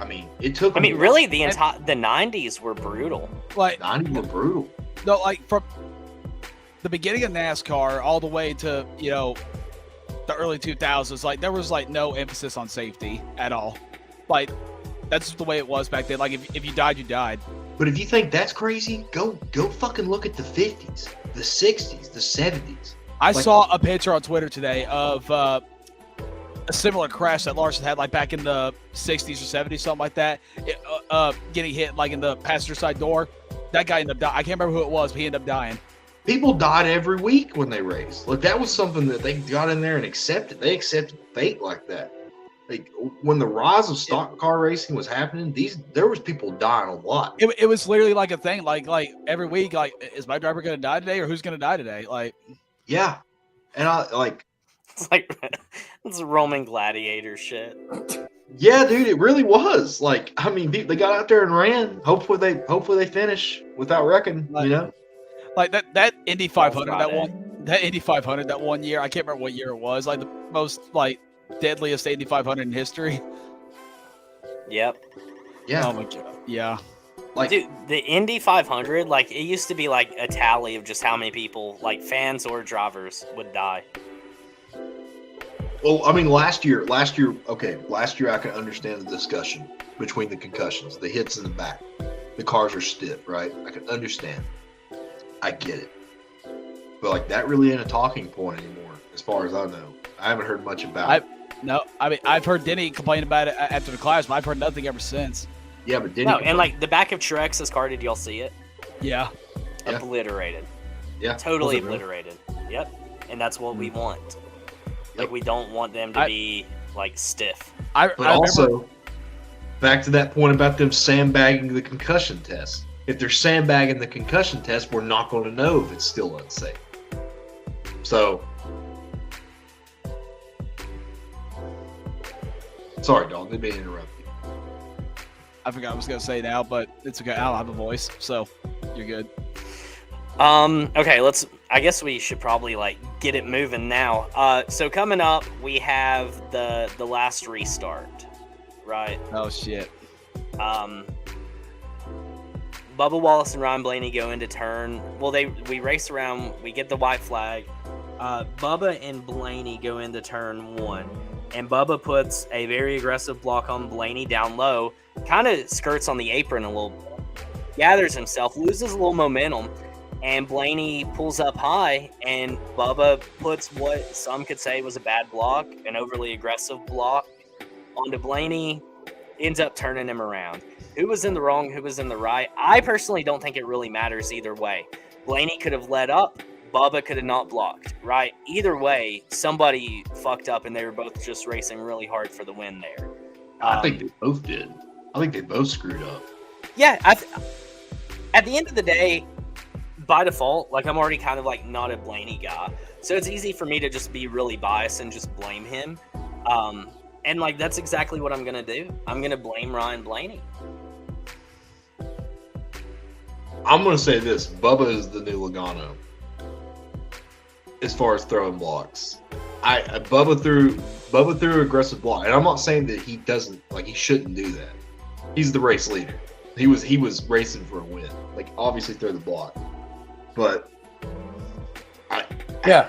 I mean, it took. I mean, them- really, the 90s were brutal. Like, 90 were brutal. no, like from the beginning of NASCAR all the way to, you know, the early 2000s, like there was like no emphasis on safety at all. Like that's the way it was back then. Like if you died, you died. But if you think that's crazy, go fucking look at the 50s, the 60s, the 70s. I Like- saw a picture on Twitter today of a similar crash that Larson had like back in the 60s or 70s, something like that. Getting hit like in the passenger side door. That guy ended up dying. I can't remember who it was, but he ended up dying. People died every week when they raced. Like, that was something that they got in there and accepted. They accepted fate like that. Like, when the rise of stock car racing was happening, there was people dying a lot. It was literally like a thing. Like every week, like is my driver gonna die today or who's gonna die today? Like, Yeah, and I like, It's like it's Roman gladiator shit. yeah, dude, it really was. Like, I mean, they got out there and ran. Hopefully they finish without wrecking. You know, like that Indy 500 Friday. that Indy 500 that one year. I can't remember what year it was. Like the most like deadliest Indy 500 in history. Yep. yeah, Oh my god. Yeah. like, Dude, the Indy 500, like it used to be like a tally of just how many people, like fans or drivers, would die. well, I mean, last year, I can understand the discussion between the concussions, the hits in the back, the cars are stiff, right? I can understand. I get it. But like, that really ain't a talking point anymore, as far as I know. I haven't heard much about it. No, I mean I've heard Denny complain about it after the clash, but I've heard nothing ever since. Yeah, but didn't No, and like the back of Truex's car, did y'all see it? Yeah. Yeah. Obliterated. yeah, Totally Was it really? obliterated. Yep. And that's what we want. Like Yep. we don't want them to I- be like stiff. I But remember, also, back to that point about them sandbagging the concussion test. If they're sandbagging the concussion test, we're not going to know if it's still unsafe. So, sorry, dog. Didn't mean to interrupt you. I forgot what I was gonna say now, but it's okay. I don't have a voice, so you're good. Okay, I guess we should probably like get it moving now. So coming up we have the last restart, right? Oh shit. Bubba Wallace and Ryan Blaney go into turn. Well, we race around, we get the white flag. Bubba and Blaney go into turn 1. And Bubba puts a very aggressive block on Blaney down low, kind of skirts on the apron a little, gathers himself, loses a little momentum, and Blaney pulls up high, and Bubba puts what some could say was a bad block, an overly aggressive block, onto Blaney, ends up turning him around. Who was in the wrong, who was in the right? I personally don't think it really matters either way. Blaney could have led up. Bubba could have not blocked, right? Either way, somebody fucked up, and they were both just racing really hard for the win there. I think they both did. I think they both screwed up. Yeah, at the end of the day, by default, like, I'm already kind of like not a Blaney guy, so it's easy for me to just be really biased and just blame him. And like, that's exactly what I'm gonna do. I'm gonna blame Ryan Blaney. I'm gonna say this: Bubba is the new Logano as far as throwing blocks. Bubba threw aggressive block, and I'm not saying that he doesn't, like, he shouldn't do that. He's the race leader. He was racing for a win. Like, obviously throw the block, but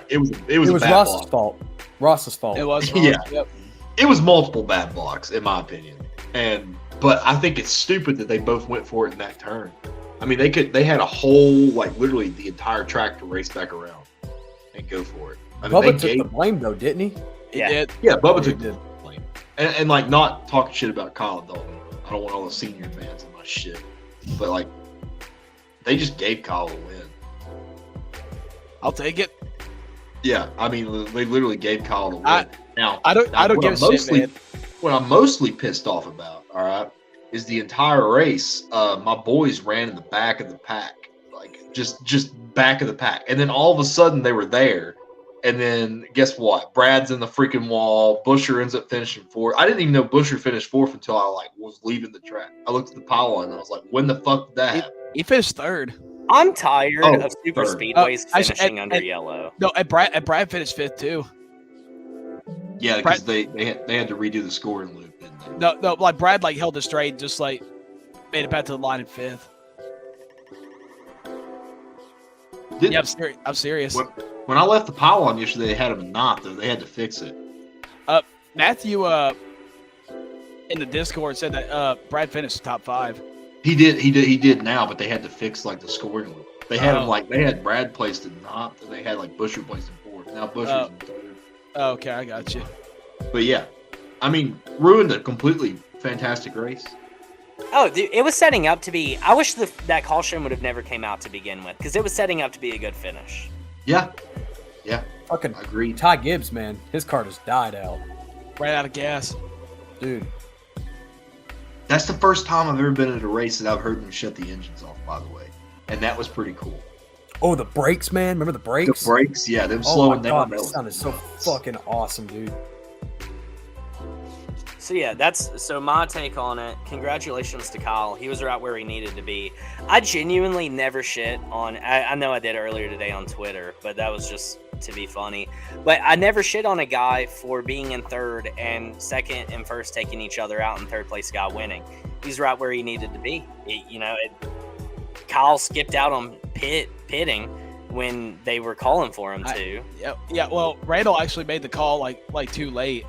it was a bad Ross's block. fault. Ross's fault. It was. Yeah. Yep. It was multiple bad blocks, in my opinion. But I think it's stupid that they both went for it in that turn. I mean, they had a whole, like, literally the entire track to race back around and go for it. I mean, Bubba took the blame though, didn't he? He Yeah. did. Yeah, Bubba He took the did. blame. And like, not talking shit about Kyle Dalton. I don't want all the senior fans on my shit. But, like, they just gave Kyle a win. I'll take it. Yeah, I mean, they literally gave Kyle a win. I don't give a shit, man. What I'm mostly pissed off about, all right, is the entire race. My boys ran in the back of the pack, like just back of the pack, and then all of a sudden they were there, and then guess what? Brad's in the freaking wall. Busher ends up finishing fourth. I didn't even know Busher finished fourth until I was leaving the track. I looked at the pile and I was like, when the fuck did that happen? He finished third. I'm tired of super third. speedways Actually, finishing and- under yellow. No, and Brad finished fifth too. Yeah, because they had to redo the scoring loop, didn't they? No, like Brad like held it straight, and just like made it back to the line in fifth. Didn't- Yeah, I'm serious. When I left the pylon yesterday, they had him in ninth, though. They had to fix it. Matthew in the Discord said that Brad finished top 5. He did now, but they had to fix, like, the scoring loop. They had him, Oh. like, they had Brad placed in ninth, and they had, like, Busher placed in fourth. Now Busher's in third. Oh, okay, I got you. But yeah, I mean, ruined a completely fantastic race. Oh, dude, it was setting up to be. I wish that caution would have never came out to begin with, because it was setting up to be a good finish. Yeah, Fucking I agree. Ty Gibbs, man, his car just died out, Ran out of gas. dude. That's the first time I've ever been at a race that I've heard them shut the engines off, by the way. And that was pretty cool. Oh, the brakes, man. Remember the brakes? The brakes, yeah, them Oh slowing my down. god, that that was sounded so nuts. fucking awesome, dude. So yeah, so my take on it. Congratulations to Kyle. He was right where he needed to be. I genuinely never shit on. I know I did earlier today on Twitter, but that was just to be funny. But I never shit on a guy for being in third and second and first taking each other out, and third place guy winning. He's right where he needed to be. Kyle skipped out on pitting when they were calling for him to. Yeah. Well, Randall actually made the call like too late,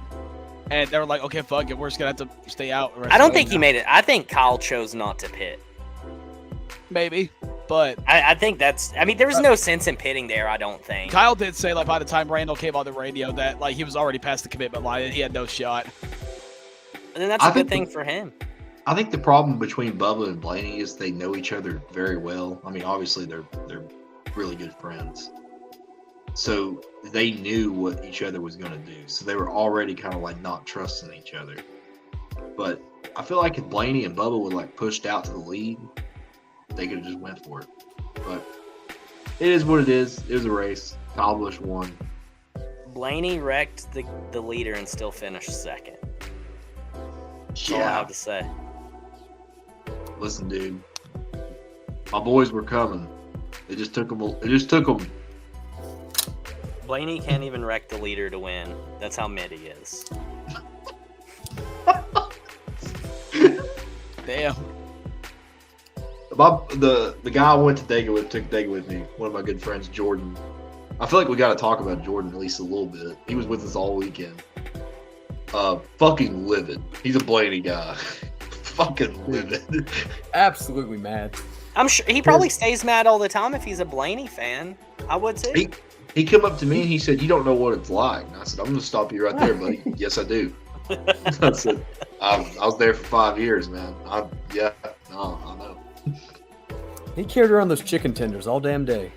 and they were like, "Okay, fuck it, we're just gonna have to stay out." the rest I don't of the think way he now." made it. I think Kyle chose not to pit. Maybe, but I think that's. I mean, there was no sense in pitting there. I don't think. Kyle did say like by the time Randall came on the radio that like he was already past the commitment line and he had no shot. And then that's I a good think thing for him. I think the problem between Bubba and Blaney is they know each other very well. I mean, obviously they're really good friends, so they knew what each other was going to do. So they were already kind of like not trusting each other. But I feel like if Blaney and Bubba would like pushed out to the lead, they could have just went for it. But it is what it is. It was a race. Kyle Busch won. Blaney wrecked the leader and still finished second. That's all I have to say. Listen, dude. My boys were coming. It just took them. Blaney can't even wreck the leader to win. That's how mid he is. Damn. The guy I went to Dega with took Dega with me. One of my good friends, Jordan. I feel like we got to talk about Jordan at least a little bit. He was with us all weekend. Fucking livid. He's a Blaney guy. Fucking livid. Absolutely mad. I'm sure he probably stays mad all the time if he's a Blaney fan. I would too. He come up to me and he said, "You don't know what it's like." And I said, "I'm going to stop you right there, buddy." "Yes, I do." I said, I was there for 5 years, man. I know. He carried around those chicken tenders all damn day.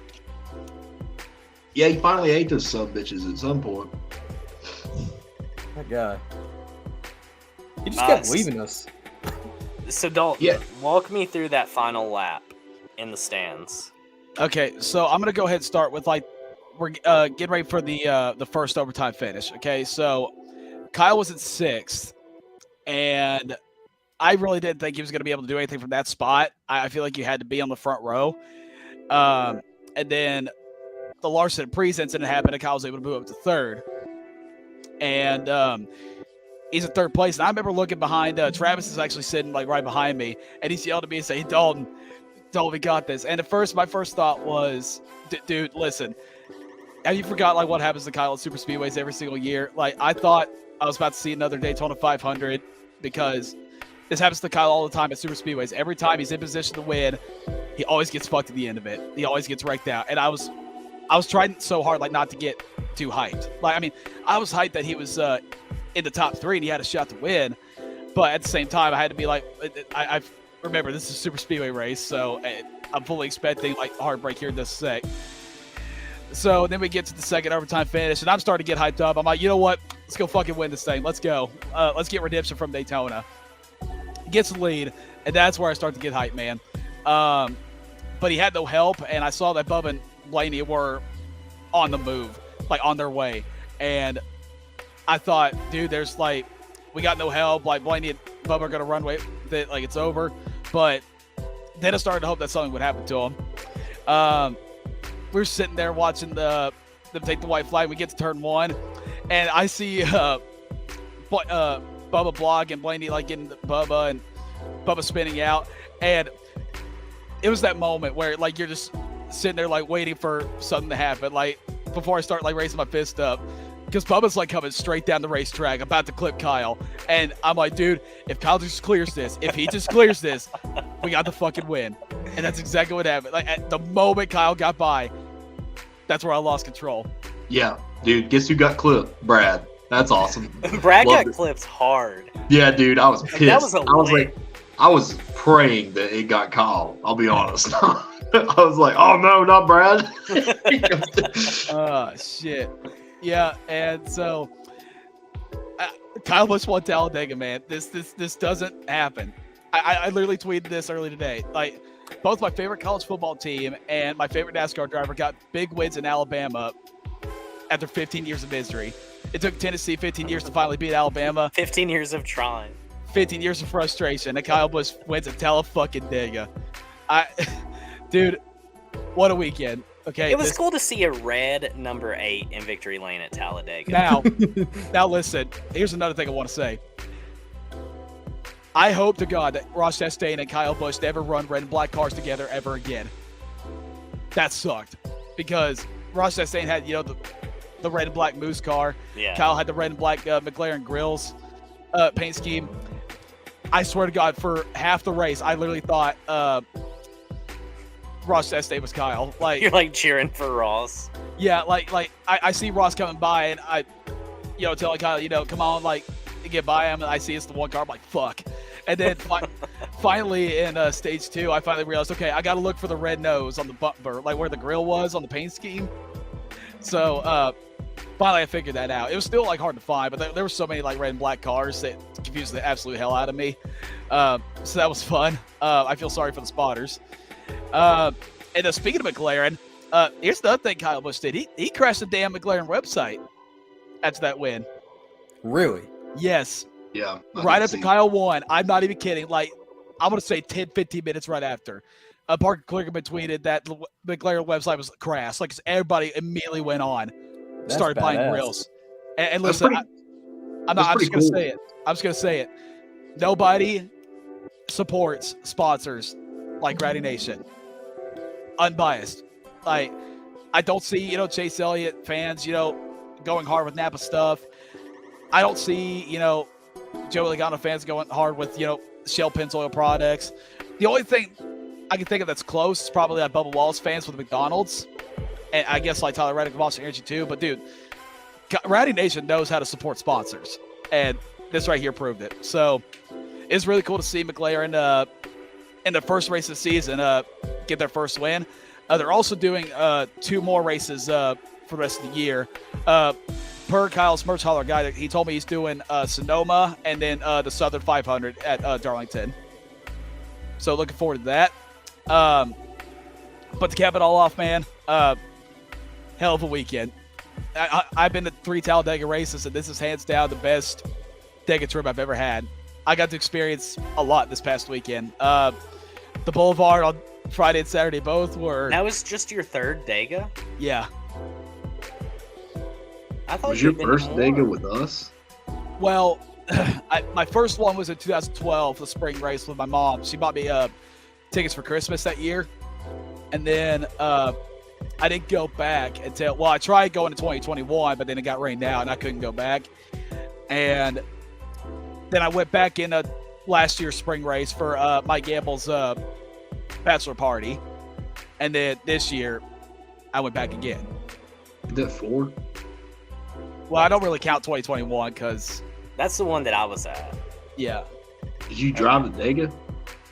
Yeah, he finally ate those sub bitches at some point. That guy. He just kept Nice. leaving us. So Dalton, Yeah. walk me through that final lap in the stands. Okay, so I'm gonna go ahead and start with we're getting ready for the first overtime finish. Okay, so Kyle was in 6th, and I really didn't think he was gonna be able to do anything from that spot. I feel like you had to be on the front row, and then the Larson and Priest incident happened, and Kyle was able to move up to 3rd, and he's in 3rd place. And I remember looking behind. Travis is actually sitting like right behind me, and he's yelled at me and saying, "Hey, Dalton, we got this." And at first, my first thought was, dude, listen, have you forgot like what happens to Kyle at super speedways every single year? Like, I thought I was about to see another Daytona 500 because this happens to Kyle all the time at super speedways. Every time he's in position to win, he always gets fucked at the end of it. He always gets wrecked out. And I was trying so hard like not to get too hyped. Like, I mean, I was hyped that he was in the top 3 and he had a shot to win, but at the same time, I had to be like, I remember this is a super speedway race, so I'm fully expecting like a heartbreak here in this sec. So then we get to the second overtime finish, and I'm starting to get hyped up. I'm like, you know what? Let's go fucking win this thing. Let's go. Let's get redemption from Daytona. Gets the lead, and that's where I start to get hyped, man. But he had no help, and I saw that Bubba and Blaney were on the move, like on their way. And I thought, dude, there's like, we got no help. Like, Blaney and Bubba are going to run away with it, like it's over. But then I started to hope that something would happen to him. We're sitting there watching them take the white flag. We get to turn 1, and I see Bubba blog and Blaney like getting Bubba and Bubba spinning out. And it was that moment where like you're just sitting there like waiting for something to happen. Like before I start like raising my fist up, because Bubba's like coming straight down the racetrack, about to clip Kyle. And I'm like, dude, if Kyle just clears this, we got the fucking win. And that's exactly what happened. Like at the moment Kyle got by, that's where I lost control. Yeah, dude. Guess who got clipped? Brad. That's awesome. Brad Loved got it. clipped hard. Yeah, dude. I was pissed. That was a I was win. like, I was praying that it got Kyle. I'll be honest. I was like, oh no, not Brad. Shit. Yeah, and so Kyle Busch won Talladega, man. This doesn't happen. I literally tweeted this early today. Like, both my favorite college football team and my favorite NASCAR driver got big wins in Alabama after 15 years of misery. It took Tennessee 15 years to finally beat Alabama. 15 years of trying. 15 years of frustration, and Kyle Busch wins at Talladega. Dude, what a weekend. Okay, It was cool to see a red number 8 in victory lane at Talladega. Now listen, here's another thing I want to say. I hope to God that Ross Chastain and Kyle Busch never run red and black cars together ever again. That sucked, because Ross Chastain had, the red and black Moose car. Yeah. Kyle had the red and black McLaren grills paint scheme. I swear to God, for half the race, I literally thought Ross Chastain was Kyle. Like, You're like cheering for Ross. yeah, like I see Ross coming by, and I, tell Kyle, come on, like, get by him, and I see it's the one car. I'm like, fuck. And then finally in stage 2, I finally realized, okay, I got to look for the red nose on the bumper, like where the grill was on the paint scheme. So finally I figured that out. It was still like hard to find, but there were so many like red and black cars that confused the absolute hell out of me. So that was fun. I feel sorry for the spotters. And speaking of McLaren, here's the other thing Kyle Busch did. He crashed the damn McLaren website after that win. Really? Yes. Yeah. Right after Kyle won. I'm not even kidding. Like, I'm going to say 10, 15 minutes right after. Parker Kligerman tweeted that the McLaren website was crashed. Like, everybody immediately went on, started buying badass. grills. And listen, I'm just going to say it. I'm just going to say it. Nobody supports sponsors like Ratty Nation. Unbiased. Like, I don't see, Chase Elliott fans, going hard with Napa stuff. I don't see, Joey Logano fans going hard with, Shell Pennzoil products. The only thing I can think of that's close is probably like Bubba Wallace fans with McDonald's. And I guess like Tyler Reddick with Monster Energy too. But dude, Ratty Nation knows how to support sponsors. And this right here proved it. So it's really cool to see McLaren in the first race of the season get their first win. They're also doing 2 more races for the rest of the year. Per Kyle's merch hauler guy, he told me he's doing Sonoma and then the Southern 500 at Darlington. So looking forward to that. But to cap it all off, man, hell of a weekend. I've been to 3 Talladega races, and this is hands down the best Dega trip I've ever had. I got to experience a lot this past weekend. The Boulevard on Friday and Saturday both were. That was just your 3rd Dega? Yeah. I thought Was you'd your been first more. Dega with us? Well, my first one was in 2012, the spring race with my mom. She bought me tickets for Christmas that year. And then I didn't go back until, well, I tried going to 2021, but then it got rained out and I couldn't go back. And then I went back in last year's spring race for Mike Gamble's bachelor party. And then this year, I went back again. Is that 4? Well, I don't really count 2021 because, That's the one that I was at. yeah, Did you drive the Dega?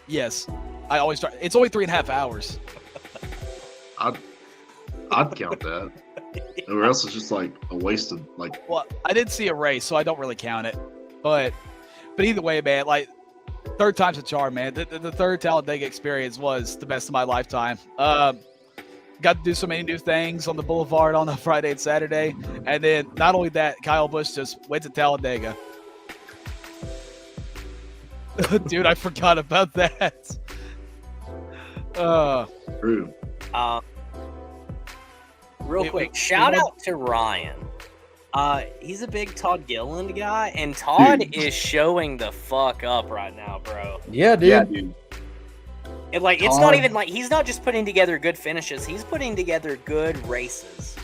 yes. I always try. It's only 3.5 hours. I'd count that. Or else it's just like a waste of like. Well, I didn't see a race, so I don't really count it. But either way, man, like 3rd time's a charm, man. The 3rd Talladega experience was the best of my lifetime. Got to do so many new things on the Boulevard on a Friday and Saturday, and then not only that, Kyle Busch just went to Talladega. Dude, I forgot about that. True. Real We- quick, we shout went- out to Ryan. He's a big Todd Gilliland guy, and Todd is showing the fuck up right now, bro. Yeah, dude. Yeah, dude. And like, it's not Todd- even like he's not just putting together good finishes; he's putting together good races.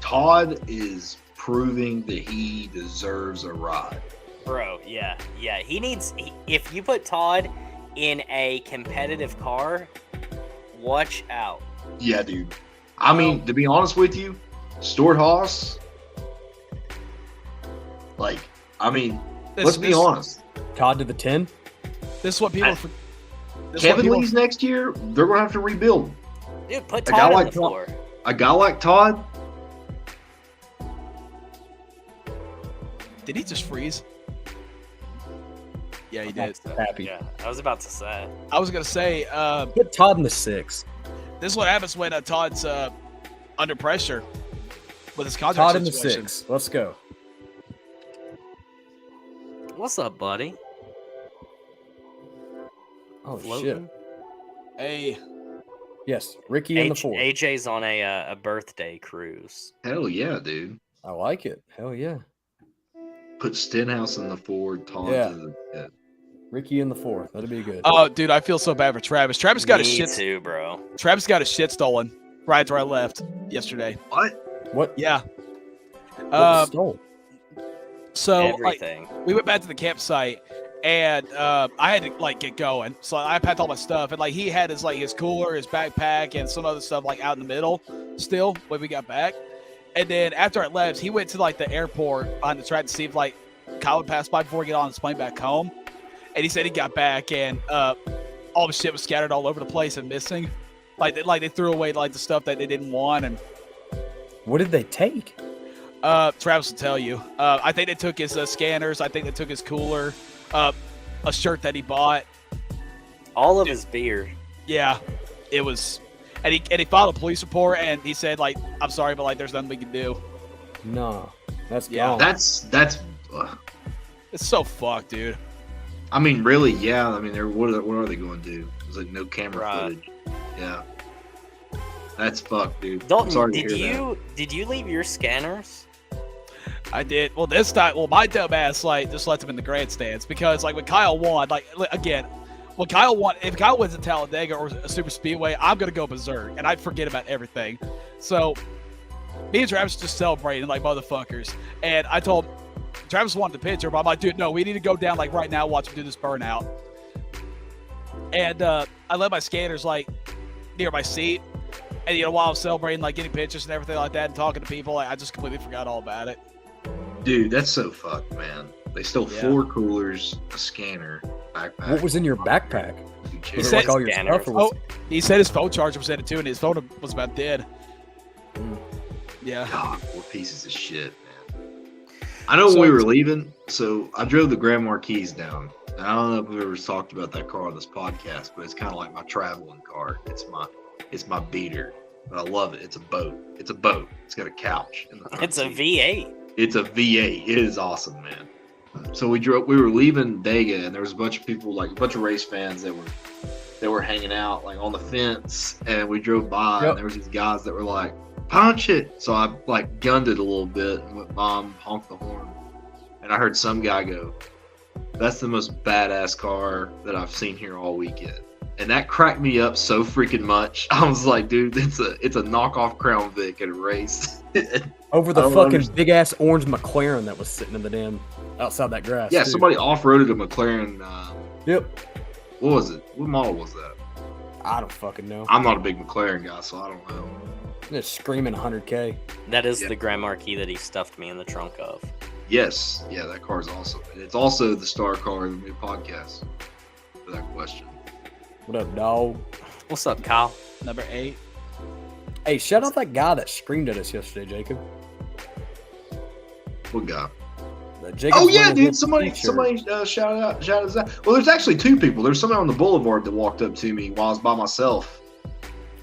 Todd is proving that he deserves a ride. Bro, yeah. If you put Todd in a competitive car, watch out. Yeah, dude. I mean, to be honest with you, Stuart Haas. Like, I mean, let's be honest. Todd to the 10. This is what people. this is what Kevin people- Lee's next year, they're gonna have to rebuild. Dude, put A guy Todd on like the Todd- floor. A guy like Todd, Did he just freeze? Yeah, he did. Happy. Yeah, I was about to say. I was gonna say, Put Todd in the 6. this is what happens when Todd's under pressure with his contract Todd in the situation. 6. Let's go. What's up, buddy? Oh, shit. Floating? Hey, Yes, Ricky in the 4. AJ's on a birthday cruise. hell yeah, dude. I like it. Hell yeah. Put Stenhouse in the 4, Todd Yeah. to the 10. Ricky in the 4. That'd be good. oh, dude, I feel so bad for Travis. Travis got his Me shit. too, bro. Travis got his shit stolen right after I left yesterday. What? What? Yeah. What stole? So like, Everything. we went back to the campsite, and I had to like get going. So I packed all my stuff, and like he had his cooler, his backpack, and some other stuff like out in the middle still when we got back. And then after I left, he went to like the airport behind the track to see if like Kyle would pass by before he got on his plane back home. And he said he got back and all the shit was scattered all over the place and missing. Like they threw away like the stuff that they didn't want. And What did they take? Travis will tell you. I think they took his scanners. I think they took his cooler, a shirt that he bought. All of his beer. Yeah, it was. And he filed a police report, and he said like, "I'm sorry, but like, there's nothing we can do." No. That's Yeah. gone. That's. It's so fucked, dude. I mean, really, yeah. I mean, what are they going to do? There's like no camera Right. footage. Yeah. That's fucked, dude. I'm Dalton, sorry to did hear you leave your scanners? I did. Well, this time, my dumb ass like just left him in the grandstands because like when Kyle won, like again, when Kyle won, if Kyle wins at Talladega or a super speedway, I'm gonna go berserk and I'd forget about everything. So me and Travis just celebrating like motherfuckers, and I told Travis wanted the picture, but I'm like, dude, no, we need to go down like right now, watch him do this burnout. And I left my scanners like near my seat, and you know while I was celebrating, like getting pictures and everything like that, and talking to people, like, I just completely forgot all about it. that. Dude, that's so fucked, man. They stole Yeah. 4 coolers, a scanner, backpack. What was in your backpack? Two Was said it like all your scanners. stuff? Or was... He said his phone charger was in it too, and his phone was about dead. Mm. Yeah. God, we're pieces of shit, man. I know when we were leaving, so I drove the Grand Marquis down. And I don't know if we've ever talked about that car on this podcast, but it's kind of like my traveling car. It's my beater. But I love it. It's a boat. It's got a couch in the front It's a seat. V8. It's a V8. It is awesome, man. So we were leaving Dega, and there was a bunch of people, like a bunch of race fans that were hanging out like on the fence, and we drove by, and there was these guys that were like, punch it. So I like gunned it a little bit and went bomb, honked the horn, and I heard some guy go, "That's the most badass car that I've seen here all weekend." And that cracked me up so freaking much. I was like, dude, it's a knockoff Crown Vic at a race. Over the fucking big ass orange McLaren that was sitting in the damn outside that grass. Yeah, too. somebody off-roaded a McLaren. Yep. What was it? What model was that? I don't fucking know. I'm not a big McLaren guy, so I don't know. Just screaming 100K. That is Yeah. the Grand Marquis that he stuffed me in the trunk of. Yes, yeah, that car is awesome. And it's also the star car of the new podcast. For that question. What up, dog? What's up, Kyle? Number 8. Hey, shout out that guy that screamed at us yesterday, Jacob. What guy? Jacob's Oh yeah, wearing dude! his Somebody shout out that. Well, there's actually 2 people. There's somebody on the boulevard that walked up to me while I was by myself.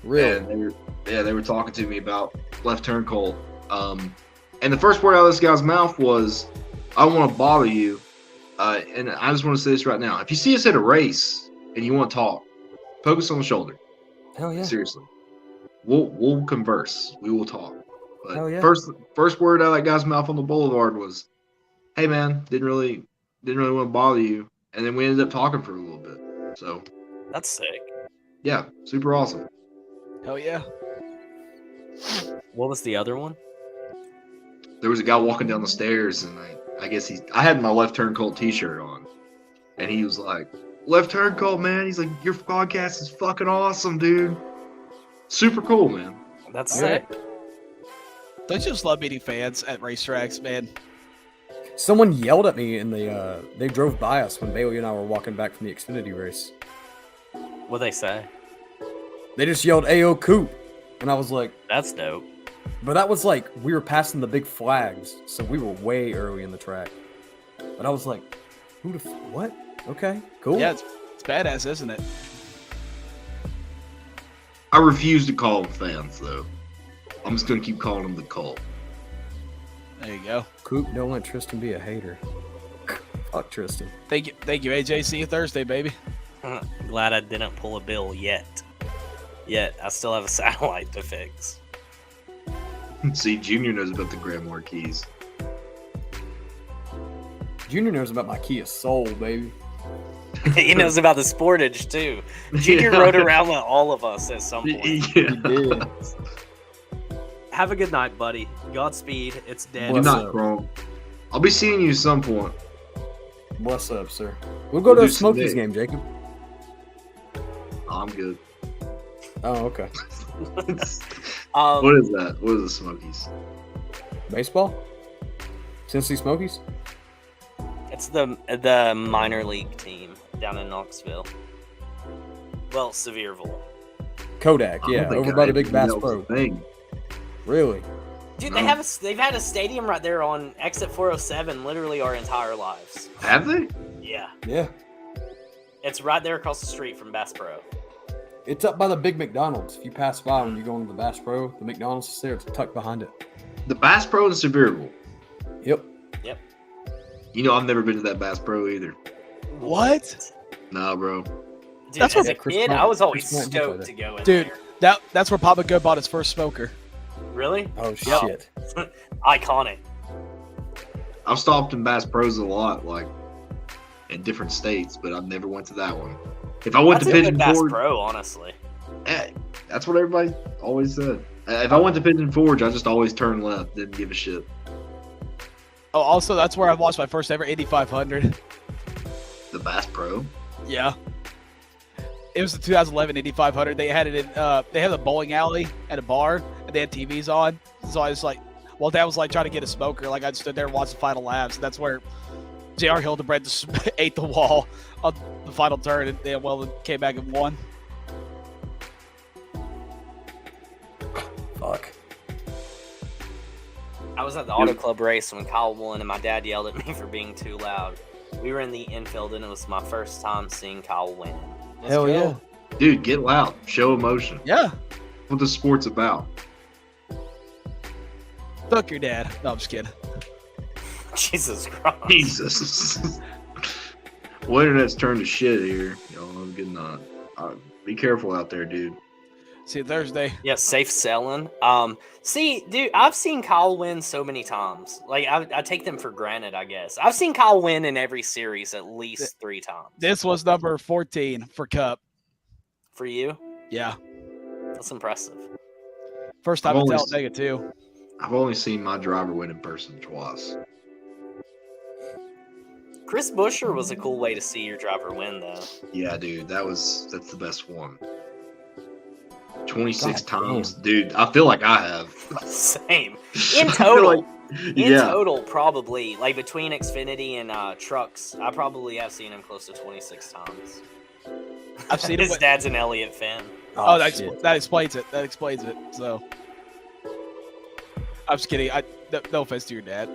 Really? And they were talking to me about left turn Colt. And the first word out of this guy's mouth was, "I don't want to bother you." And I just want to say this right now: if you see us at a race and you want to talk, poke us on the shoulder. Hell yeah. Seriously, we'll converse. We will talk. But Hell yeah. first word out of that guy's mouth on the boulevard was, "Hey man, didn't really want to bother you," and then we ended up talking for a little bit. So That's sick. yeah, super awesome. Hell yeah. What was the other one? There was a guy walking down the stairs, and I guess I had my left turn Colt t-shirt on, and he was like, "Left turn Colt, man." He's like, "Your podcast is fucking awesome, dude. Super cool, man." That's Yeah. sick. Don't you just love meeting fans at racetracks, man? Someone yelled at me in they drove by us when Bailey and I were walking back from the Xfinity race. What'd they say? They just yelled, "Ayo, Coop." And I was like, That's dope. but that was like, we were passing the big flags, so we were way early in the track. But I was like, what? Okay, cool. Yeah, it's badass, isn't it? I refuse to call them fans, though. I'm just gonna keep calling them the Colt. There you go. Coop, don't let Tristan be a hater. Fuck Tristan. Thank you, AJ. See you Thursday, baby. Glad I didn't pull a bill yet. I still have a satellite to fix. See, Junior knows about the Grand Marquis. Junior knows about my Kia Soul, baby. He knows about the Sportage too. Junior rode around with all of us at some point. He Yeah. did. Have a good night, buddy. Godspeed. It's dead. You're What's not up? wrong. I'll be seeing you at some point. What's up, sir? We'll go to We'll a do some Smokies day. game, Jacob. I'm good. Oh, okay. What is that? What is the Smokies? Baseball? Tennessee Smokies? It's the minor league team down in Knoxville. Well, Sevierville. Kodak, I don't yeah, think over I by the even Big knew Bass that was a Pro. thing. Really? Dude, No. they've had a stadium right there on exit 407 literally our entire lives. Have they? Yeah. Yeah. It's right there across the street from Bass Pro. It's up by the big McDonald's. If you pass by when you go into the Bass Pro, the McDonald's is there. It's tucked behind it. The Bass Pro and Sevierville. Yep. You know, I've never been to that Bass Pro either. What? Nah, bro. Dude, That's as what- a Chris kid, Plant- I was always Chris Plant stoked did to go in Dude. there. That's where Papa Go bought his first smoker. Really? Oh, Yeah. shit. Iconic. I've stopped in Bass Pros a lot, like in different states, but I've never went to that one. If I went That's to a good Pigeon Bass Forge, Pro, honestly. that's what everybody always said. If I went to Pigeon Forge, I just always turned left, didn't give a shit. Oh, also, that's where I watched my first ever 8500. The Bass Pro. Yeah. It was the 2011 8500. They had it in, they had a bowling alley and a bar, and they had TVs on. So I was like, well, Dad was like trying to get a smoker. Like I stood there and watched the final laps. And that's where J.R. Hildebrand just ate the wall on the final turn, and they came back and won. Fuck. was at the auto club race when Kyle won, and my dad yelled at me for being too loud. We were in the infield, and it was my first time seeing Kyle win. Hell yeah. Dude, get loud. Show emotion. Yeah. What the sport's about. Fuck your dad. No, I'm just kidding. Jesus Christ. Jesus. Well, internet's turned to shit here. Y'all, I'm getting not. Be careful out there, dude. See you Thursday. Yeah, safe selling. See, dude, I've seen Kyle win so many times. Like, I take them for granted, I guess. I've seen Kyle win in every series at least 3 times. This was number 14 for Cup. For you? Yeah. That's impressive. First time I've in only Talladega, too. I've only seen my driver win in person twice. Chris Buescher was a cool way to see your driver win, though. Yeah, dude, that's the best one. 26 God times, damn. dude. I feel like I have. Same. In I feel total. like- In yeah. total, probably. Like, between Xfinity and trucks, I probably have seen him close to 26 times. I've seen His him. dad's an Elliott fan. Oh, shit. that explains it. That explains it. So, I'm just kidding. No offense to your dad.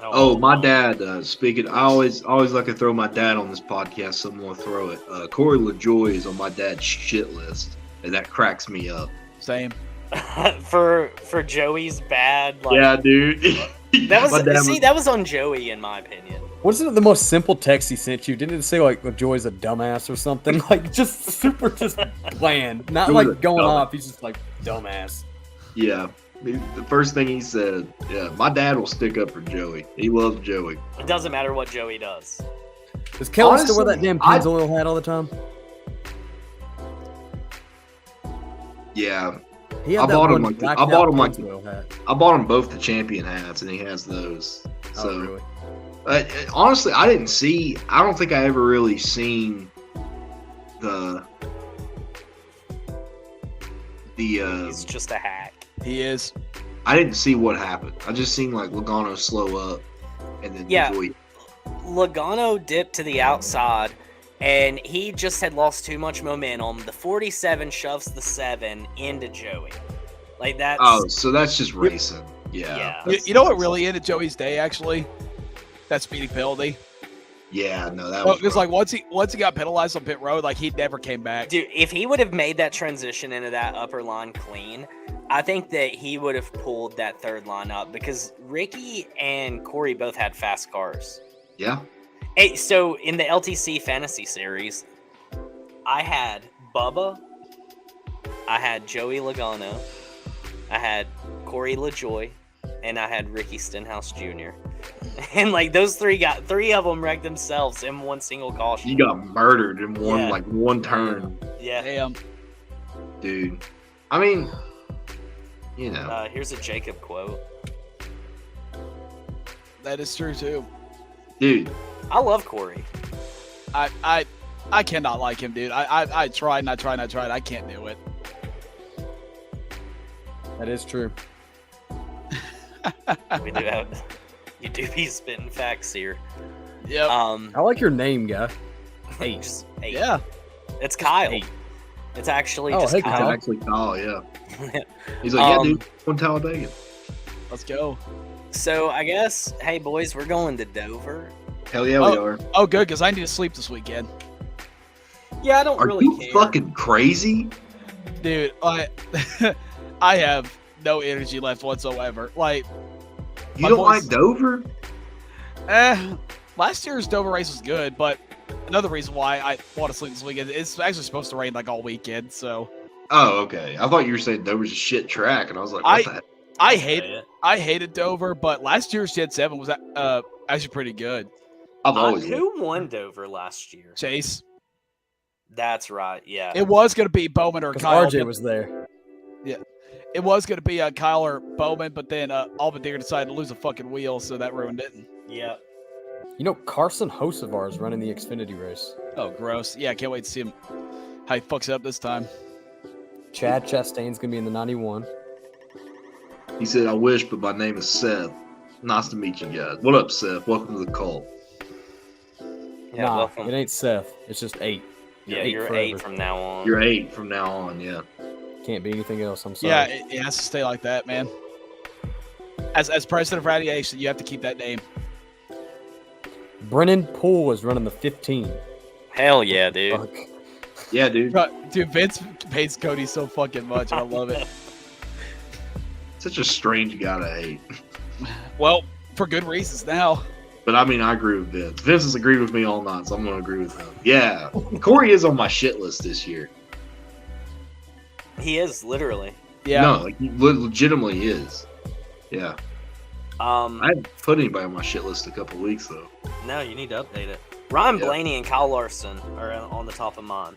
Oh, my dad. Speaking, I always like to throw my dad on this podcast. So I'm gonna throw it. Corey LaJoy is on my dad's shit list, and that cracks me up. Same. for Joey's bad. Like, Yeah, dude. That My dad was that was on Joey, in my opinion. Wasn't it the most simple text he sent you? Didn't it say like Joy's a dumbass or something? Like just super just bland. Not Joey's a like going dumbass. off. He's just like dumbass. Yeah. The first thing he said, yeah, my dad will stick up for Joey. He loves Joey. It doesn't matter what Joey does. Does Kelly still wear that Honestly, damn Pennzoil hat all the time? Yeah, He had I that bought him one like the- blacked I bought out him like- Pennzoil hat. I bought him both the champion hats, and he has those. So Oh, really? honestly, I don't think I ever really seen the He's just a hack. He is. I didn't see what happened. I just seen like Logano slow up, and then Yeah. Joey. Logano dipped to the outside, and he just had lost too much momentum. The 47 shoves the 7 into Joey. Like, that's... Oh, so that's just racing. Yeah. Yeah. that's- You know what really ended Joey's day, actually? That speeding penalty. Yeah, no, that was Because like once he got penalized on pit road, like he never came back. Dude, if he would have made that transition into that upper line clean, I think that he would have pulled that third line up, because Ricky and Corey both had fast cars. yeah. Hey, so in the LTC Fantasy Series, I had Bubba, I had Joey Logano, I had Corey LaJoy, and I had Ricky Stenhouse Jr. And like those three of them wrecked themselves in one single caution. You got murdered in Yeah. one turn, Yeah. Damn. dude. I mean, you know. Here's a Jacob quote. That is true too. Dude, I love Corey. I cannot like him, dude. I tried and I tried and I tried. I can't do it. That is true. We do have you do be spitting facts here. Yep. I like your name, guy. Hey. Just, hey, Yeah. it's Kyle. Hey. It's actually Oh, just hey, it's Kyle. actually Kyle, yeah. He's like, yeah, dude, on Talladega. Let's go. So I guess, hey boys, we're going to Dover. Hell yeah, we are. Oh, good, because I need to sleep this weekend, Yeah, I don't Are really you care. fucking crazy? dude. I have no energy left whatsoever. Like, You My don't boys- like Dover? last year's Dover race was good, but another reason why I want to sleep this weekend, it's actually supposed to rain like all weekend, so Oh, okay. I thought you were saying Dover's a shit track, and I was like, what the heck? I That's hate it. I hated Dover, but last year's Gen 7 was actually pretty good. I've always liked Who won Dover last year? Chase. That's right. Yeah. It was going to be Bowman or Because Kyle. RJ but- was there. It was going to be Kyle or Bowman, but then Allmendinger decided to lose a fucking wheel, so that ruined it. Yeah. You know, Carson Hocevar is running the Xfinity race. Oh, gross. Yeah, I can't wait to see him how he fucks it up this time. Chad Chastain's going to be in the 91. He said, I wish, but my name is Seth. Nice to meet you guys. What up, Seth? Welcome to the cult. Yeah. nah, welcome. it ain't Seth. It's just 8. Yeah, eight you're forever. 8 from now on. You're 8 from now on, yeah. can't be anything else. I'm sorry. Yeah, it has to stay like that, man. As president of Radiation, you have to keep that name. Brennan Poole is running the 15. Hell yeah, dude. Fuck. Yeah, dude. Dude, Vince hates Cody so fucking much. I love it. Such a strange guy to hate. Well, for good reasons now. But I mean, I agree with Vince. Vince has agreed with me all night, so I'm going to agree with him. Yeah, Corey is on my shit list this year. He is literally. Yeah. No, like he legitimately is. Yeah. I haven't put anybody on my shit list a couple weeks though. No, you need to update it. Ryan Yeah. Blaney and Kyle Larson are on the top of mine.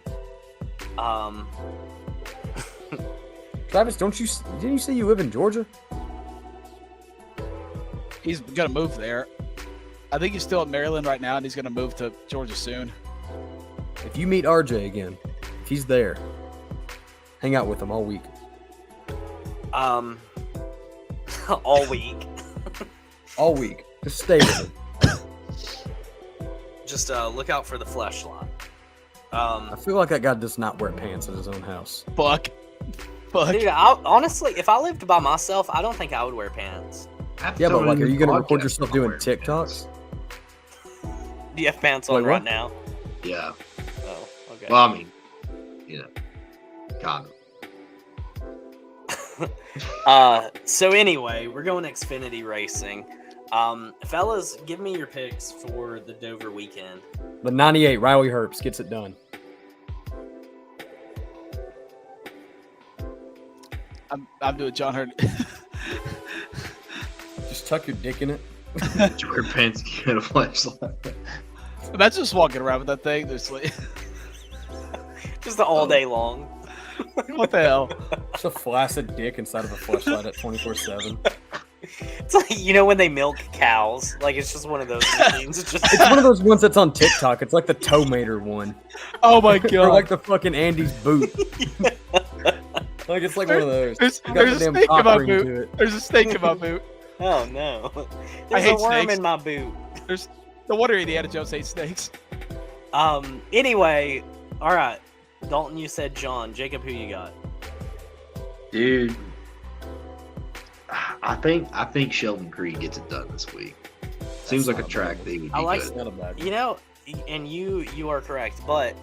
Travis, didn't you say you live in Georgia? He's going to move there. I think he's still in Maryland right now, and he's going to move to Georgia soon. If you meet RJ again, if he's there, hang out with him all week. All week. All week. Just stay with him. Just look out for the fleshlight. I feel like that guy does not wear pants in his own house. Fuck. Dude, honestly, if I lived by myself, I don't think I would wear pants. Yeah, but like, are you gonna record yourself doing TikToks? Do you have pants on Wait, right what? now? Yeah. Oh, okay. Well, I mean, kind of. So anyway, we're going Xfinity racing. Fellas, give me your picks for the Dover weekend. The 98 Riley Herbst gets it done. I'm doing John Hurt. Just tuck your dick in it. Did you wear pants? You had a flashlight. Imagine just walking around with that thing. Just like, Just all day long. what the hell? Just a flaccid dick inside of a fleshlight at 24/7. It's like, you know, when they milk cows. Like, it's just one of those machines. It's just It's one of those ones that's on TikTok. It's like the toe mater one. Oh my Or god! like the fucking Andy's boot. Like it's like one of those. There's You got a the damn snake in cock my ring boot. to it. There's a snake in my boot. oh no. There's hate a worm snakes. in my boot. No wonder Indiana Jones hates snakes. Anyway, all right. Dalton, you said John. Jacob, who you got? Dude, I think Sheldon Creed gets it done this week. Seems like a track that he would be I like good. Not a bad. You know, and you are correct, but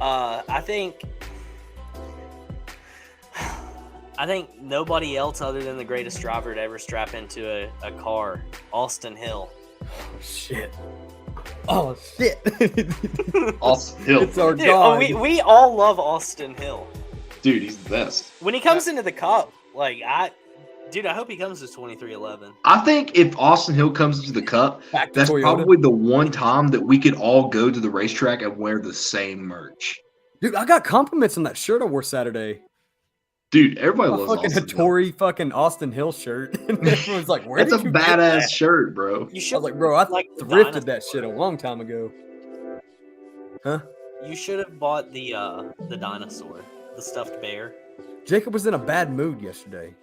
I think nobody else other than the greatest driver to ever strap into a car, Austin Hill. Oh, shit. Oh shit. Austin Hill. It's our Dude, god. we all love Austin Hill. Dude, he's the best. When he comes into the cup, like I hope he comes to 2311. I think if Austin Hill comes into the Cup, Back to that's Toyota. probably the one time that we could all go to the racetrack and wear the same merch. Dude, I got compliments on that shirt I wore Saturday. Dude, everybody A loves fucking Austin Hill. Hattori fucking Austin Hill shirt. And everyone's like, where That's a did you get badass that? shirt, bro. You I should was like, bro, I like the thrifted dinosaur. that shit a long time ago. Huh? You should have bought the dinosaur, the stuffed bear. Jacob was in a bad mood yesterday.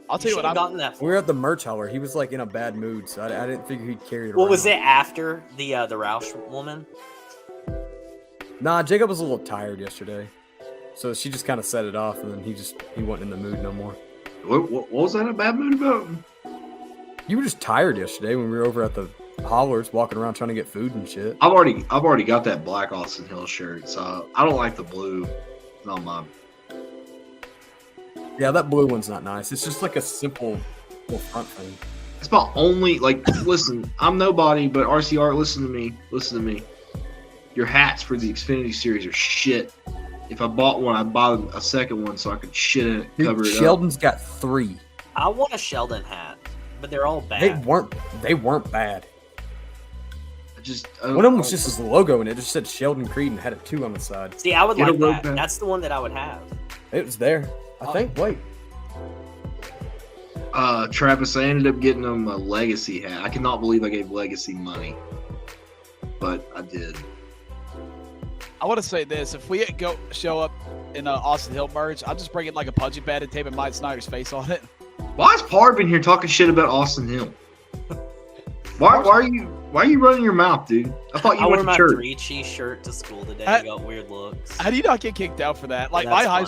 I'll tell you should what. have gotten that. We were at the merch hauler. He was like in a bad mood, so I didn't figure he'd carry it Well, around. was it after the Roush woman? Nah, Jacob was a little tired yesterday. So she just kind of set it off, and then he wasn't in the mood no more. What was that in a bad mood about? You were just tired yesterday when we were over at the haulers walking around trying to get food and shit. I've already got that black Austin Hill shirt, so I don't like the blue. It's not mine. Yeah, that blue one's not nice. It's just like a simple little front thing. It's my only listen, I'm nobody, but RCR, listen to me. Your hats for the Xfinity series are shit. If I bought one, I'd buy a second one so I could shit in it, Dude, cover it Sheldon's got 3. I want a Sheldon hat, but they're all They bad. weren't bad. up. One of them was just his logo, and it just said Sheldon Creed and had a 2 on the side. See, I would Get a like road that. band. That's the one that I would have. It was there. I think. Wait. Travis, I ended up getting him a Legacy hat. I cannot believe I gave Legacy money, but I did. I want to say this: if we show up in Austin Hill merch, I'll just bring in like a punching bag and taping Mike Snyder's face on it. Why is Parv in here talking shit about Austin Hill? Why are you running your mouth, dude? I thought I you wore went my to church. 3 shirt to school today. I got weird looks. How do you not get kicked out for that? Like That's my funny.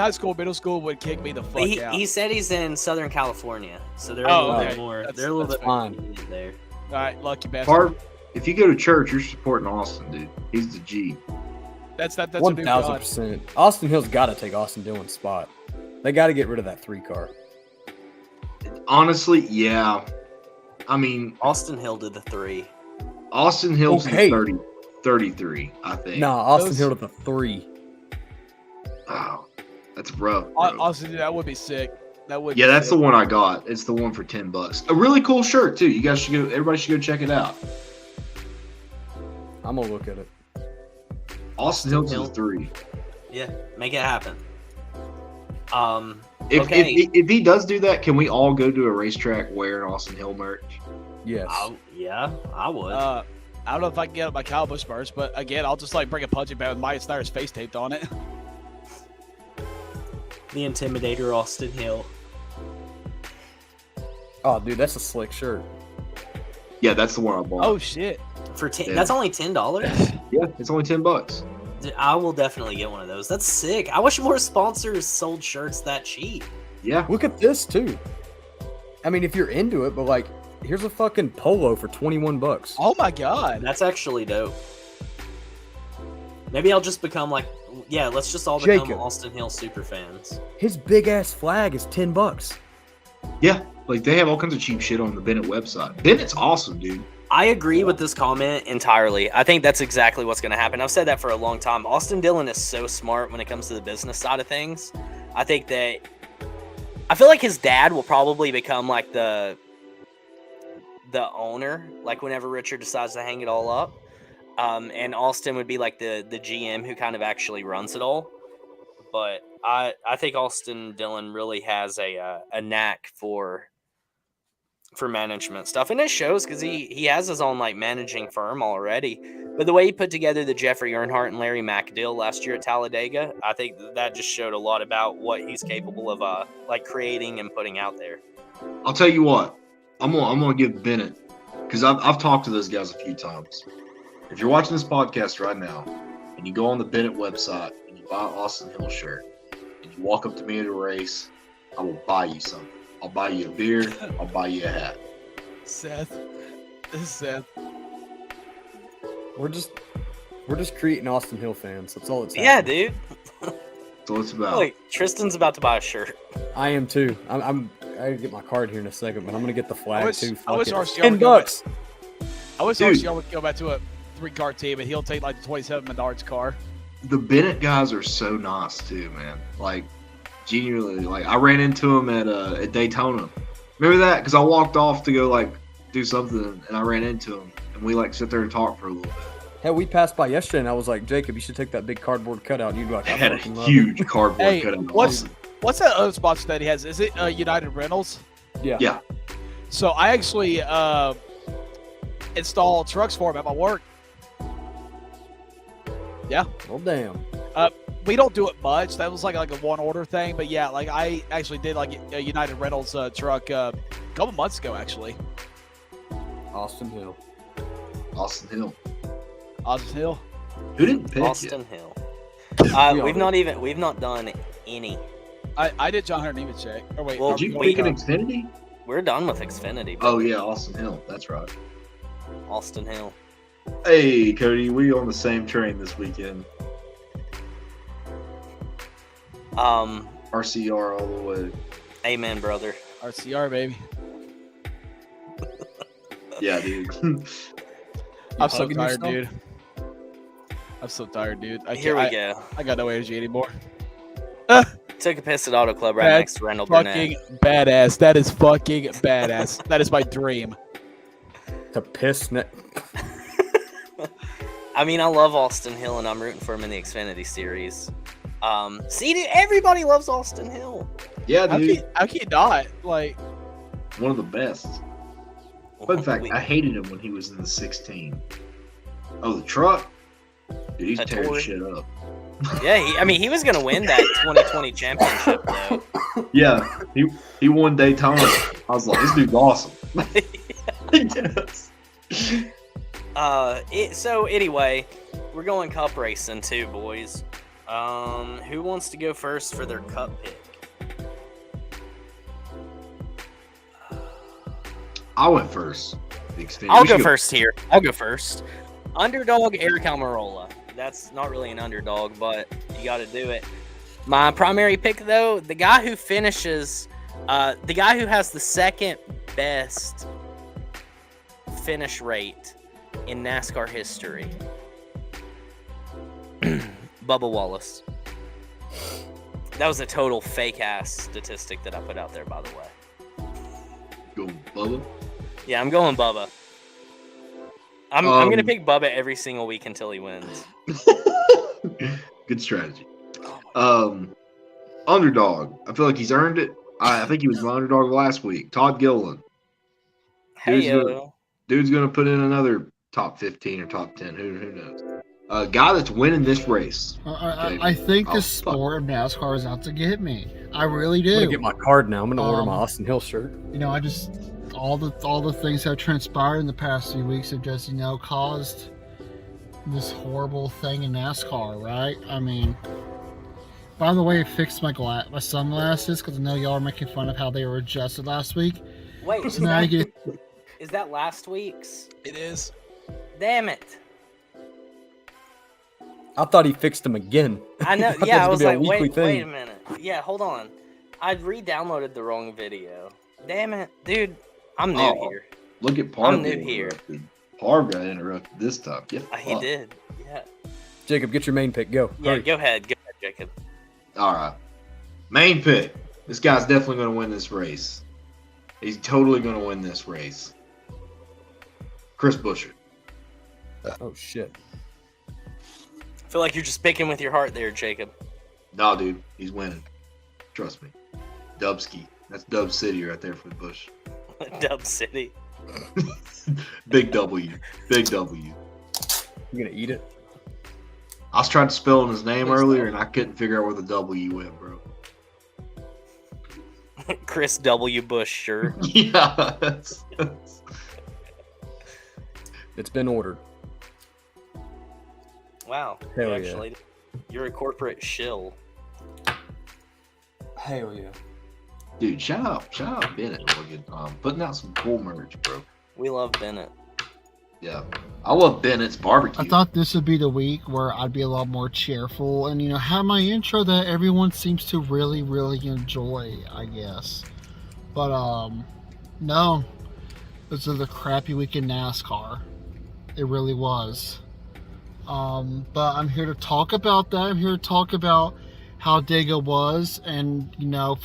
high school, middle school would kick me the fuck out. He said he's in Southern California, so they're a Oh, little okay. bit more. That's- They're a little that's bit more fine. lenient there. All right, lucky bastard. Part, if you go to church, you're supporting Austin, dude. He's the G. That's a new 1000%. Austin Hill's got to take Austin Dillon's spot. They got to get rid of that 3 car. Honestly, yeah. I mean, Austin Hill did the 3. Austin Hill's Okay. 33, I think. Nah, Austin Those- Hill to the 3. Wow. That's rough. Bro. Austin, that would be sick. That would. Yeah, be that's the sick. one I got. It's the one for $10. A really cool shirt too. You guys should go. Everybody should go check it out. I'm going to look at it. Austin Hill's is 3. Yeah, make it happen. If, Okay. if he does do that, can we all go to a racetrack wearing Austin Hill merch? Yes. Yeah, I would. I don't know if I can get my Cowboy merch, but again, I'll just like bring a punching bag with Maya Snyder's face taped on it. The Intimidator Austin Hill. Oh, dude, that's a slick shirt. Yeah, that's the one I bought. Oh shit! For 10, Yeah. that's only $10. Yeah, it's only $10. Dude, I will definitely get one of those. That's sick. I wish more sponsors sold shirts that cheap. Yeah, Look at this, too. I mean, if you're into it, but like, here's a fucking polo for $21. Oh my god! That's actually dope. Maybe I'll just become like, yeah, let's just all become Jacob. Austin Hill super fans. His big ass flag is $10. yeah. Like they have all kinds of cheap shit on the Bennett website. Bennett's awesome, dude. I agree with this comment entirely. I think that's exactly what's going to happen. I've said that for a long time. Austin Dillon is so smart when it comes to the business side of things. I feel like his dad will probably become like the owner, like whenever Richard decides to hang it all up. And Austin would be like the GM who kind of actually runs it all. But I think Austin Dillon really has a knack for management stuff, and it shows because he has his own like managing firm already. But the way he put together the Jeffrey Earnhardt and Larry Mack deal last year at Talladega, I think that just showed a lot about what he's capable of like creating and putting out there. I'll tell you what. I'm gonna give Bennett, because I've talked to those guys a few times. If you're watching this podcast right now and you go on the Bennett website and you buy an Austin Hill shirt and you walk up to me at a race, I will buy you something. I'll buy you a beer. I'll buy you a hat. Seth, this is Seth. We're just creating Austin Hill fans. That's all it's Yeah, happening. dude. That's all it's about. Look, Tristan's about to buy a shirt. I am too. I gotta get my card here in a second, but I'm gonna get the flag wish- too. I wish Fuck it. RCR would go back. $10. I wish Dude. RCR would go back to a 3-car team, and he'll take like the 27 Menards car. The Bennett guys are so nice too, man. Like, genuinely, like I ran into them at Daytona. Remember that? Because I walked off to go like do something, and I ran into them, and we like sit there and talk for a little bit. Hell, we passed by yesterday, and I was like, Jacob, you should take that big cardboard cutout. And you'd be like, They I had a fucking love it. huge cardboard Hey, cutout. what's that other sponsor that he has? Is it United Rentals? Yeah. Yeah. So I actually install trucks for him at my work. Yeah. Well, damn. We don't do it much. That was like a one order thing, but yeah, like I actually did like a United Rentals truck a couple months ago actually. Austin Hill. Austin Hill. Austin Hill. Who didn't pick Austin you? Hill. We We've not done any. I did John Hunter Nemeth check. Or wait, Well, Did you no, pick no. an Xfinity? We're done with Xfinity. Bro. Oh yeah, Austin Hill. That's right. Austin Hill. Hey Cody, we on the same train this weekend. RCR all the way. Amen, brother. RCR baby. Yeah, dude. I'm so hugging tired, yourself? dude. I'm so tired, dude. Here we go. I got no energy anymore. Took a piss at Auto Club right That's next to Randall Burnett. Fucking badass. That is fucking badass. That is my dream. To piss. I mean, I love Austin Hill, and I'm rooting for him in the Xfinity Series. See, dude, everybody loves Austin Hill. Yeah, dude. How can you not? Like, One of the best. Fun fact, I hated him when he was in the 16. Oh, the truck? Dude, he's A tearing Tory. shit up. Yeah, he was gonna win that 2020 championship though. Yeah, he won Daytona. I was like, this dude's awesome. Yes. So anyway, we're going cup racing too, boys. Who wants to go first for their cup pick? I went first. I'll go first here. I'll go first. Underdog Eric Almirola. That's not really an underdog, but you got to do it. My primary pick, though, the guy who finishes, the guy who has the second best finish rate in NASCAR history, Bubba Wallace. That was a total fake ass statistic that I put out there, by the way. Go Bubba. Yeah, I'm going Bubba. I'm gonna pick Bubba every single week until he wins. Good strategy. Underdog. I feel like he's earned it. I think he was my underdog last week. Todd Gilliland. Hey, Dude's gonna put in another top 15 or top 10. Who knows? A guy that's winning this race. I think the sport of NASCAR is out to get me. I really do. I'm gonna get my card now. I'm gonna order my Austin Hill shirt. You know, I just all the things that have transpired in the past few weeks have just, you know, caused this horrible thing in NASCAR, right? I mean, by the way, I fixed my sunglasses because I know y'all are making fun of how they were adjusted last week. Wait, so now is that last week's? It is. Damn it. I thought he fixed them again. I know. Yeah, I was like, wait a minute. Yeah, hold on. I re-downloaded the wrong video. Damn it, dude. I'm new here. Look at Parv. I'm new here. Parv got interrupted this time. He did. Yeah. Jacob, get your main pick. Go. Yeah, Hurry. go ahead. Go ahead, Jacob. All right. Main pick. This guy's definitely going to win this race. He's totally going to win this race. Chris Buescher. Oh, shit. I feel like you're just picking with your heart there, Jacob. Nah, dude. He's winning. Trust me. Dubski. That's Dub City right there for the Busch. Dub City. Big W. Big W. You gonna eat it? I was trying to spell his name earlier, and I couldn't figure out where the W went, bro. Chris W. Busch, sure. Yeah. It's been ordered. Wow. Hell Actually, you're a corporate shill. Hell yeah. Dude, shout out Bennett. Putting out some cool merch, bro. We love Bennett. Yeah. I love Bennett's barbecue. I thought this would be the week where I'd be a lot more cheerful and, you know, have my intro that everyone seems to really, really enjoy, I guess. But, no. This was a crappy week in NASCAR. It really was. But I'm here to talk about that. I'm here to talk about how Dega was, and, you know,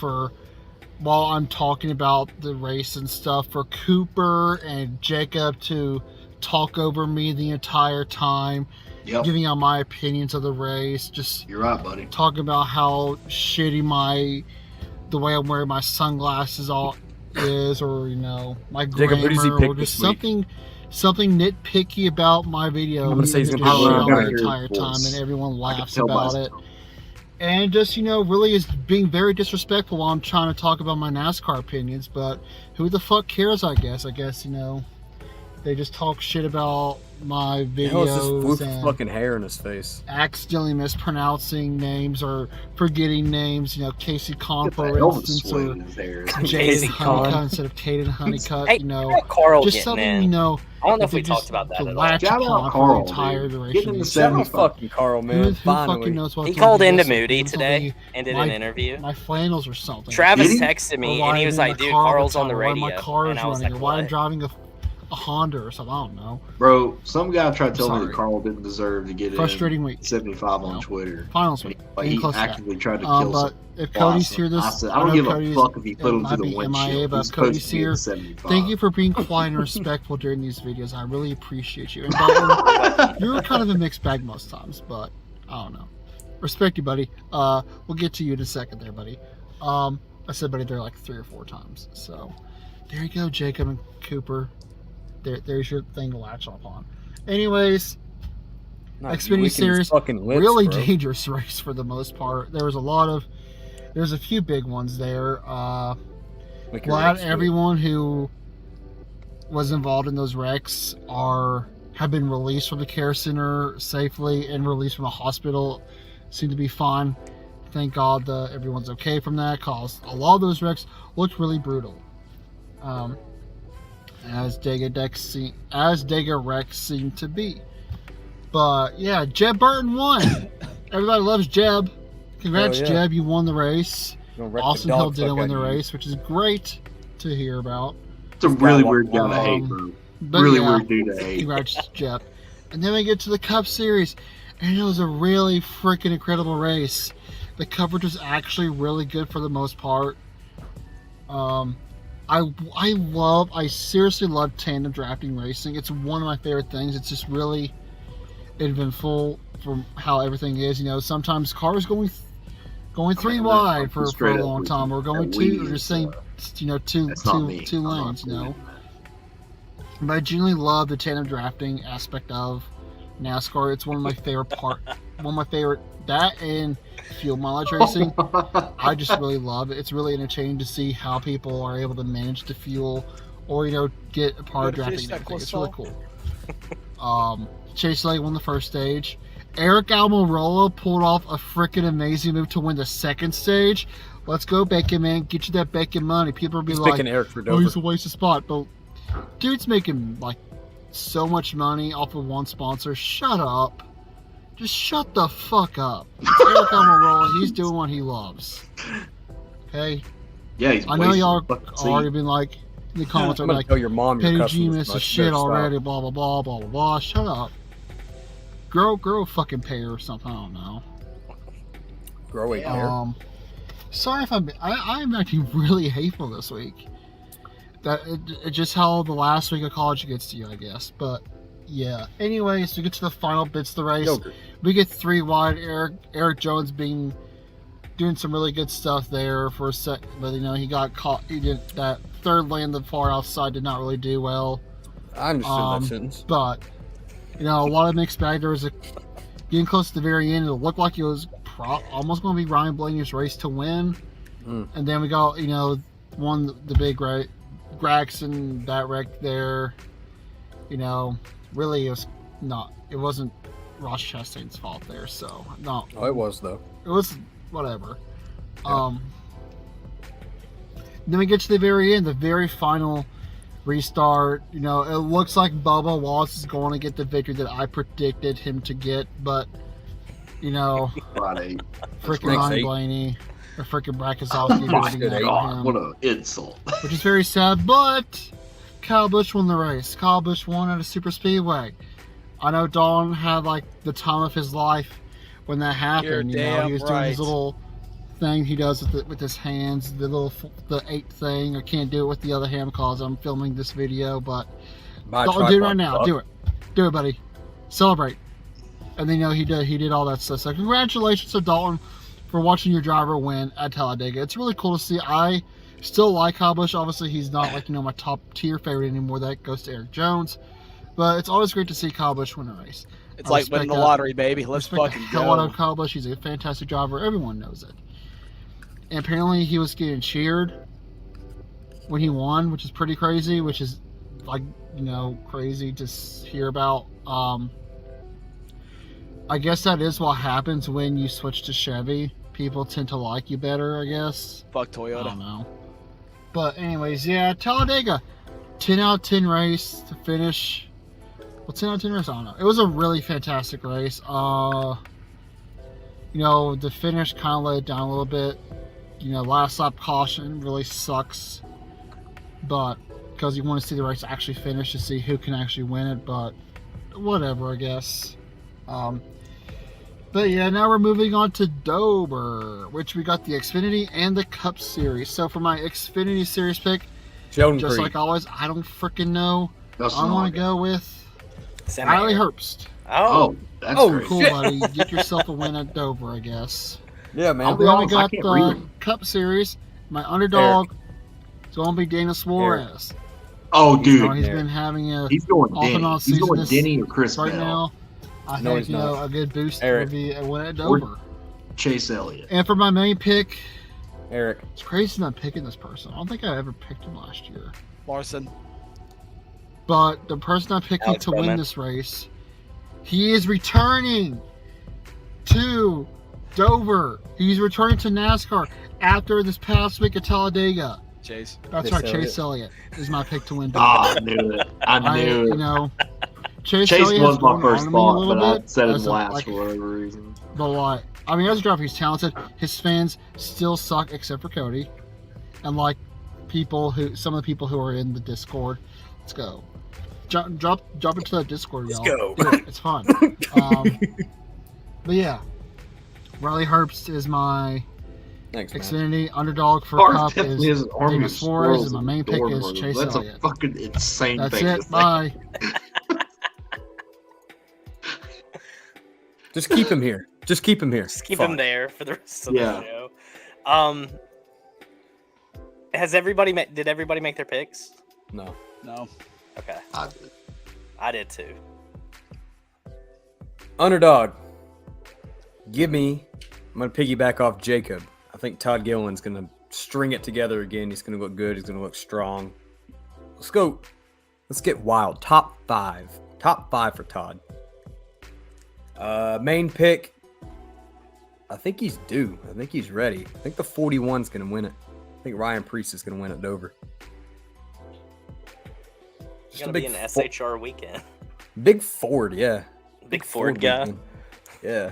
while I'm talking about the race and stuff, for Cooper and Jacob to talk over me the entire time, giving out my opinions of the race, just you're right, buddy. Talking about how shitty the way I'm wearing my sunglasses is, or, you know, my grammar, or just something nitpicky about my video. I'm gonna say he's gonna the entire time, and everyone laughs about it. And just, you know, really is being very disrespectful while I'm trying to talk about my NASCAR opinions. But who the fuck cares, I guess. I guess, you know, they just talk shit about my videos and fucking hair in his face. Accidentally mispronouncing names or forgetting names. You know, Casey Conn, for instance, or Jaden Honeycutt instead of Caden Honeycutt. Hey, you know, Carl just something in. You know. I don't know if we talked about that at all. Shout out Carl, Shout out fucking Carl, man. Who fucking knows what he called into Moody today and did an interview. My flannels or something. Travis texted me and he was like, dude, Carl's on the radio. My car is running, or why I'm what? driving a Honda or something. I don't know. Bro, some guy tried to tell me that Carl didn't deserve to get frustrating week 75 on Twitter. Finals week. Like, he actively tried to kill but if Cody's here I said, I don't give a fuck if he put him through the windshield. But Cody's here. Thank you for being quiet and respectful during these videos. I really appreciate you. And Dalton, you're kind of a mixed bag most times, but I don't know. Respect you, buddy. We'll get to you in a second there, buddy. I said buddy there like 3 or 4 times. So there you go, Jacob and Cooper. There's your thing to latch up on. Anyways, Xfinity Series, really dangerous race for the most part. There's a few big ones there. Glad everyone who was involved in those wrecks have been released from the care center safely and released from the hospital. Seem to be fine. Thank God that everyone's okay from that, cause a lot of those wrecks looked really brutal. As Dega wrecks seem to be. But yeah, Jeb Burton won. Everybody loves Jeb. Congrats, yeah. Jeb, you won the race. Gonna wreck the Austin dog Hill didn't fuck win out the of you. race, which is great to hear about. It's a really weird guy to hate, bro. But Really yeah, weird dude to hate. Congrats, Jeb. And then we get to the Cup Series, and it was a really freaking incredible race. The coverage was actually really good for the most part. I seriously love tandem drafting racing. It's one of my favorite things. It's just really eventful from how everything is. You know, sometimes cars going three wide for a long time, or going two, or just saying, you know, two lanes. You know. But I genuinely love the tandem drafting aspect of NASCAR. It's one of my favorite. That and fuel mileage racing. I just really love it. It's really entertaining to see how people are able to manage the fuel, or you know, get a part of drafting. And everything. It's really cool. Chase Elliott won the first stage. Eric Almirola pulled off a freaking amazing move to win the second stage. Let's go, Bacon Man. Get you that bacon money. People will be like, picking Eric for "Oh, Dover. he's a waste of spot." But dude's making like so much money off of one sponsor. Shut up. Just shut the fuck up. It's Eric Almirola. He's doing what he loves. Okay? Yeah, he's I know wasting y'all the fucking already seat. been like, in the comments are I'm gonna like, tell your mom your Petty G customers missed much his shit better stop. already, blah, blah, blah, blah, blah, blah. Shut up. Grow a fucking pair or something. I don't know. Grow a hair. Sorry if I'm acting really hateful this week. It's just how the last week of college gets to you, I guess. But yeah. Anyways, we get to the final bits of the race. Yogurt. We get three wide. Eric Jones doing some really good stuff there for a sec, but you know he got caught. He did that third lane, the far outside, did not really do well. I understood that sentence. But you know, a lot of mixed bag. There was getting close to the very end. It looked like it was almost going to be Ryan Blaney's race to win. And then we got the big Gregson, that wreck there. You know, really it wasn't Ross Chastain's fault there. So no, Oh, it was though. it was whatever. Yeah. Then we get to the very end, the very final restart. You know, it looks like Bubba Wallace is going to get the victory that I predicted him to get, but you know, Friday. freaking Thanks, Ryan Nate. Blaney or freaking Brakazowski My beating out God, him, what an insult. which is very sad. But Kyle Busch won the race. Kyle Busch won at a super speedway. I know Dawn had like the time of his life when that happened. You're You know, he damn was doing his right. little thing he does with his hands, the 8 thing. I can't do it with the other hand because I'm filming this video, but Dalton, do it right now. Do it, buddy. Celebrate. And then you know he did all that stuff. So congratulations to Dalton for watching your driver win at Talladega. It's really cool to see. I still like Kyle Busch. Obviously, he's not like my top tier favorite anymore. That goes to Eric Jones. But it's always great to see Kyle Busch win a race. It's I like respect winning the that. lottery, baby. Let's Respect fucking the hell out go. of Kyle Busch. He's a fantastic driver. Everyone knows it. And apparently he was getting cheered when he won, which is pretty crazy, which is like, crazy to hear about. I guess that is what happens when you switch to Chevy. People tend to like you better, I guess. Fuck I don't Toyota. know. But anyways, yeah, Talladega. 10 out of 10 race to finish. Well, 10 out of 10 race, I don't know. It was a really fantastic race. The finish kind of let it down a little bit. Last lap caution really sucks. But, because you want to see the race actually finish to see who can actually win it. But, whatever, I guess. But yeah, now we're moving on to Dover, which we got the Xfinity and the Cup Series. So for my Xfinity Series pick, Sheldon just Creed. like always, I don't freaking know. That's I'm not going to go with Semi. Riley Herbst. Oh, Oh, that's Oh, great. Cool, shit. buddy. Get yourself a win at Dover, I guess. Yeah, man. I'll be Then we honest, I got can't read the them. Cup Series. My underdog is going to be Dana Suarez. Oh, He's dude. been having a He's going off and Denny. off He's season going this- Denny or Chris right Bell. now. I No, think he's not. a good boost Eric. would be a win at Or- Dover. Chase Elliott. And for my main pick, Eric. it's crazy not picking this person. I don't think I ever picked him last year. Larson. But the person I'm picking Alex to win Bowman. this race, he is returning to Dover. He's returning to NASCAR after this past week at Talladega. Chase. That's Chase right, Elliott. Chase Elliott is my pick to win Dover. Ah, I knew it. I knew You it. know, Chase Chase Elliott was has my grown first on me a thought, little but I bit. said him as a- last like, for whatever reason. But like, I mean, as a driver, he's talented. His fans still suck, except for Cody, and like some of the people who are in the Discord. Let's go. Drop into the Discord, Let's y'all. go. Do it. It's fun. But yeah, Riley Herbst is my Thanks, man. Xfinity underdog for Car Cup. definitely Is has an army David of Suarez, squirrels and my in main the pick door, is bro. Chase That's Elliott. a fucking insane That's thing to it. say. Bye. Just keep him here. Just keep him here. Just keep Fine. him there for the rest of Yeah. the show. Has everybody did everybody make their picks? No. No. Okay, I did. I did too. Underdog. Give me. I'm gonna piggyback off Jacob. I think Todd Gilliland's gonna string it together again. He's gonna look good. He's gonna look strong. Let's go. Let's get wild. Top 5. Top 5 for Todd. Main pick. I think he's due. I think he's ready. I think the 41's gonna win it. I think Ryan Priest is gonna win it Dover. It's gonna be an SHR weekend. Big Ford, yeah. Big Ford guy. weekend. Yeah.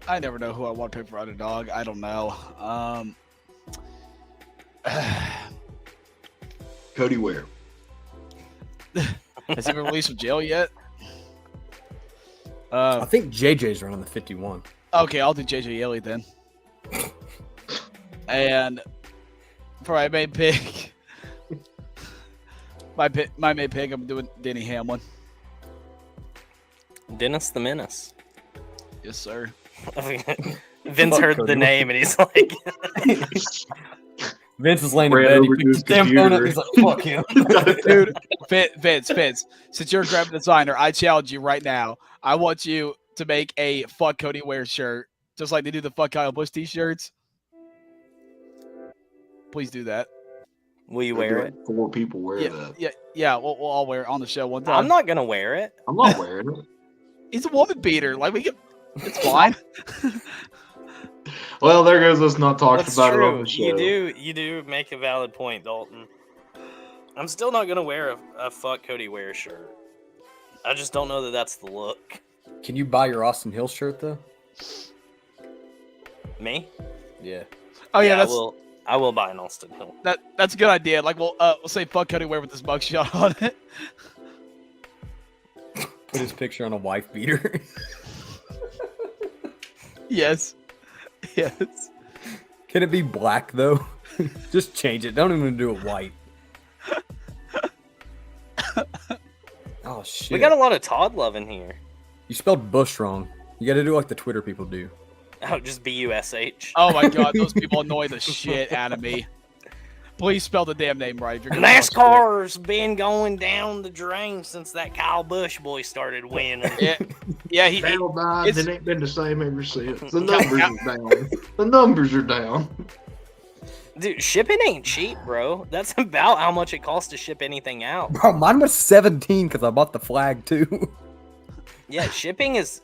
I never know who I want to pick for underdog. I don't know. Cody Ware. Has he been released from jail yet? I think JJ's running the 51. Okay, I'll do JJ Elliott then. And for my main pick, my main pick, I'm doing Denny Hamlin. Dennis the Menace. Yes, sir. Vince Fuck heard Cody. the name and he's like, Vince is laying in Ran bed. He over picks to his his damn phone up. computer. He's like, fuck him. Dude, Vince, since you're a graphic designer, I challenge you right now. I want you to make a Fuck Cody Ware shirt, just like they do the Fuck Kyle Busch t-shirts. Please do that. will you wear it? 4 people wear that. Yeah. We'll all wear it on the show one time. I'm not gonna wear it. I'm not wearing it. He's a woman beater. Like it's fine. Well, there goes us not talking That's about it on true. the show. You do make a valid point, Dalton. I'm still not gonna wear a Fuck Cody Ware shirt. I just don't know that that's the look. Can you buy your Austin Hill shirt, though? Me? Yeah. Oh yeah, I will buy an Austin Hill. that's a good idea. Like we'll say Fuck Cody Ware with this mugshot on it. Put his picture on a wife beater. Yes. Can it be black, though? Just change it. Don't even do it white. Oh, shit. We got a lot of Todd love in here. You spelled Bush wrong. You got to do like the Twitter people do. Oh, just BUSH. Oh my god, those people annoy the shit out of me. Please spell the damn name right. If you're gonna NASCAR's been going down the drain since that Kyle Busch boy started winning. Yeah, he Battle died, it's- it ain't been the same ever since. The numbers are down. The numbers are down. Dude, shipping ain't cheap, bro. That's about how much it costs to ship anything out. Bro, mine was 17 because I bought the flag, too. Yeah, shipping is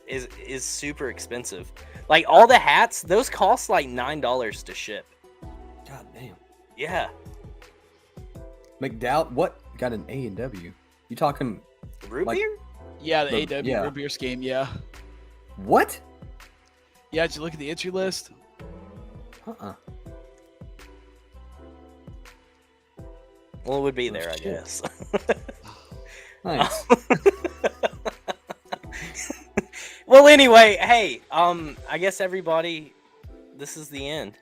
super expensive. Like all the hats, those cost like $9 to ship. God damn. Yeah. McDowell, what? Got an A and W. You talking Root Like- beer? Yeah, the The- AW yeah. root beer scheme, yeah. what? Yeah, did you look at the entry list? Uh-uh. Well, it would be there, I shit. guess. Nice. Well, anyway, hey, I guess everybody, this is the end.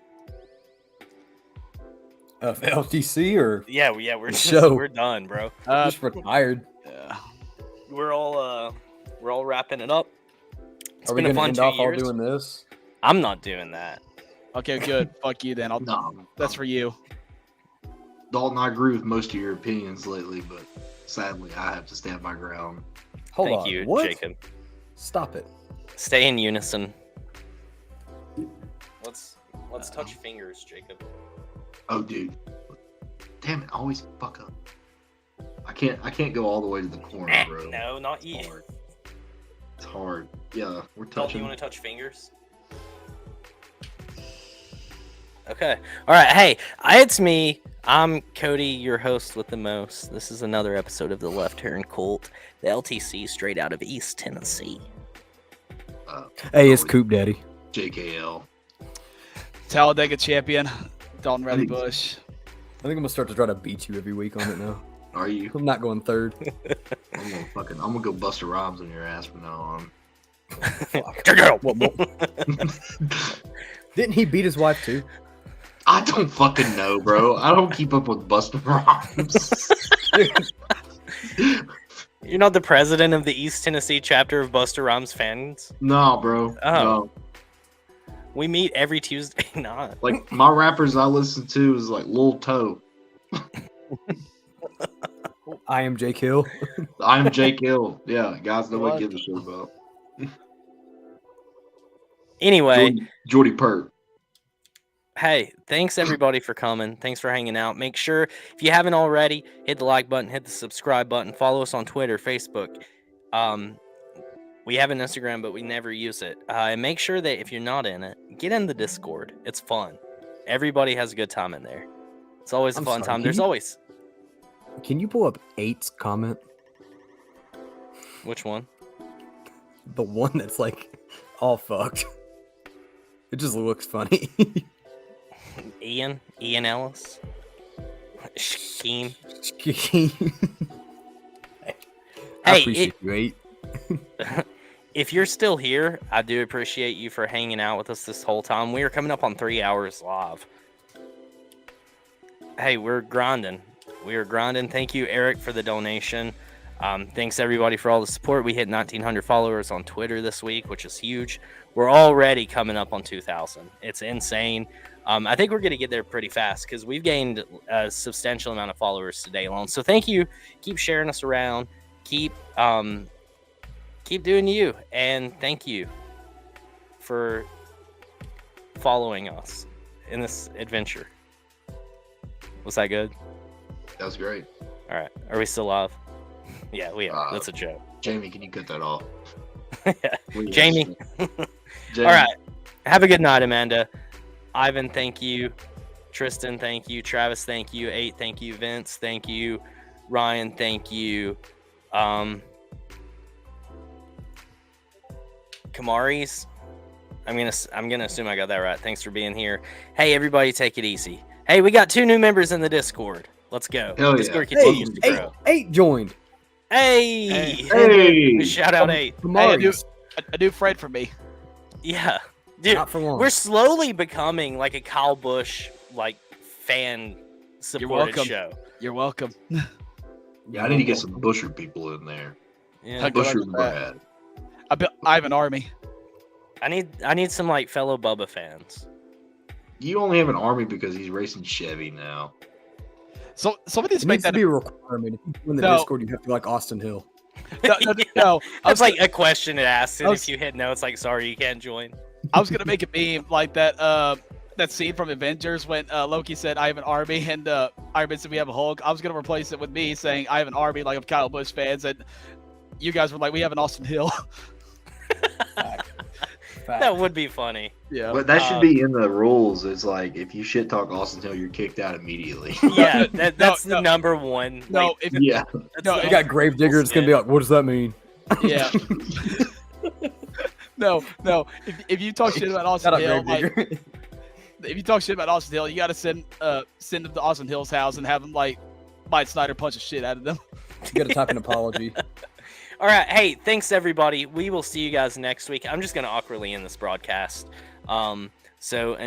Of LTC or Yeah, we're Show. we're done, bro. just retired? Yeah. We're all wrapping it up. It's Are we been a going to fun end 2 off all years. doing this? I'm not doing that. Okay, good. Fuck you then. That's for you. Dalton, I agree with most of your opinions lately, but sadly, I have to stand my ground. Hold Thank on. you, What? Jacob. Stop it. Stay in unison. Let's touch fingers, Jacob. Oh, dude. Damn it! I always fuck up. I can't go all the way to the corner, bro. No, not you. It's hard. It's hard. Yeah, we're Dalton, touching. you want to touch fingers? Okay. All right. Hey, it's me. I'm Cody, your host with the most. This is another episode of the Left Turn Cult, the LTC straight out of East Tennessee. Hey, it's Coop Daddy. JKL. Talladega champion, Dalton Riley think- Busch. I think I'm gonna start to try to beat you every week on it now. Are you? I'm not going third. I'm gonna go Buster Rhymes on your ass from now on. Didn't he beat his wife too? I don't fucking know, bro. I don't keep up with Buster Rhymes. You're not the president of the East Tennessee chapter of Buster Rhymes fans? No, bro. Oh. No. We meet every Tuesday. Not. Like my rappers I listen to is like Lil Toe. I am Jake Hill. I'm Jake Hill. Yeah, guys, nobody gives a shit about. Anyway, Jordy Pert. hey, thanks everybody for coming. Thanks for hanging out. Make sure, if you haven't already, hit the like button, hit the subscribe button, follow us on Twitter, Facebook. We have an Instagram, but we never use it. And make sure that if you're not in it, get in the Discord. It's fun. Everybody has a good time in there. It's always a I'm fun sorry, time. can There's you- always... Can you pull up 8's comment? Which one? The one that's like all fucked. It just looks funny. Ian Ellis? Sheen? I Hey, appreciate you, 8. If you're still here, I do appreciate you for hanging out with us this whole time. We are coming up on 3 hours live. Hey, we're grinding. We are grinding. Thank you, Eric, for the donation. Thanks, everybody, for all the support. We hit 1,900 followers on Twitter this week, which is huge. We're already coming up on 2,000. It's insane. I think we're going to get there pretty fast because we've gained a substantial amount of followers today alone. So thank you. Keep sharing us around. Keep doing you. And thank you for following us in this adventure. Was that good? That was great. All right. Are we still live? Yeah, we are. That's a joke. Jamie, can you cut that off? Please. Jamie. Jamie. All right. Have a good night, Amanda. Ivan, thank you. Tristan, thank you. Travis, thank you. 8, thank you. Vince, thank you. Ryan, thank you. Kamari's. I'm gonna assume I got that right. Thanks for being here. Hey, everybody, take it easy. Hey, we got 2 new members in the Discord. Let's go. Hell yeah. Discord continues to grow. 8 joined. Hey. Hey. Shout out 8. Hey, a new friend for me. Yeah. Dude, Not for long. we're slowly becoming like a Kyle Busch like fan supported welcome. show. You're welcome. Yeah, I need to get some Busher people in there. Yeah. How good Busher luck with that. Brad. I have an army. I need some like fellow Bubba fans. You only have an army because he's racing Chevy now. So somebody needs It to make needs to that. be a requirement. If you join the No. Discord, you have to like Austin Hill. No. I That's was like a question it asks, and I if was- you hit no, it's like sorry you can't join. I was gonna make a meme like that. That scene from Avengers when Loki said, "I have an army," and Iron Man said, "We have a Hulk." I was gonna replace it with me saying, "I have an army," like of Kyle Busch fans, and you guys were like, "We have an Austin Hill." That would be funny. Yeah. But that should be in the rules. It's like if you shit talk Austin Hill, you're kicked out immediately. Yeah, that's No. the number one. No, like, if Yeah. that's no, the- You got Gravedigger. It's gonna be like, what does that mean? yeah. No. If you talk shit about Austin Shout out Hill, like, Gravedigger. if you talk shit about Austin Hill, you gotta send him to Austin Hill's house and have him like Mike Snyder punch the shit out of them. You gotta type an apology. All right. Hey, thanks everybody. We will see you guys next week. I'm just gonna awkwardly end this broadcast. So